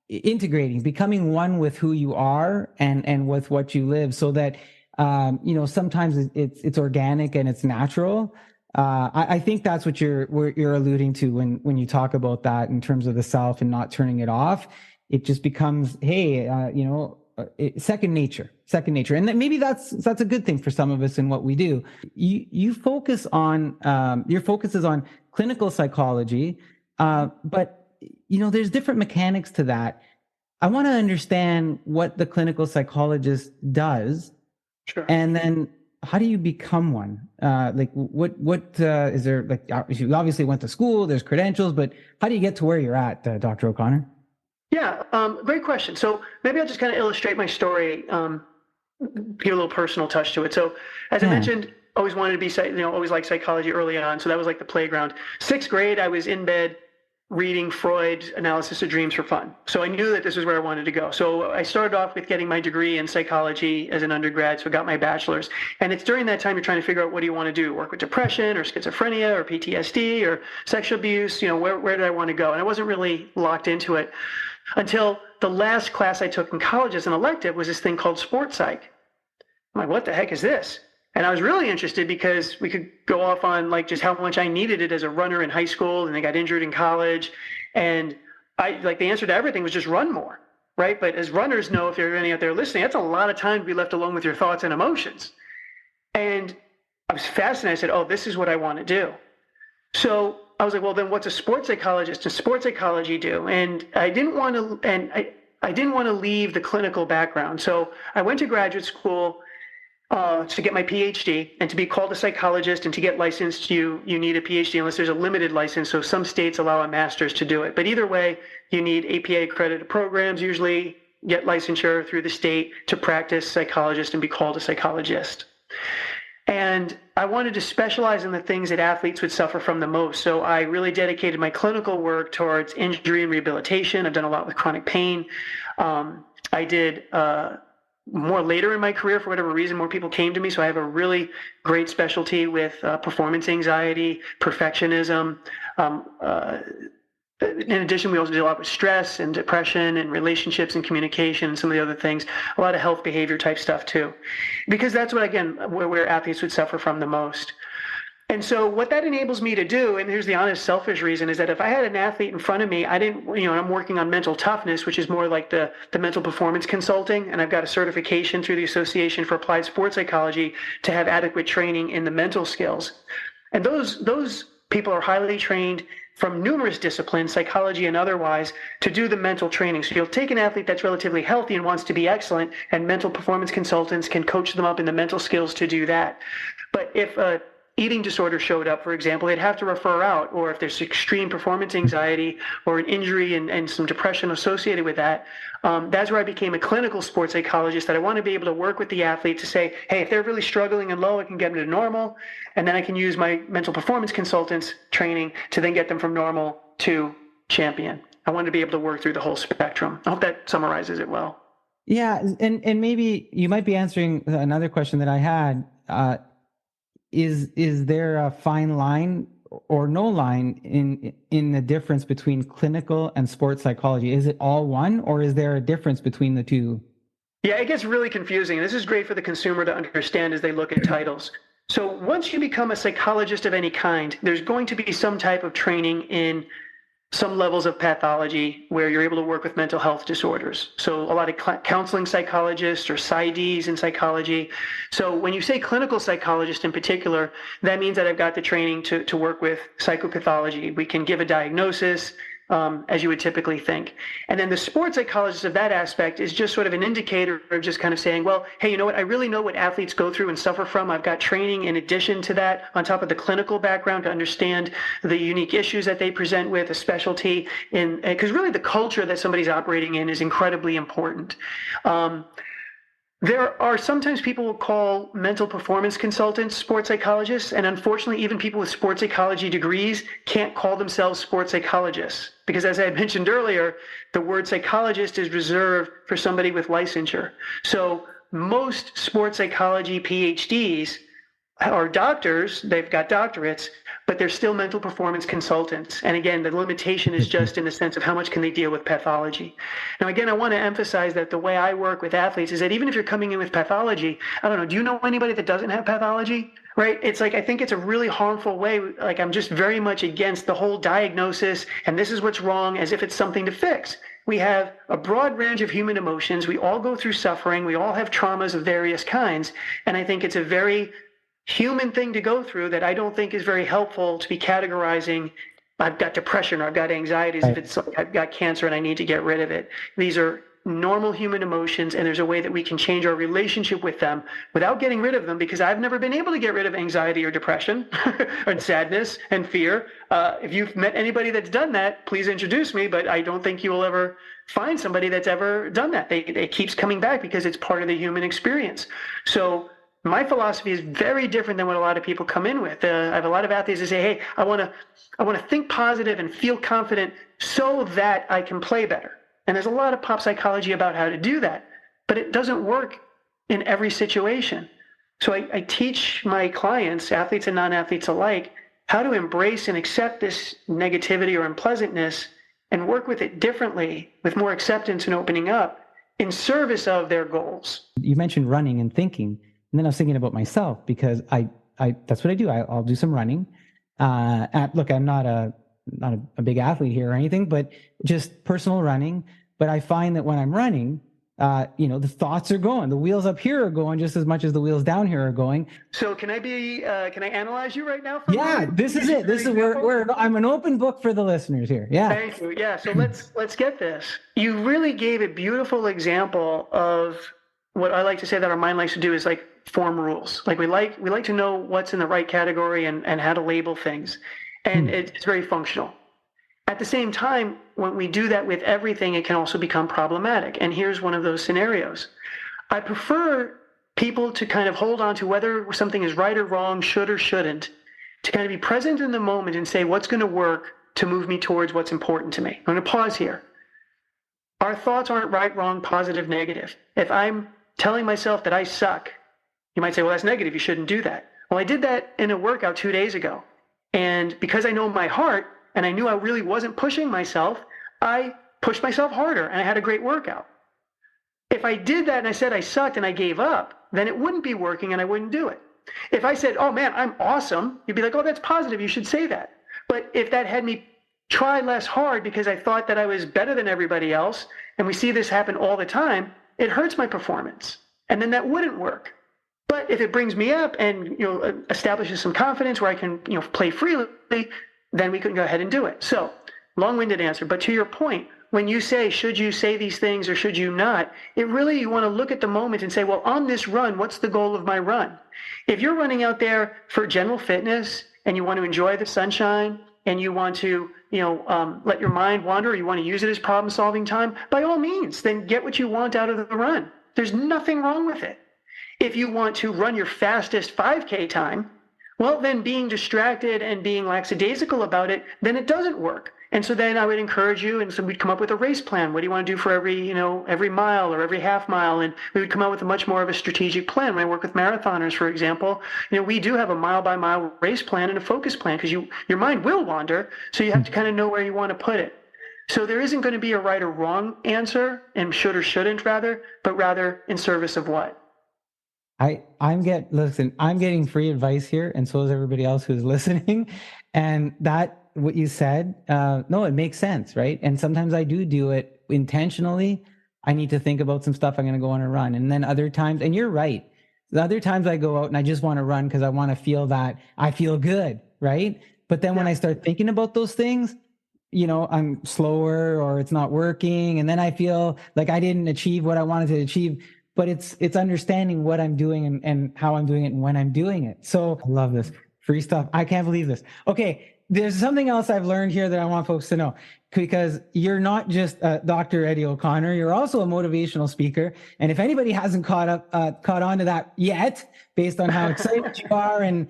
integrating, becoming one with who you are and with what you live, so that, sometimes it's organic and it's natural. I think that's what you're alluding to when you talk about that in terms of the self and not turning it off. It just becomes, second nature. And then maybe that's a good thing for some of us in what we do. You focus on, your focus is on clinical psychology, but there's different mechanics to that. I want to understand what the clinical psychologist does. Sure. And then how do you become one? What is there, like, you obviously went to school, there's credentials, but how do you get to where you're at, Dr. O'Connor? Yeah, great question. So maybe I'll just kind of illustrate my story, give a little personal touch to it. So as I mentioned, always wanted to be, always liked psychology early on. So that was like the playground. 6th grade, I was in bed reading Freud's analysis of dreams for fun. So I knew that this was where I wanted to go. So I started off with getting my degree in psychology as an undergrad, so I got my bachelor's. And it's during that time you're trying to figure out, what do you want to do? Work with depression or schizophrenia or PTSD or sexual abuse? Where did I want to go? And I wasn't really locked into it until the last class I took in college as an elective was this thing called sports psych. I'm like, what the heck is this? And I was really interested because we could go off on like just how much I needed it as a runner in high school, and I got injured in college. And the answer to everything was just run more, right? But as runners know, if you're any out there listening, that's a lot of time to be left alone with your thoughts and emotions. And I was fascinated. I said, oh, this is what I want to do. So I was like, well, then what's a sports psychologist and sports psychology do? And I didn't want to leave the clinical background. So I went to graduate school to get my PhD, and to be called a psychologist and to get licensed, you need a PhD unless there's a limited license. So some states allow a master's to do it. But either way, you need APA accredited programs, usually get licensure through the state to practice psychologist and be called a psychologist. And I wanted to specialize in the things that athletes would suffer from the most. So I really dedicated my clinical work towards injury and rehabilitation. I've done a lot with chronic pain. I did more later in my career, for whatever reason, more people came to me. So I have a really great specialty with performance anxiety, perfectionism. In addition, we also do a lot with stress and depression and relationships and communication and some of the other things, a lot of health behavior type stuff too, because that's what, again, where athletes would suffer from the most. And so what that enables me to do, and here's the honest, selfish reason, is that if I had an athlete in front of me, I'm working on mental toughness, which is more like the mental performance consulting, and I've got a certification through the Association for Applied Sports Psychology to have adequate training in the mental skills. And those people are highly trained from numerous disciplines, psychology and otherwise, to do the mental training. So you'll take an athlete that's relatively healthy and wants to be excellent, and mental performance consultants can coach them up in the mental skills to do that. But if a eating disorder showed up, for example, they'd have to refer out, or if there's extreme performance anxiety or an injury and some depression associated with that, that's where I became a clinical sports psychologist, that I want to be able to work with the athlete to say, hey, if they're really struggling and low, I can get them to normal, and then I can use my mental performance consultants training to then get them from normal to champion. I wanted to be able to work through the whole spectrum. I hope that summarizes it well. Yeah, and maybe you might be answering another question that I had. Is there a fine line or no line in the difference between clinical and sports psychology? Is it all one, or is there a difference between the two? Yeah, it gets really confusing. This is great for the consumer to understand as they look at titles. So once you become a psychologist of any kind, there's going to be some type of training in some levels of pathology where you're able to work with mental health disorders. So a lot of counseling psychologists or PsyDs in psychology. So when you say clinical psychologist in particular, that means that I've got the training to work with psychopathology. We can give a diagnosis, as you would typically think. And then the sports psychologist of that aspect is just sort of an indicator of just kind of saying, well, hey, you know what? I really know what athletes go through and suffer from. I've got training in addition to that, on top of the clinical background, to understand the unique issues that they present with, a specialty in, because really the culture that somebody's operating in is incredibly important. There are sometimes people will call mental performance consultants sports psychologists, and unfortunately, even people with sports psychology degrees can't call themselves sports psychologists, because as I mentioned earlier, the word psychologist is reserved for somebody with licensure. So most sports psychology PhDs are doctors, they've got doctorates, but they're still mental performance consultants. And again, the limitation is just in the sense of how much can they deal with pathology. Now, again, I want to emphasize that the way I work with athletes is that even if you're coming in with pathology, I don't know, do you know anybody that doesn't have pathology? Right? It's like, I think it's a really harmful way. Like, I'm just very much against the whole diagnosis and this is what's wrong, as if it's something to fix. We have a broad range of human emotions. We all go through suffering. We all have traumas of various kinds. And I think it's a very human thing to go through that I don't think is very helpful to be categorizing, I've got depression or I've got anxieties, if it's like I've got cancer and I need to get rid of it. These are normal human emotions, and there's a way that we can change our relationship with them without getting rid of them, because I've never been able to get rid of anxiety or depression and sadness and fear. If you've met anybody that's done that, please introduce me, but I don't think you will ever find somebody that's ever done that. It keeps coming back because it's part of the human experience. So my philosophy is very different than what a lot of people come in with. I have a lot of athletes that say, hey, I want to think positive and feel confident so that I can play better. And there's a lot of pop psychology about how to do that, but it doesn't work in every situation. So I teach my clients, athletes and non-athletes alike, how to embrace and accept this negativity or unpleasantness and work with it differently, with more acceptance and opening up in service of their goals. You mentioned running and thinking, and then I was thinking about myself because I that's what I do. I'll do some running. Look, I'm not a big athlete here or anything, but just personal running. But I find that when I'm running, the thoughts are going. The wheels up here are going just as much as the wheels down here are going. So can I analyze you right now? This is it. This is where I'm an open book for the listeners here. Yeah. Thank you. Yeah. So let's get this. You really gave a beautiful example of what I like to say that our mind likes to do is like form rules. Like we like to know what's in the right category and how to label things. And it's very functional. At the same time, when we do that with everything, it can also become problematic. And here's one of those scenarios. I prefer people to kind of hold on to whether something is right or wrong, should or shouldn't, to kind of be present in the moment and say, what's going to work to move me towards what's important to me? I'm going to pause here. Our thoughts aren't right, wrong, positive, negative. If I'm telling myself that I suck, you might say, well, that's negative. You shouldn't do that. Well, I did that in a workout 2 days ago. And because I know my heart, and I knew I really wasn't pushing myself, I pushed myself harder and I had a great workout. If I did that and I said I sucked and I gave up, then it wouldn't be working and I wouldn't do it. If I said, oh man, I'm awesome, you'd be like, oh, that's positive, you should say that. But if that had me try less hard because I thought that I was better than everybody else, and we see this happen all the time, it hurts my performance. And then that wouldn't work. But if it brings me up and establishes some confidence where I can play freely, then we can go ahead and do it. So, long-winded answer, but to your point, when you say, should you say these things or should you not, you want to look at the moment and say, well, on this run, what's the goal of my run? If you're running out there for general fitness and you want to enjoy the sunshine and you want to, let your mind wander, or you want to use it as problem-solving time, by all means, then get what you want out of the run. There's nothing wrong with it. If you want to run your fastest 5K time, well, then being distracted and being lackadaisical about it, then it doesn't work. And so then I would encourage you, and so we'd come up with a race plan. What do you want to do for every mile or every half mile? And we would come out with a much more of a strategic plan. When I work with marathoners, for example, we do have a mile-by-mile race plan and a focus plan because your mind will wander, so you have to kind of know where you want to put it. So there isn't going to be a right or wrong answer, and should or shouldn't rather, but rather in service of what? I'm getting free advice here, and so is everybody else who's listening. And that what you said, no, it makes sense, right? And sometimes I do it intentionally. I need to think about some stuff. I'm going to go on a run, and then other times, and you're right. The other times I go out and I just want to run because I want to feel that I feel good, right? But then when I start thinking about those things, I'm slower or it's not working, and then I feel like I didn't achieve what I wanted to achieve. But it's understanding what I'm doing and how I'm doing it and when I'm doing it. So I love this free stuff. I can't believe this. Okay. There's something else I've learned here that I want folks to know, because you're not just Dr. Eddie O'Connor. You're also a motivational speaker. And if anybody hasn't caught on to that yet, based on how excited you are and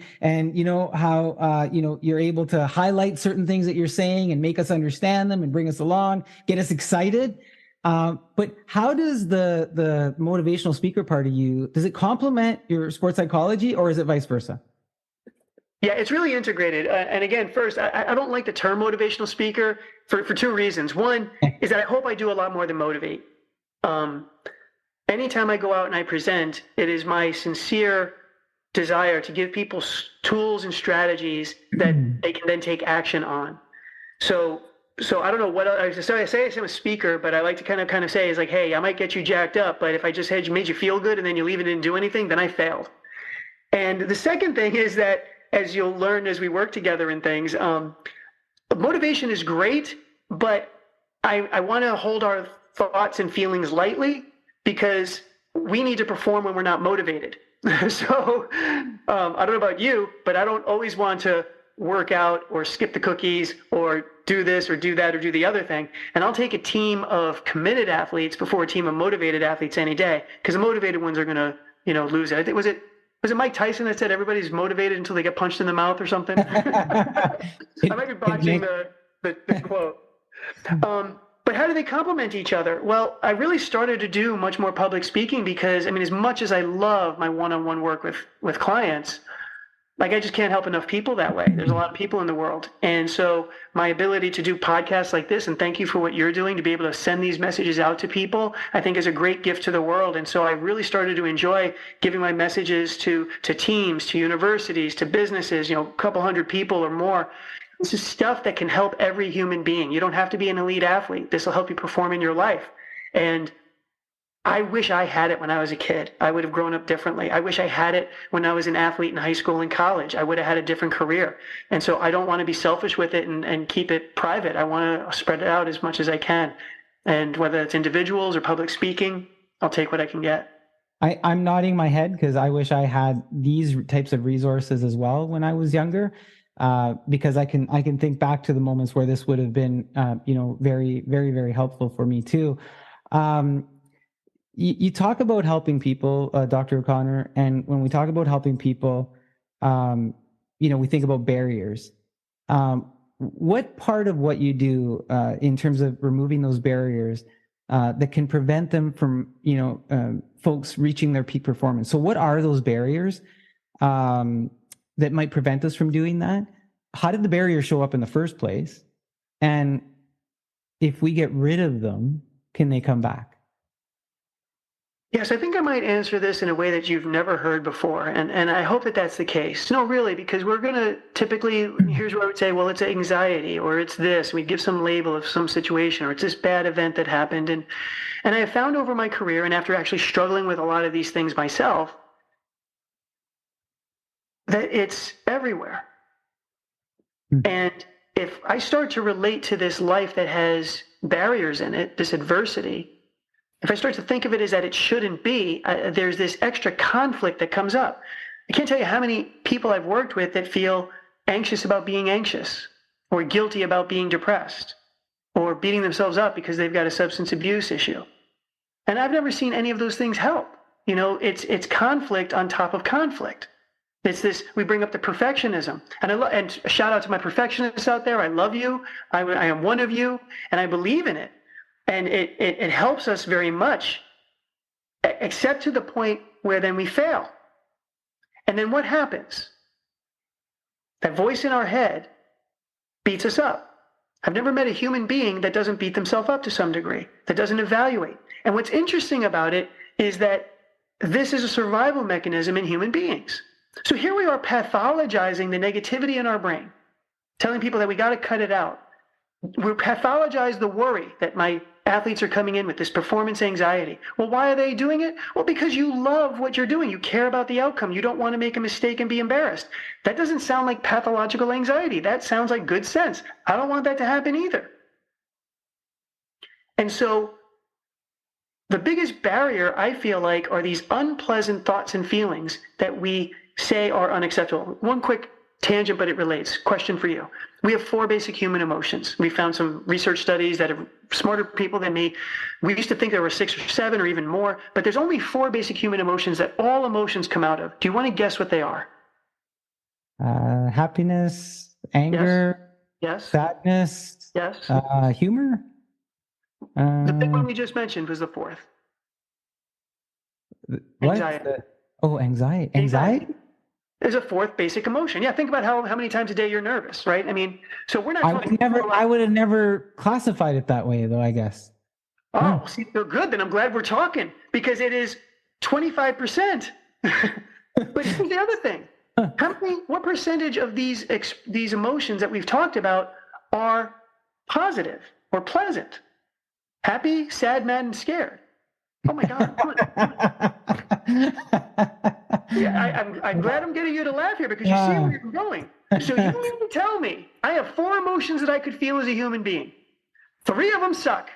how, you're able to highlight certain things that you're saying and make us understand them and bring us along, get us excited. But how does the motivational speaker part of you, does it complement your sports psychology, or is it vice versa? Yeah, it's really integrated. And again, first, I don't like the term motivational speaker for two reasons. One is that I hope I do a lot more than motivate. Anytime I go out and I present, it is my sincere desire to give people tools and strategies that they can then take action on. So I don't know what I say I'm a speaker, but I like to kind of say is like, hey, I might get you jacked up, but if I just made you feel good and then you leave and didn't do anything, then I failed. And the second thing is that, as you'll learn as we work together in things, motivation is great, but I want to hold our thoughts and feelings lightly because we need to perform when we're not motivated. So I don't know about you, but I don't always want to work out or skip the cookies or do this or do that or do the other thing. And I'll take a team of committed athletes before a team of motivated athletes any day, because the motivated ones are going to, lose it. I think, was it Was it Mike Tyson that said everybody's motivated until they get punched in the mouth or something? I might be botching the quote. But how do they complement each other? Well, I really started to do much more public speaking because, I mean, as much as I love my one-on-one work with clients, like I just can't help enough people that way. There's a lot of people in the world. And so my ability to do podcasts like this, and thank you for what you're doing, to be able to send these messages out to people, I think is a great gift to the world. And so I really started to enjoy giving my messages to teams, to universities, to businesses, a couple hundred people or more. This is stuff that can help every human being. You don't have to be an elite athlete. This will help you perform in your life. And I wish I had it when I was a kid. I would have grown up differently. I wish I had it when I was an athlete in high school and college. I would have had a different career. And so I don't want to be selfish with it and keep it private. I want to spread it out as much as I can. And whether it's individuals or public speaking, I'll take what I can get. I'm nodding my head because I wish I had these types of resources as well when I was younger. Because I can think back to the moments where this would have been, very, very, very helpful for me too. You talk about helping people, Dr. O'Connor, and when we talk about helping people, we think about barriers. What part of what you do in terms of removing those barriers that can prevent them from, folks reaching their peak performance? So what are those barriers that might prevent us from doing that? How did the barriers show up in the first place? And if we get rid of them, can they come back? Yes, I think I might answer this in a way that you've never heard before, and I hope that that's the case. No, really, because we're going to typically, here's where I would say, well, it's anxiety, or it's this. We give some label of some situation, or it's this bad event that happened. And I have found over my career, and after actually struggling with a lot of these things myself, that it's everywhere. And if I start to relate to this life that has barriers in it, this adversity, if I start to think of it as that it shouldn't be, there's this extra conflict that comes up. I can't tell you how many people I've worked with that feel anxious about being anxious, or guilty about being depressed, or beating themselves up because they've got a substance abuse issue. And I've never seen any of those things help. It's conflict on top of conflict. It's this, we bring up the perfectionism. And and a shout out to my perfectionists out there. I love you. I am one of you, and I believe in it. And it helps us very much, except to the point where then we fail. And then what happens? That voice in our head beats us up. I've never met a human being that doesn't beat themselves up to some degree, that doesn't evaluate. And what's interesting about it is that this is a survival mechanism in human beings. So here we are pathologizing the negativity in our brain, telling people that we got to cut it out. We pathologize the worry that my athletes are coming in with, this performance anxiety. Well, why are they doing it? Well, because you love what you're doing. You care about the outcome. You don't want to make a mistake and be embarrassed. That doesn't sound like pathological anxiety. That sounds like good sense. I don't want that to happen either. And so the biggest barrier, I feel like, are these unpleasant thoughts and feelings that we say are unacceptable. One quick tangent, but it relates. Question for you. We have 4 basic human emotions. We found some research studies that have smarter people than me. We used to think there were 6 or 7 or even more, but there's only 4 basic human emotions that all emotions come out of. Do you want to guess what they are? Happiness, anger, yes. Sadness, yes. Humor. The big one we just mentioned was the 4th. What? Anxiety. Anxiety. Anxiety? Is a 4th basic emotion. Yeah, think about how many times a day you're nervous, right? I mean, so we're not. I would have never classified it that way, though, I guess. Oh, see, they're good. Then I'm glad we're talking, because it is 25%. But here's the other thing: what percentage of these emotions that we've talked about are positive or pleasant? Happy, sad, mad, and scared. Oh my God! Yeah, I'm glad I'm getting you to laugh here, because you see where you're going. So you mean to tell me I have 4 emotions that I could feel as a human being? 3 of them suck.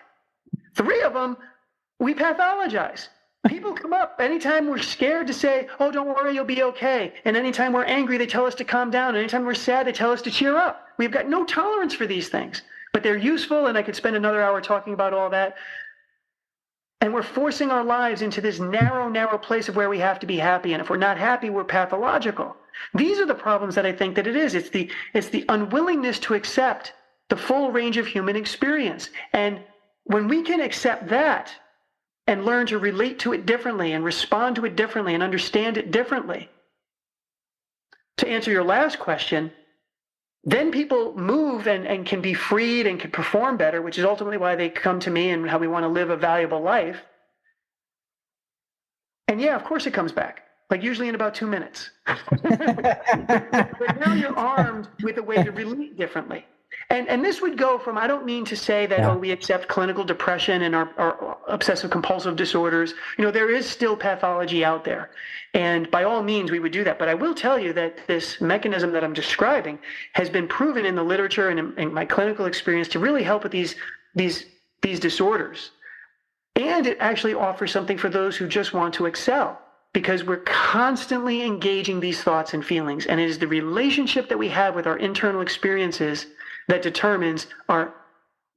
3 of them we pathologize. People come up anytime we're scared to say, oh, don't worry, you'll be okay. And anytime we're angry, they tell us to calm down. And anytime we're sad, they tell us to cheer up. We've got no tolerance for these things. But they're useful, and I could spend another hour talking about all that. And we're forcing our lives into this narrow place of where we have to be happy. And if we're not happy, we're pathological. These are the problems that I think that it is. It's the unwillingness to accept the full range of human experience. And when we can accept that and learn to relate to it differently and respond to it differently and understand it differently, to answer your last question, then people move and can be freed and can perform better, which is ultimately why they come to me and how we want to live a valuable life. And yeah, of course it comes back, like usually in about 2 minutes. But now you're armed with a way to relate differently. And this would go from, I don't mean to say that, we accept clinical depression and our obsessive compulsive disorders. There is still pathology out there. And by all means, we would do that. But I will tell you that this mechanism that I'm describing has been proven in the literature and in my clinical experience to really help with these disorders. And it actually offers something for those who just want to excel, because we're constantly engaging these thoughts and feelings. And it is the relationship that we have with our internal experiences that determines our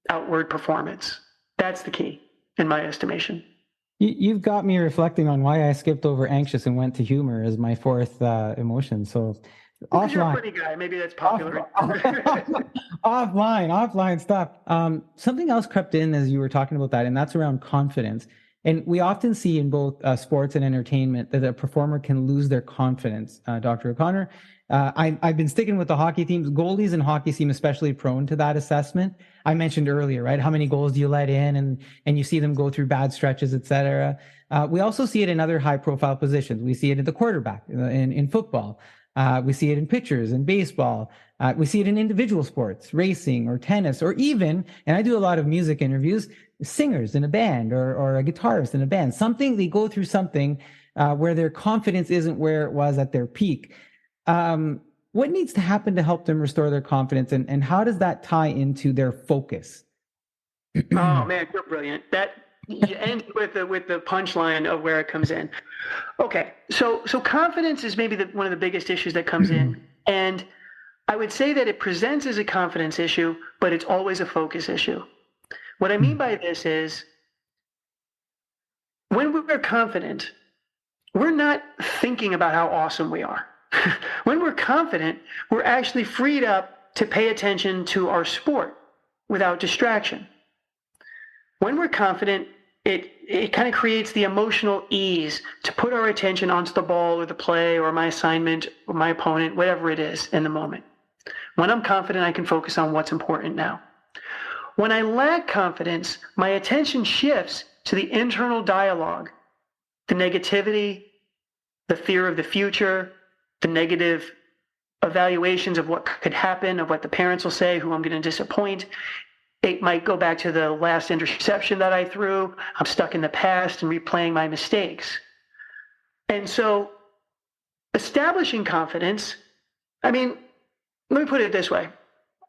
outward performance. That's the key, in my estimation. You've got me reflecting on why I skipped over anxious and went to humor as my fourth emotion. So Because you're a funny guy, maybe that's popular. offline stuff. Something else crept in as you were talking about that, and that's around confidence. And we often see in both sports and entertainment that a performer can lose their confidence. Dr. O'Connor, I've been sticking with the hockey teams. Goalies in hockey seem especially prone to that assessment. I mentioned earlier, right? How many goals do you let in, and you see them go through bad stretches, et cetera. We also see it in other high-profile positions. We see it at the quarterback in football. We see it in pitchers in baseball. We see it in individual sports, racing or tennis, or even, and I do a lot of music interviews, singers in a band or a guitarist in a band. They go through something where their confidence isn't where it was at their peak. What needs to happen to help them restore their confidence, and how does that tie into their focus? Oh man, you're brilliant. That you end with the punchline of where it comes in. Okay, so confidence is maybe one of the biggest issues that comes in, and I would say that it presents as a confidence issue, but it's always a focus issue. What I mean by this is, when we're confident, we're not thinking about how awesome we are. When we're confident, we're actually freed up to pay attention to our sport without distraction. When we're confident, it kind of creates the emotional ease to put our attention onto the ball or the play or my assignment or my opponent, whatever it is in the moment. When I'm confident, I can focus on what's important now. When I lack confidence, my attention shifts to the internal dialogue, the negativity, the fear of the future, the negative evaluations of what could happen, of what the parents will say, who I'm going to disappoint. It might go back to the last interception that I threw. I'm stuck in the past and replaying my mistakes. And so establishing confidence, let me put it this way.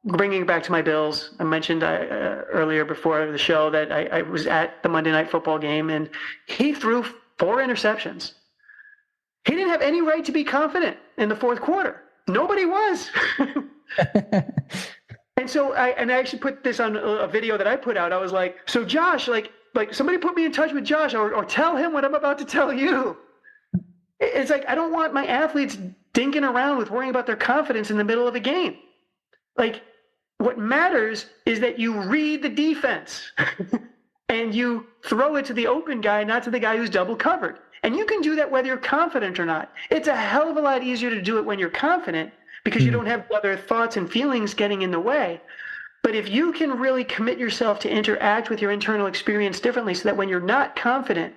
Bringing it back to my Bills, I mentioned earlier before the show that I was at the Monday Night Football game, and he threw 4 interceptions. He didn't have any right to be confident in the fourth quarter. Nobody was. And so I actually put this on a video that I put out. I was like, so Josh, like somebody put me in touch with Josh or tell him what I'm about to tell you. It's like, I don't want my athletes dinking around with worrying about their confidence in the middle of a game. Like, what matters is that you read the defense and you throw it to the open guy, not to the guy who's double covered. And you can do that whether you're confident or not. It's a hell of a lot easier to do it when you're confident because you don't have other thoughts and feelings getting in the way. But if you can really commit yourself to interact with your internal experience differently so that when you're not confident,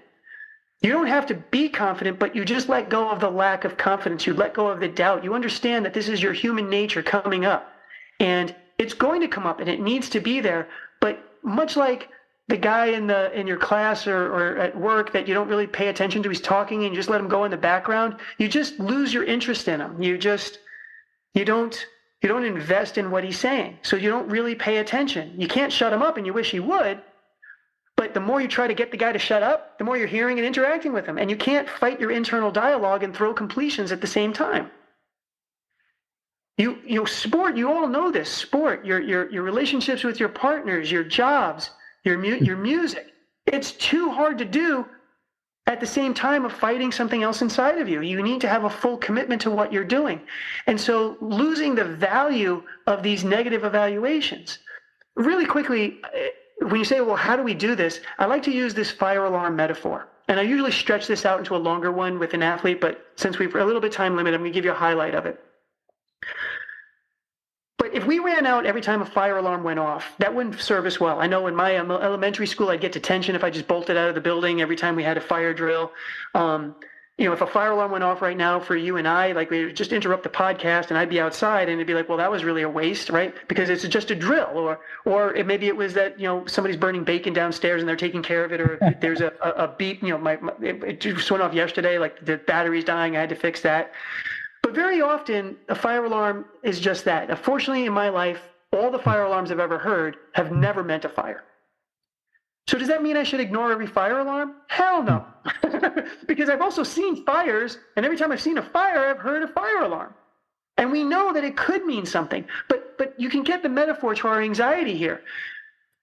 you don't have to be confident, but you just let go of the lack of confidence. You let go of the doubt. You understand that this is your human nature coming up. And it's going to come up and it needs to be there. But much like the guy in your class or at work that you don't really pay attention to, he's talking and you just let him go in the background, you just lose your interest in him. You don't invest in what he's saying. So you don't really pay attention. You can't shut him up and you wish he would. But the more you try to get the guy to shut up, the more you're hearing and interacting with him. And you can't fight your internal dialogue and throw completions at the same time. Sport, you all know this. Sport, your relationships with your partners, your jobs, your music. It's too hard to do at the same time of fighting something else inside of you. You need to have a full commitment to what you're doing. And so losing the value of these negative evaluations. Really quickly, when you say, well, how do we do this? I like to use this fire alarm metaphor. And I usually stretch this out into a longer one with an athlete, but since we've a little bit time limit, I'm going to give you a highlight of it. But if we ran out every time a fire alarm went off, that wouldn't serve us well. I know in my elementary school, I'd get detention if I just bolted out of the building every time we had a fire drill. If a fire alarm went off right now for you and I, like we would just interrupt the podcast and I'd be outside and it'd be like, well, that was really a waste, right? Because it's just a drill, or maybe it was that, somebody's burning bacon downstairs and they're taking care of it, or there's a beep, it just went off yesterday, like the battery's dying, I had to fix that. But very often, a fire alarm is just that. Unfortunately, in my life, all the fire alarms I've ever heard have never meant a fire. So does that mean I should ignore every fire alarm? Hell no. Because I've also seen fires, and every time I've seen a fire, I've heard a fire alarm. And we know that it could mean something. But you can get the metaphor to our anxiety here.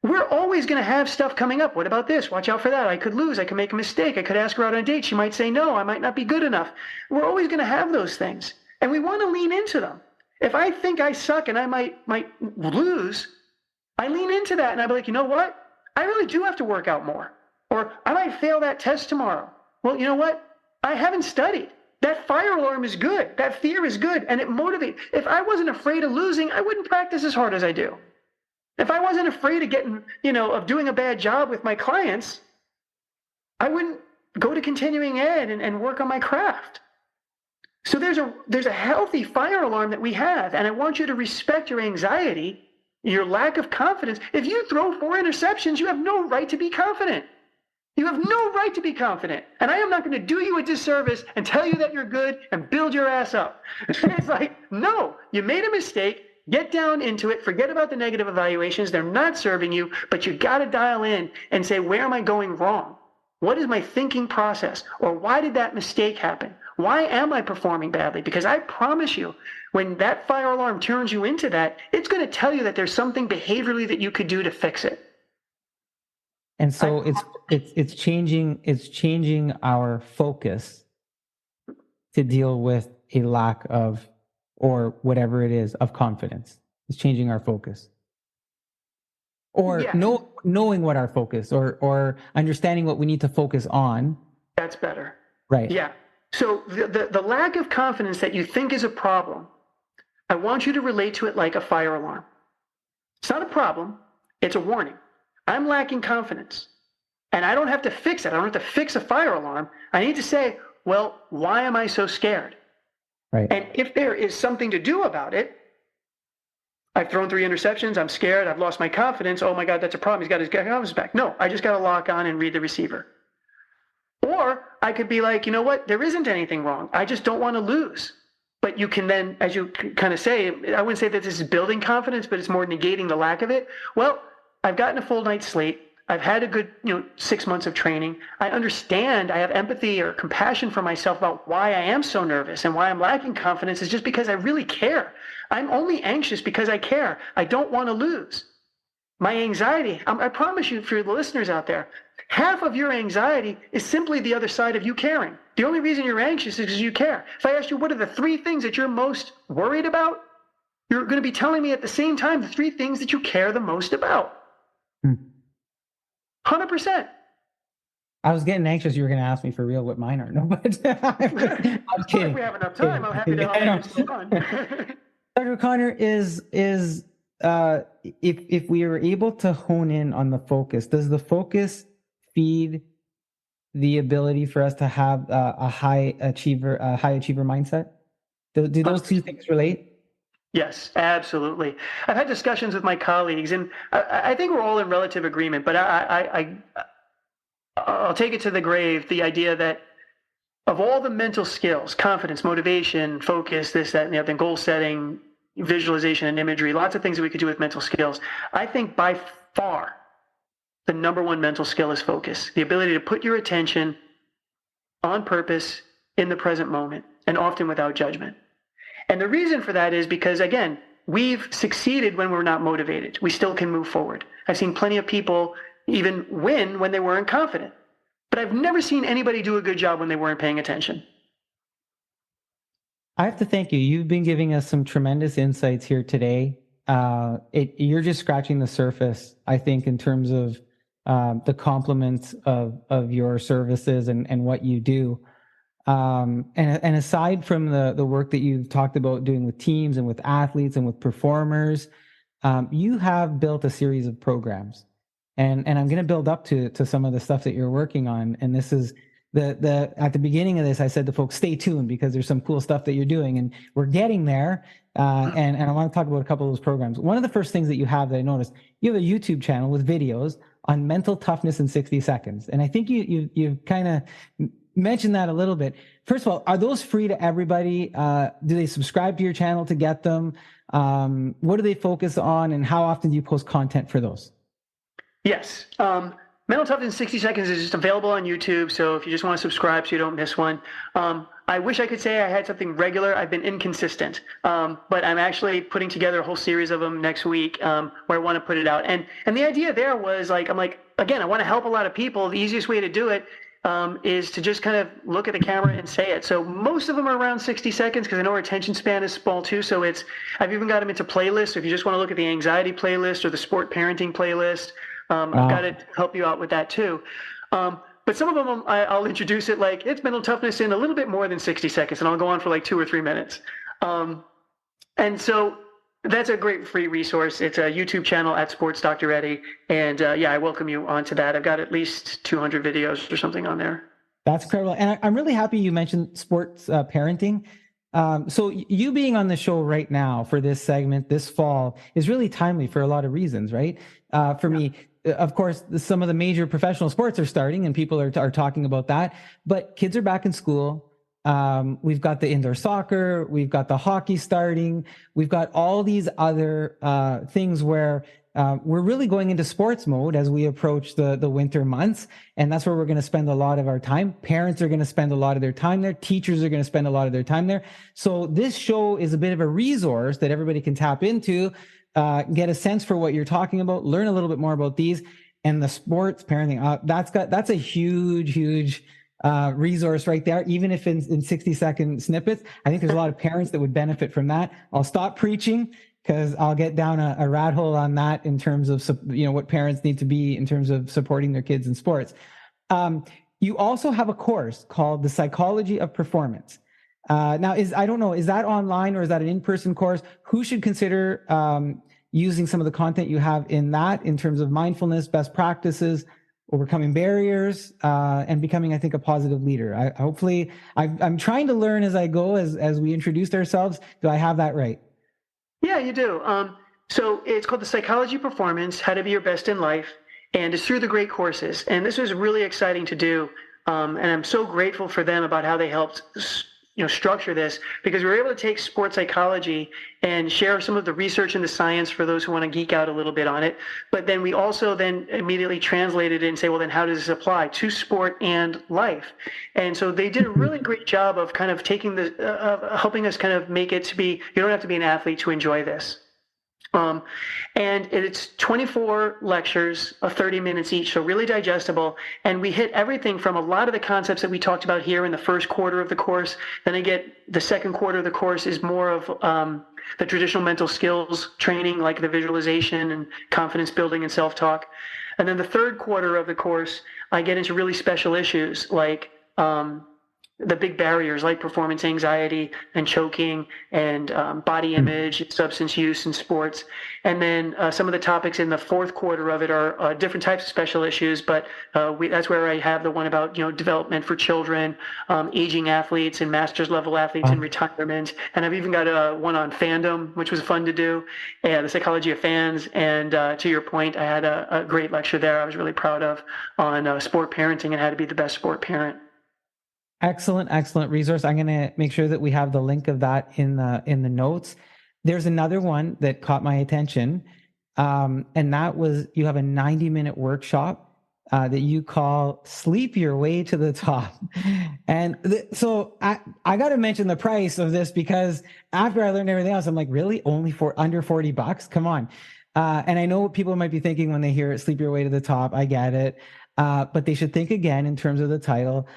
We're always going to have stuff coming up. What about this? Watch out for that. I could lose. I could make a mistake. I could ask her out on a date. She might say no. I might not be good enough. We're always going to have those things. And we want to lean into them. If I think I suck and I might lose, I lean into that and I'll be like, you know what? I really do have to work out more. Or I might fail that test tomorrow. Well, you know what? I haven't studied. That fire alarm is good. That fear is good. And it motivates. If I wasn't afraid of losing, I wouldn't practice as hard as I do. If I wasn't afraid of getting, of doing a bad job with my clients, I wouldn't go to continuing ed and work on my craft. So there's a healthy fire alarm that we have, and I want you to respect your anxiety, your lack of confidence. If you throw 4 interceptions, you have no right to be confident. You have no right to be confident. And I am not going to do you a disservice and tell you that you're good and build your ass up. It's like, no, you made a mistake. Get down into it. Forget about the negative evaluations. They're not serving you, but you got to dial in and say, where am I going wrong? What is my thinking process? Or why did that mistake happen? Why am I performing badly? Because I promise you, when that fire alarm turns you into that, it's going to tell you that there's something behaviorally that you could do to fix it. And so it's changing our focus to deal with a lack of, or whatever it is, of confidence. It's changing our focus. Or knowing what our focus, or understanding what we need to focus on. That's better. Right. Yeah. So the lack of confidence that you think is a problem, I want you to relate to it like a fire alarm. It's not a problem. It's a warning. I'm lacking confidence. And I don't have to fix it. I don't have to fix a fire alarm. I need to say, well, why am I so scared? Right. And if there is something to do about it, I've thrown 3 interceptions, I'm scared, I've lost my confidence, oh my God, that's a problem, he's got his confidence back. No, I just got to lock on and read the receiver. Or I could be like, you know what, there isn't anything wrong, I just don't want to lose. But you can then, as you kind of say, I wouldn't say that this is building confidence, but it's more negating the lack of it. Well, I've gotten a full night's sleep. I've had a good 6 months of training. I understand, I have empathy or compassion for myself about why I am so nervous and why I'm lacking confidence is just because I really care. I'm only anxious because I care. I don't want to lose. My anxiety, I promise you for the listeners out there, half of your anxiety is simply the other side of you caring. The only reason you're anxious is because you care. If I ask you what are the 3 things that you're most worried about, you're going to be telling me at the same time the 3 things that you care the most about. 100%. I was getting anxious. You were going to ask me for real what mine are. No, but I'm kidding. If we have enough time, I'm happy to help you on. Dr. O'Connor, is if we are able to hone in on the focus, does the focus feed the ability for us to have a high achiever mindset? Do those 2 things relate? Yes, absolutely. I've had discussions with my colleagues, and I think we're all in relative agreement, but I'll take it to the grave, the idea that of all the mental skills, confidence, motivation, focus, this, that, and the other, goal setting, visualization and imagery, lots of things that we could do with mental skills, I think by far the number 1 mental skill is focus, the ability to put your attention on purpose in the present moment, and often without judgment. And the reason for that is because, again, we've succeeded when we're not motivated. We still can move forward. I've seen plenty of people, even win when they weren't confident. But I've never seen anybody do a good job when they weren't paying attention. I have to thank you. You've been giving us some tremendous insights here today. You're just scratching the surface, I think, in terms of the compliments of your services and what you do. And aside from the work that you've talked about doing with teams and with athletes and with performers, you have built a series of programs. And I'm going to build up to some of the stuff that you're working on. And this is at the beginning of this, I said to folks, stay tuned because there's some cool stuff that you're doing and we're getting there. And I want to talk about a couple of those programs. One of the first things that you have that I noticed, you have a YouTube channel with videos on mental toughness in 60 seconds. And I think you've kind of mentioned that a little bit. First of all, are those free to everybody? Do they subscribe to your channel to get them? What do they focus on and how often do you post content for those? Yes. Mental Toughness in 60 Seconds is just available on YouTube. So if you just want to subscribe so you don't miss one. I wish I could say I had something regular. I've been inconsistent. But I'm actually putting together a whole series of them next week where I want to put it out. And the idea there was again, I want to help a lot of people. The easiest way to do it is to just kind of look at the camera and say it. So most of them are around 60 seconds because I know our attention span is small too. So I've even got them into playlists. So if you just want to look at the anxiety playlist or the sport parenting playlist, I've got to help you out with that too. But some of them I'll introduce it like it's mental toughness in a little bit more than 60 seconds and I'll go on for like 2 or 3 minutes. And so that's a great free resource. It's a YouTube channel at Sports Dr. Eddie. And I welcome you onto that. I've got at least 200 videos or something on there. That's incredible. And I'm really happy you mentioned sports parenting. So you being on the show right now for this segment this fall is really timely for a lot of reasons, right? For me, of course, some of the major professional sports are starting and people are talking about that, but kids are back in school. We've got the indoor soccer, we've got the hockey starting, we've got all these other things where we're really going into sports mode as we approach the winter months. And that's where we're going to spend a lot of our time. Parents are going to spend a lot of their time there. Teachers are going to spend a lot of their time there. So this show is a bit of a resource that everybody can tap into, get a sense for what you're talking about, learn a little bit more about these and the sports parenting. That's a huge resource right there. Even if in 60-second snippets, I think there's a lot of parents that would benefit from that. I'll stop preaching because I'll get down a rat hole on that in terms of, what parents need to be in terms of supporting their kids in sports. You also have a course called The Psychology of Performance. Now, is that online or is that an in-person course? Who should consider using some of the content you have in that in terms of mindfulness, best practices, overcoming barriers, and becoming, I think, a positive leader? I'm trying to learn as I go, as we introduced ourselves. Do I have that right? Yeah, you do. So it's called The Psychology of Performance, How to Be Your Best in Life, and it's through the great courses. And this was really exciting to do. And I'm so grateful for them about how they helped structure this, because we were able to take sports psychology and share some of the research and the science for those who want to geek out a little bit on it. But then we also then immediately translated it and say, well, then how does this apply to sport and life? And so they did a really great job of kind of taking helping us kind of make it to be, you don't have to be an athlete to enjoy this. And it's 24 lectures of 30 minutes each, so really digestible. And we hit everything from a lot of the concepts that we talked about here in the first quarter of the course. Then the second quarter of the course is more of the traditional mental skills training, like the visualization and confidence building and self-talk. And then the third quarter of the course, I get into really special issues like the big barriers like performance anxiety and choking and body image, substance use in sports. And then some of the topics in the fourth quarter of it are different types of special issues, but that's where I have the one about, development for children, aging athletes and master's level athletes in retirement. And I've even got one on fandom, which was fun to do, and the psychology of fans. And to your point, I had a great lecture there I was really proud of on sport parenting and how to be the best sport parent. Excellent resource. I'm going to make sure that we have the link of that in the notes. There's another one that caught my attention, and that was you have a 90-minute workshop that you call "Sleep Your Way to the Top." And so I got to mention the price of this because after I learned everything else, I'm like, really, only for under $40? Come on. And I know what people might be thinking when they hear it, sleep your way to the top. I get it. But they should think again in terms of the title,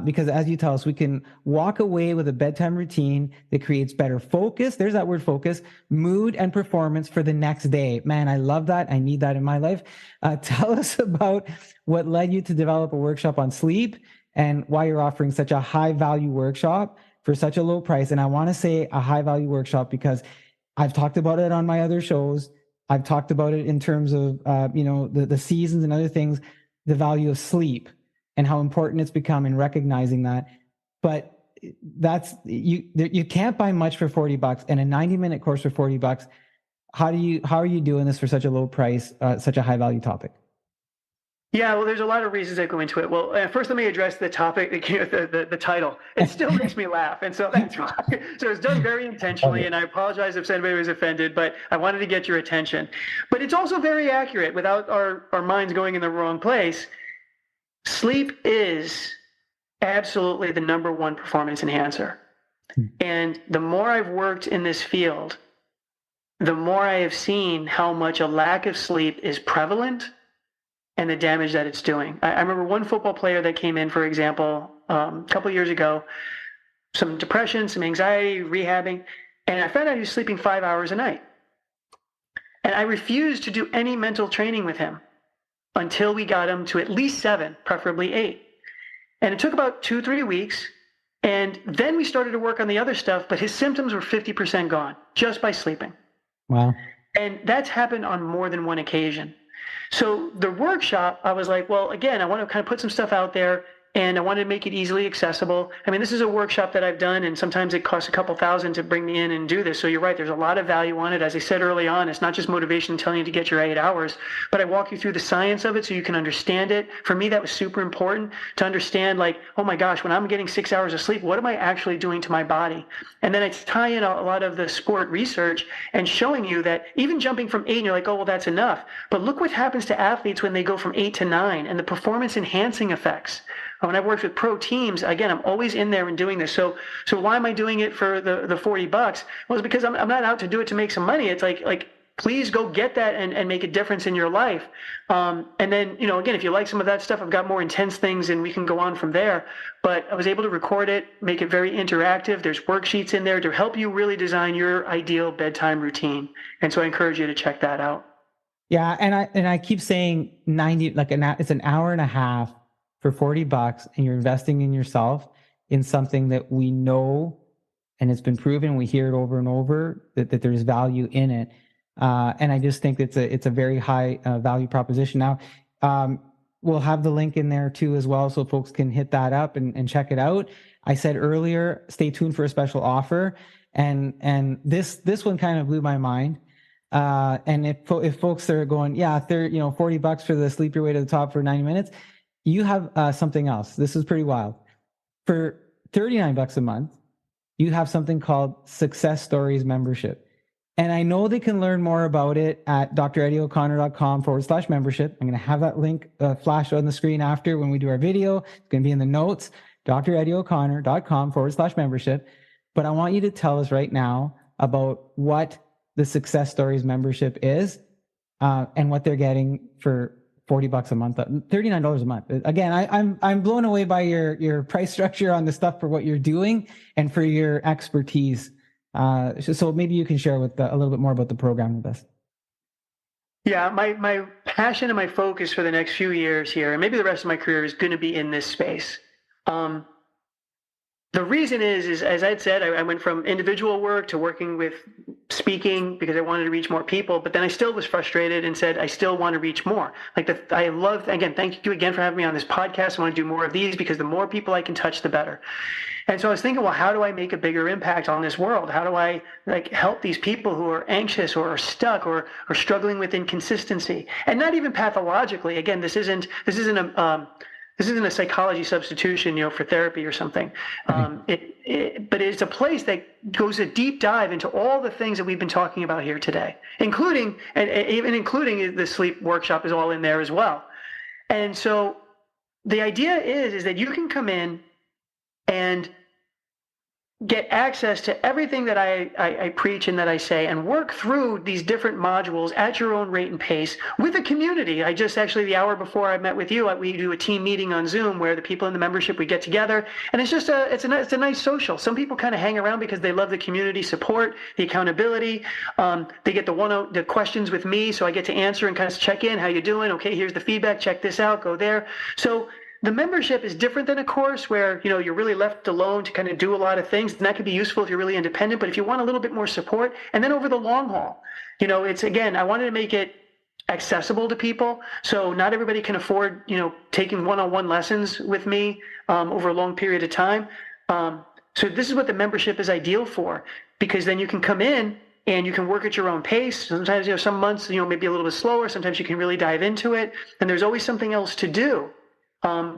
because as you tell us, we can walk away with a bedtime routine that creates better focus. There's that word focus, mood, and performance for the next day. Man, I love that. I need that in my life. Tell us about what led you to develop a workshop on sleep and why you're offering such a high value workshop for such a low price. And I want to say a high value workshop because I've talked about it on my other shows. I've talked about it in terms of, the seasons and other things, the value of sleep and how important it's become in recognizing that. But that's, you can't buy much for $40 and a 90-minute course for $40. How are you doing this for such a low price, such a high value topic? Yeah, well, there's a lot of reasons that go into it. Well, first, let me address the topic, the title. It still makes me laugh, and so that's why. So it's done very intentionally, and I apologize if anybody was offended, but I wanted to get your attention. But it's also very accurate without our minds going in the wrong place. Sleep is absolutely the number one performance enhancer. And the more I've worked in this field, the more I have seen how much a lack of sleep is prevalent and the damage that it's doing. I remember one football player that came in, for example, a couple of years ago, some depression, some anxiety, rehabbing, and I found out he was sleeping 5 hours a night. And I refused to do any mental training with him until we got him to at least 7, preferably 8. And it took about 2-3 weeks, and then we started to work on the other stuff, but his symptoms were 50% gone just by sleeping. Wow. And that's happened on more than one occasion. So the workshop, I was like, well, again, I want to kind of put some stuff out there and I wanted to make it easily accessible. I mean, this is a workshop that I've done, and sometimes it costs a couple thousand to bring me in and do this. So you're right, there's a lot of value on it. As I said early on, it's not just motivation telling you to get your 8 hours, but I walk you through the science of it so you can understand it. For me, that was super important to understand, like, oh my gosh, when I'm getting 6 hours of sleep, what am I actually doing to my body? And then I tie in a lot of the sport research and showing you that even jumping from 8, and you're like, oh, well, that's enough. But look what happens to athletes when they go from 8 to 9 and the performance enhancing effects. When I've worked with pro teams, again, I'm always in there and doing this. So why am I doing it for the $40? Well, it's because I'm not out to do it to make some money. It's like please go get that and make a difference in your life. And then, again, if you like some of that stuff, I've got more intense things and we can go on from there. But I was able to record it, make it very interactive. There's worksheets in there to help you really design your ideal bedtime routine. And so I encourage you to check that out. Yeah. And I keep saying 90, it's an hour and a half for $40, and you're investing in yourself in something that we know, and it's been proven, we hear it over and over, that there's value in it. And I just think it's a very high value proposition. Now, we'll have the link in there too as well, so folks can hit that up and check it out. I said earlier, stay tuned for a special offer. And this one kind of blew my mind. And if folks are going, yeah, $40 for the sleep your way to the top for 90 minutes, you have something else. This is pretty wild. For $39 a month, you have something called Success Stories membership. And I know they can learn more about it at dreddieoconnor.com/membership. I'm going to have that link flash on the screen after when we do our video. It's going to be in the notes, dreddieoconnor.com/membership. But I want you to tell us right now about what the Success Stories membership is and what they're getting for $40 a month, $39 a month. Again, I'm blown away by your price structure on the stuff for what you're doing and for your expertise. So maybe you can share with a little bit more about the program with us. Yeah, my passion and my focus for the next few years here, and maybe the rest of my career, is going to be in this space. The reason is as I'd said, I went from individual work to working with speaking because I wanted to reach more people, but then I still was frustrated and said, I still want to reach more. Again, thank you again for having me on this podcast. I want to do more of these because the more people I can touch, the better. And so I was thinking, well, how do I make a bigger impact on this world? How do I help these people who are anxious or are stuck or struggling with inconsistency? And not even pathologically. Again, this isn't a psychology substitution, for therapy or something. But it's a place that goes a deep dive into all the things that we've been talking about here today, including the sleep workshop is all in there as well. And so the idea is that you can come in and get access to everything that I preach and that I say, and work through these different modules at your own rate and pace with a community. I just actually, the hour before I met with you, we do a team meeting on Zoom where the people in the membership, we get together, and it's just it's a nice social. Some people kind of hang around because they love the community support, the accountability. They get the questions with me, so I get to answer and kind of check in. How you doing? Okay, here's the feedback. Check this out. Go there. So the membership is different than a course where, you're really left alone to kind of do a lot of things, and that can be useful if you're really independent. But if you want a little bit more support, and then over the long haul, it's, again, I wanted to make it accessible to people. So not everybody can afford, taking one-on-one lessons with me over a long period of time. So this is what the membership is ideal for, because then you can come in and you can work at your own pace. Sometimes, some months, maybe a little bit slower. Sometimes you can really dive into it, and there's always something else to do.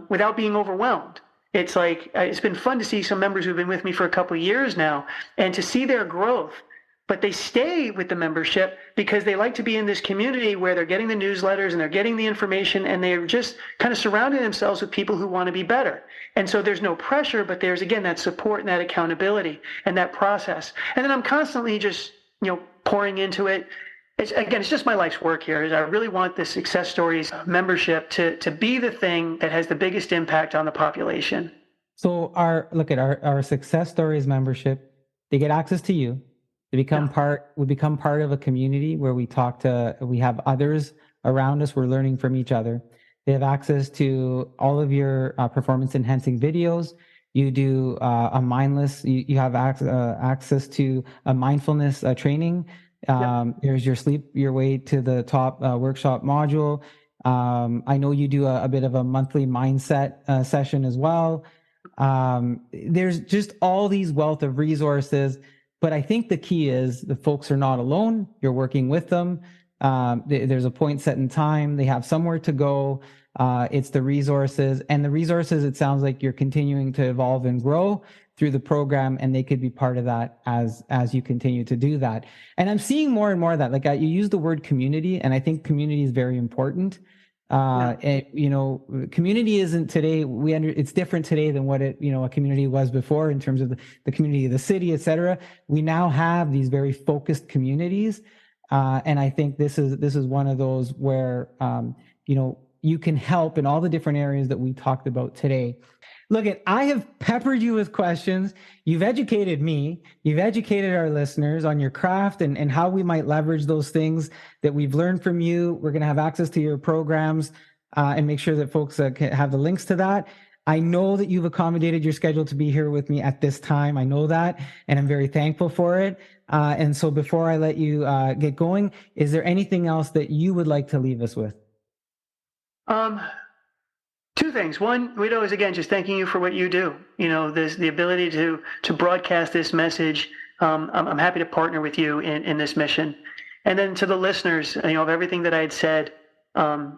Without being overwhelmed. It's like, it's been fun to see some members who've been with me for a couple of years now, and to see their growth, but they stay with the membership because they like to be in this community where they're getting the newsletters and they're getting the information, and they're just kind of surrounding themselves with people who want to be better. And so there's no pressure, but there's, again, that support and that accountability and that process. And then I'm constantly just, pouring into it. It's just my life's work here. I really want the Success Stories membership to be the thing that has the biggest impact on the population. So our Success Stories membership, they get access to you. They become we become part of a community where we have others around us. We're learning from each other. They have access to all of your performance enhancing videos. You do a mindless, you have access to a mindfulness training. There's your Sleep Your Way to the Top workshop module. I know you do a bit of a monthly mindset session as well. There's just all these wealth of resources, but I think the key is the folks are not alone. You're working with them. There's a point set in time. They have somewhere to go. It's the resources, and the resources, it sounds like you're continuing to evolve and grow through the program, and they could be part of that as you continue to do that. And I'm seeing more and more of that. Like you use the word community, and I think community is very important. Community isn't today. It's different today than what a community was before in terms of the community of the city, et cetera. We now have these very focused communities, and I think this is one of those where you can help in all the different areas that we talked about today. Look, I have peppered you with questions. You've educated me. You've educated our listeners on your craft and how we might leverage those things that we've learned from you. We're going to have access to your programs and make sure that folks can have the links to that. I know that you've accommodated your schedule to be here with me at this time. I know that, and I'm very thankful for it. And so before I let you get going, is there anything else that you would like to leave us with? Two things. One, Guido, is again just thanking you for what you do. There's the ability to broadcast this message. I'm happy to partner with you in this mission. And then to the listeners, of everything that I had said, I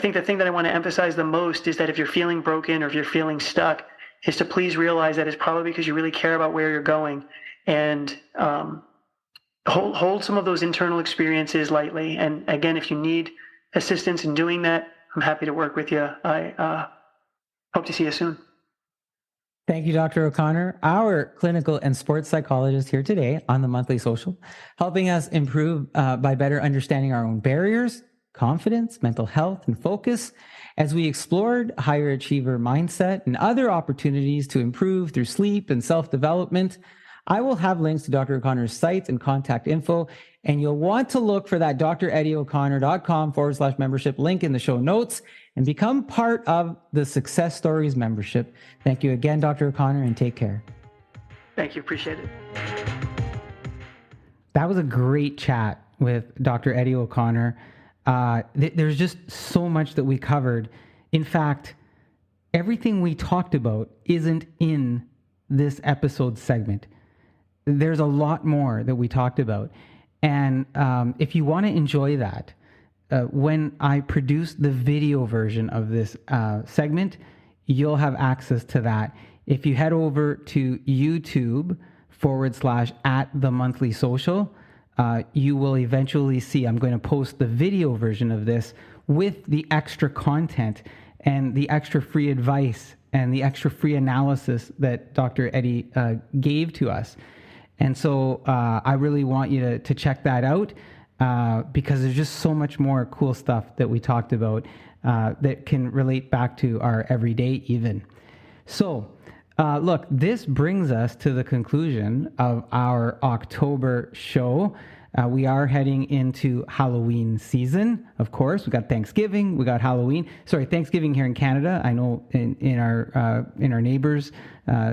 think the thing that I want to emphasize the most is that if you're feeling broken or if you're feeling stuck, is to please realize that it's probably because you really care about where you're going, and hold some of those internal experiences lightly. And again, if you need assistance in doing that, I'm happy to work with you. I hope to see you soon. Thank you, Dr. O'Connor, our clinical and sports psychologist here today on the Monthly Social, helping us improve by better understanding our own barriers, confidence, mental health, and focus as we explored higher achiever mindset and other opportunities to improve through sleep and self-development. I will have links to Dr. O'Connor's sites and contact info, and you'll want to look for that dreddieoconnor.com/membership link in the show notes and become part of the Success Stories membership. Thank you again, Dr. O'Connor, and take care. Thank you. Appreciate it. That was a great chat with Dr. Eddie O'Connor. There's just so much that we covered. In fact, everything we talked about isn't in this episode segment. There's a lot more that we talked about. And if you want to enjoy that, when I produce the video version of this segment, you'll have access to that. If you head over to YouTube/@themonthlysocial, you will eventually see I'm going to post the video version of this with the extra content. and the extra free advice and the extra free analysis that Dr. Eddie gave to us. And so I really want you to check that out because there's just so much more cool stuff that we talked about that can relate back to our everyday even. So look, this brings us to the conclusion of our October show. We are heading into Halloween season, of course. We got Thanksgiving, we got Halloween. Sorry, Thanksgiving here in Canada. I know in our neighbors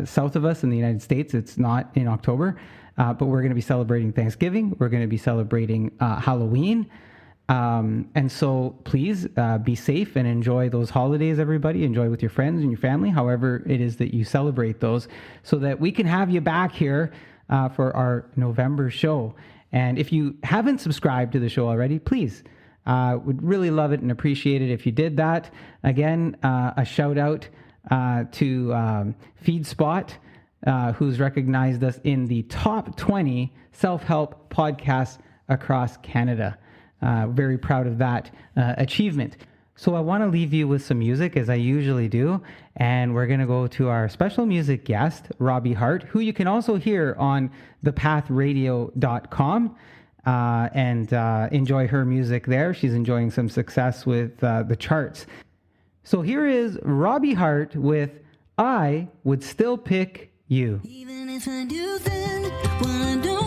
south of us in the United States, it's not in October, but we're going to be celebrating Thanksgiving. We're going to be celebrating Halloween. And so please be safe and enjoy those holidays, everybody. Enjoy with your friends and your family, however it is that you celebrate those, so that we can have you back here for our November show. And if you haven't subscribed to the show already, please, would really love it and appreciate it if you did that. Again, a shout out to FeedSpot, who's recognized us in the top 20 self-help podcasts across Canada. Very proud of that achievement. So I want to leave you with some music, as I usually do, and we're going to go to our special music guest, Robbie Harte, who you can also hear on thepathradio.com and enjoy her music there. She's enjoying some success with the charts. So here is Robbie Harte with I Would Still Pick You. Even if I do, then what I don't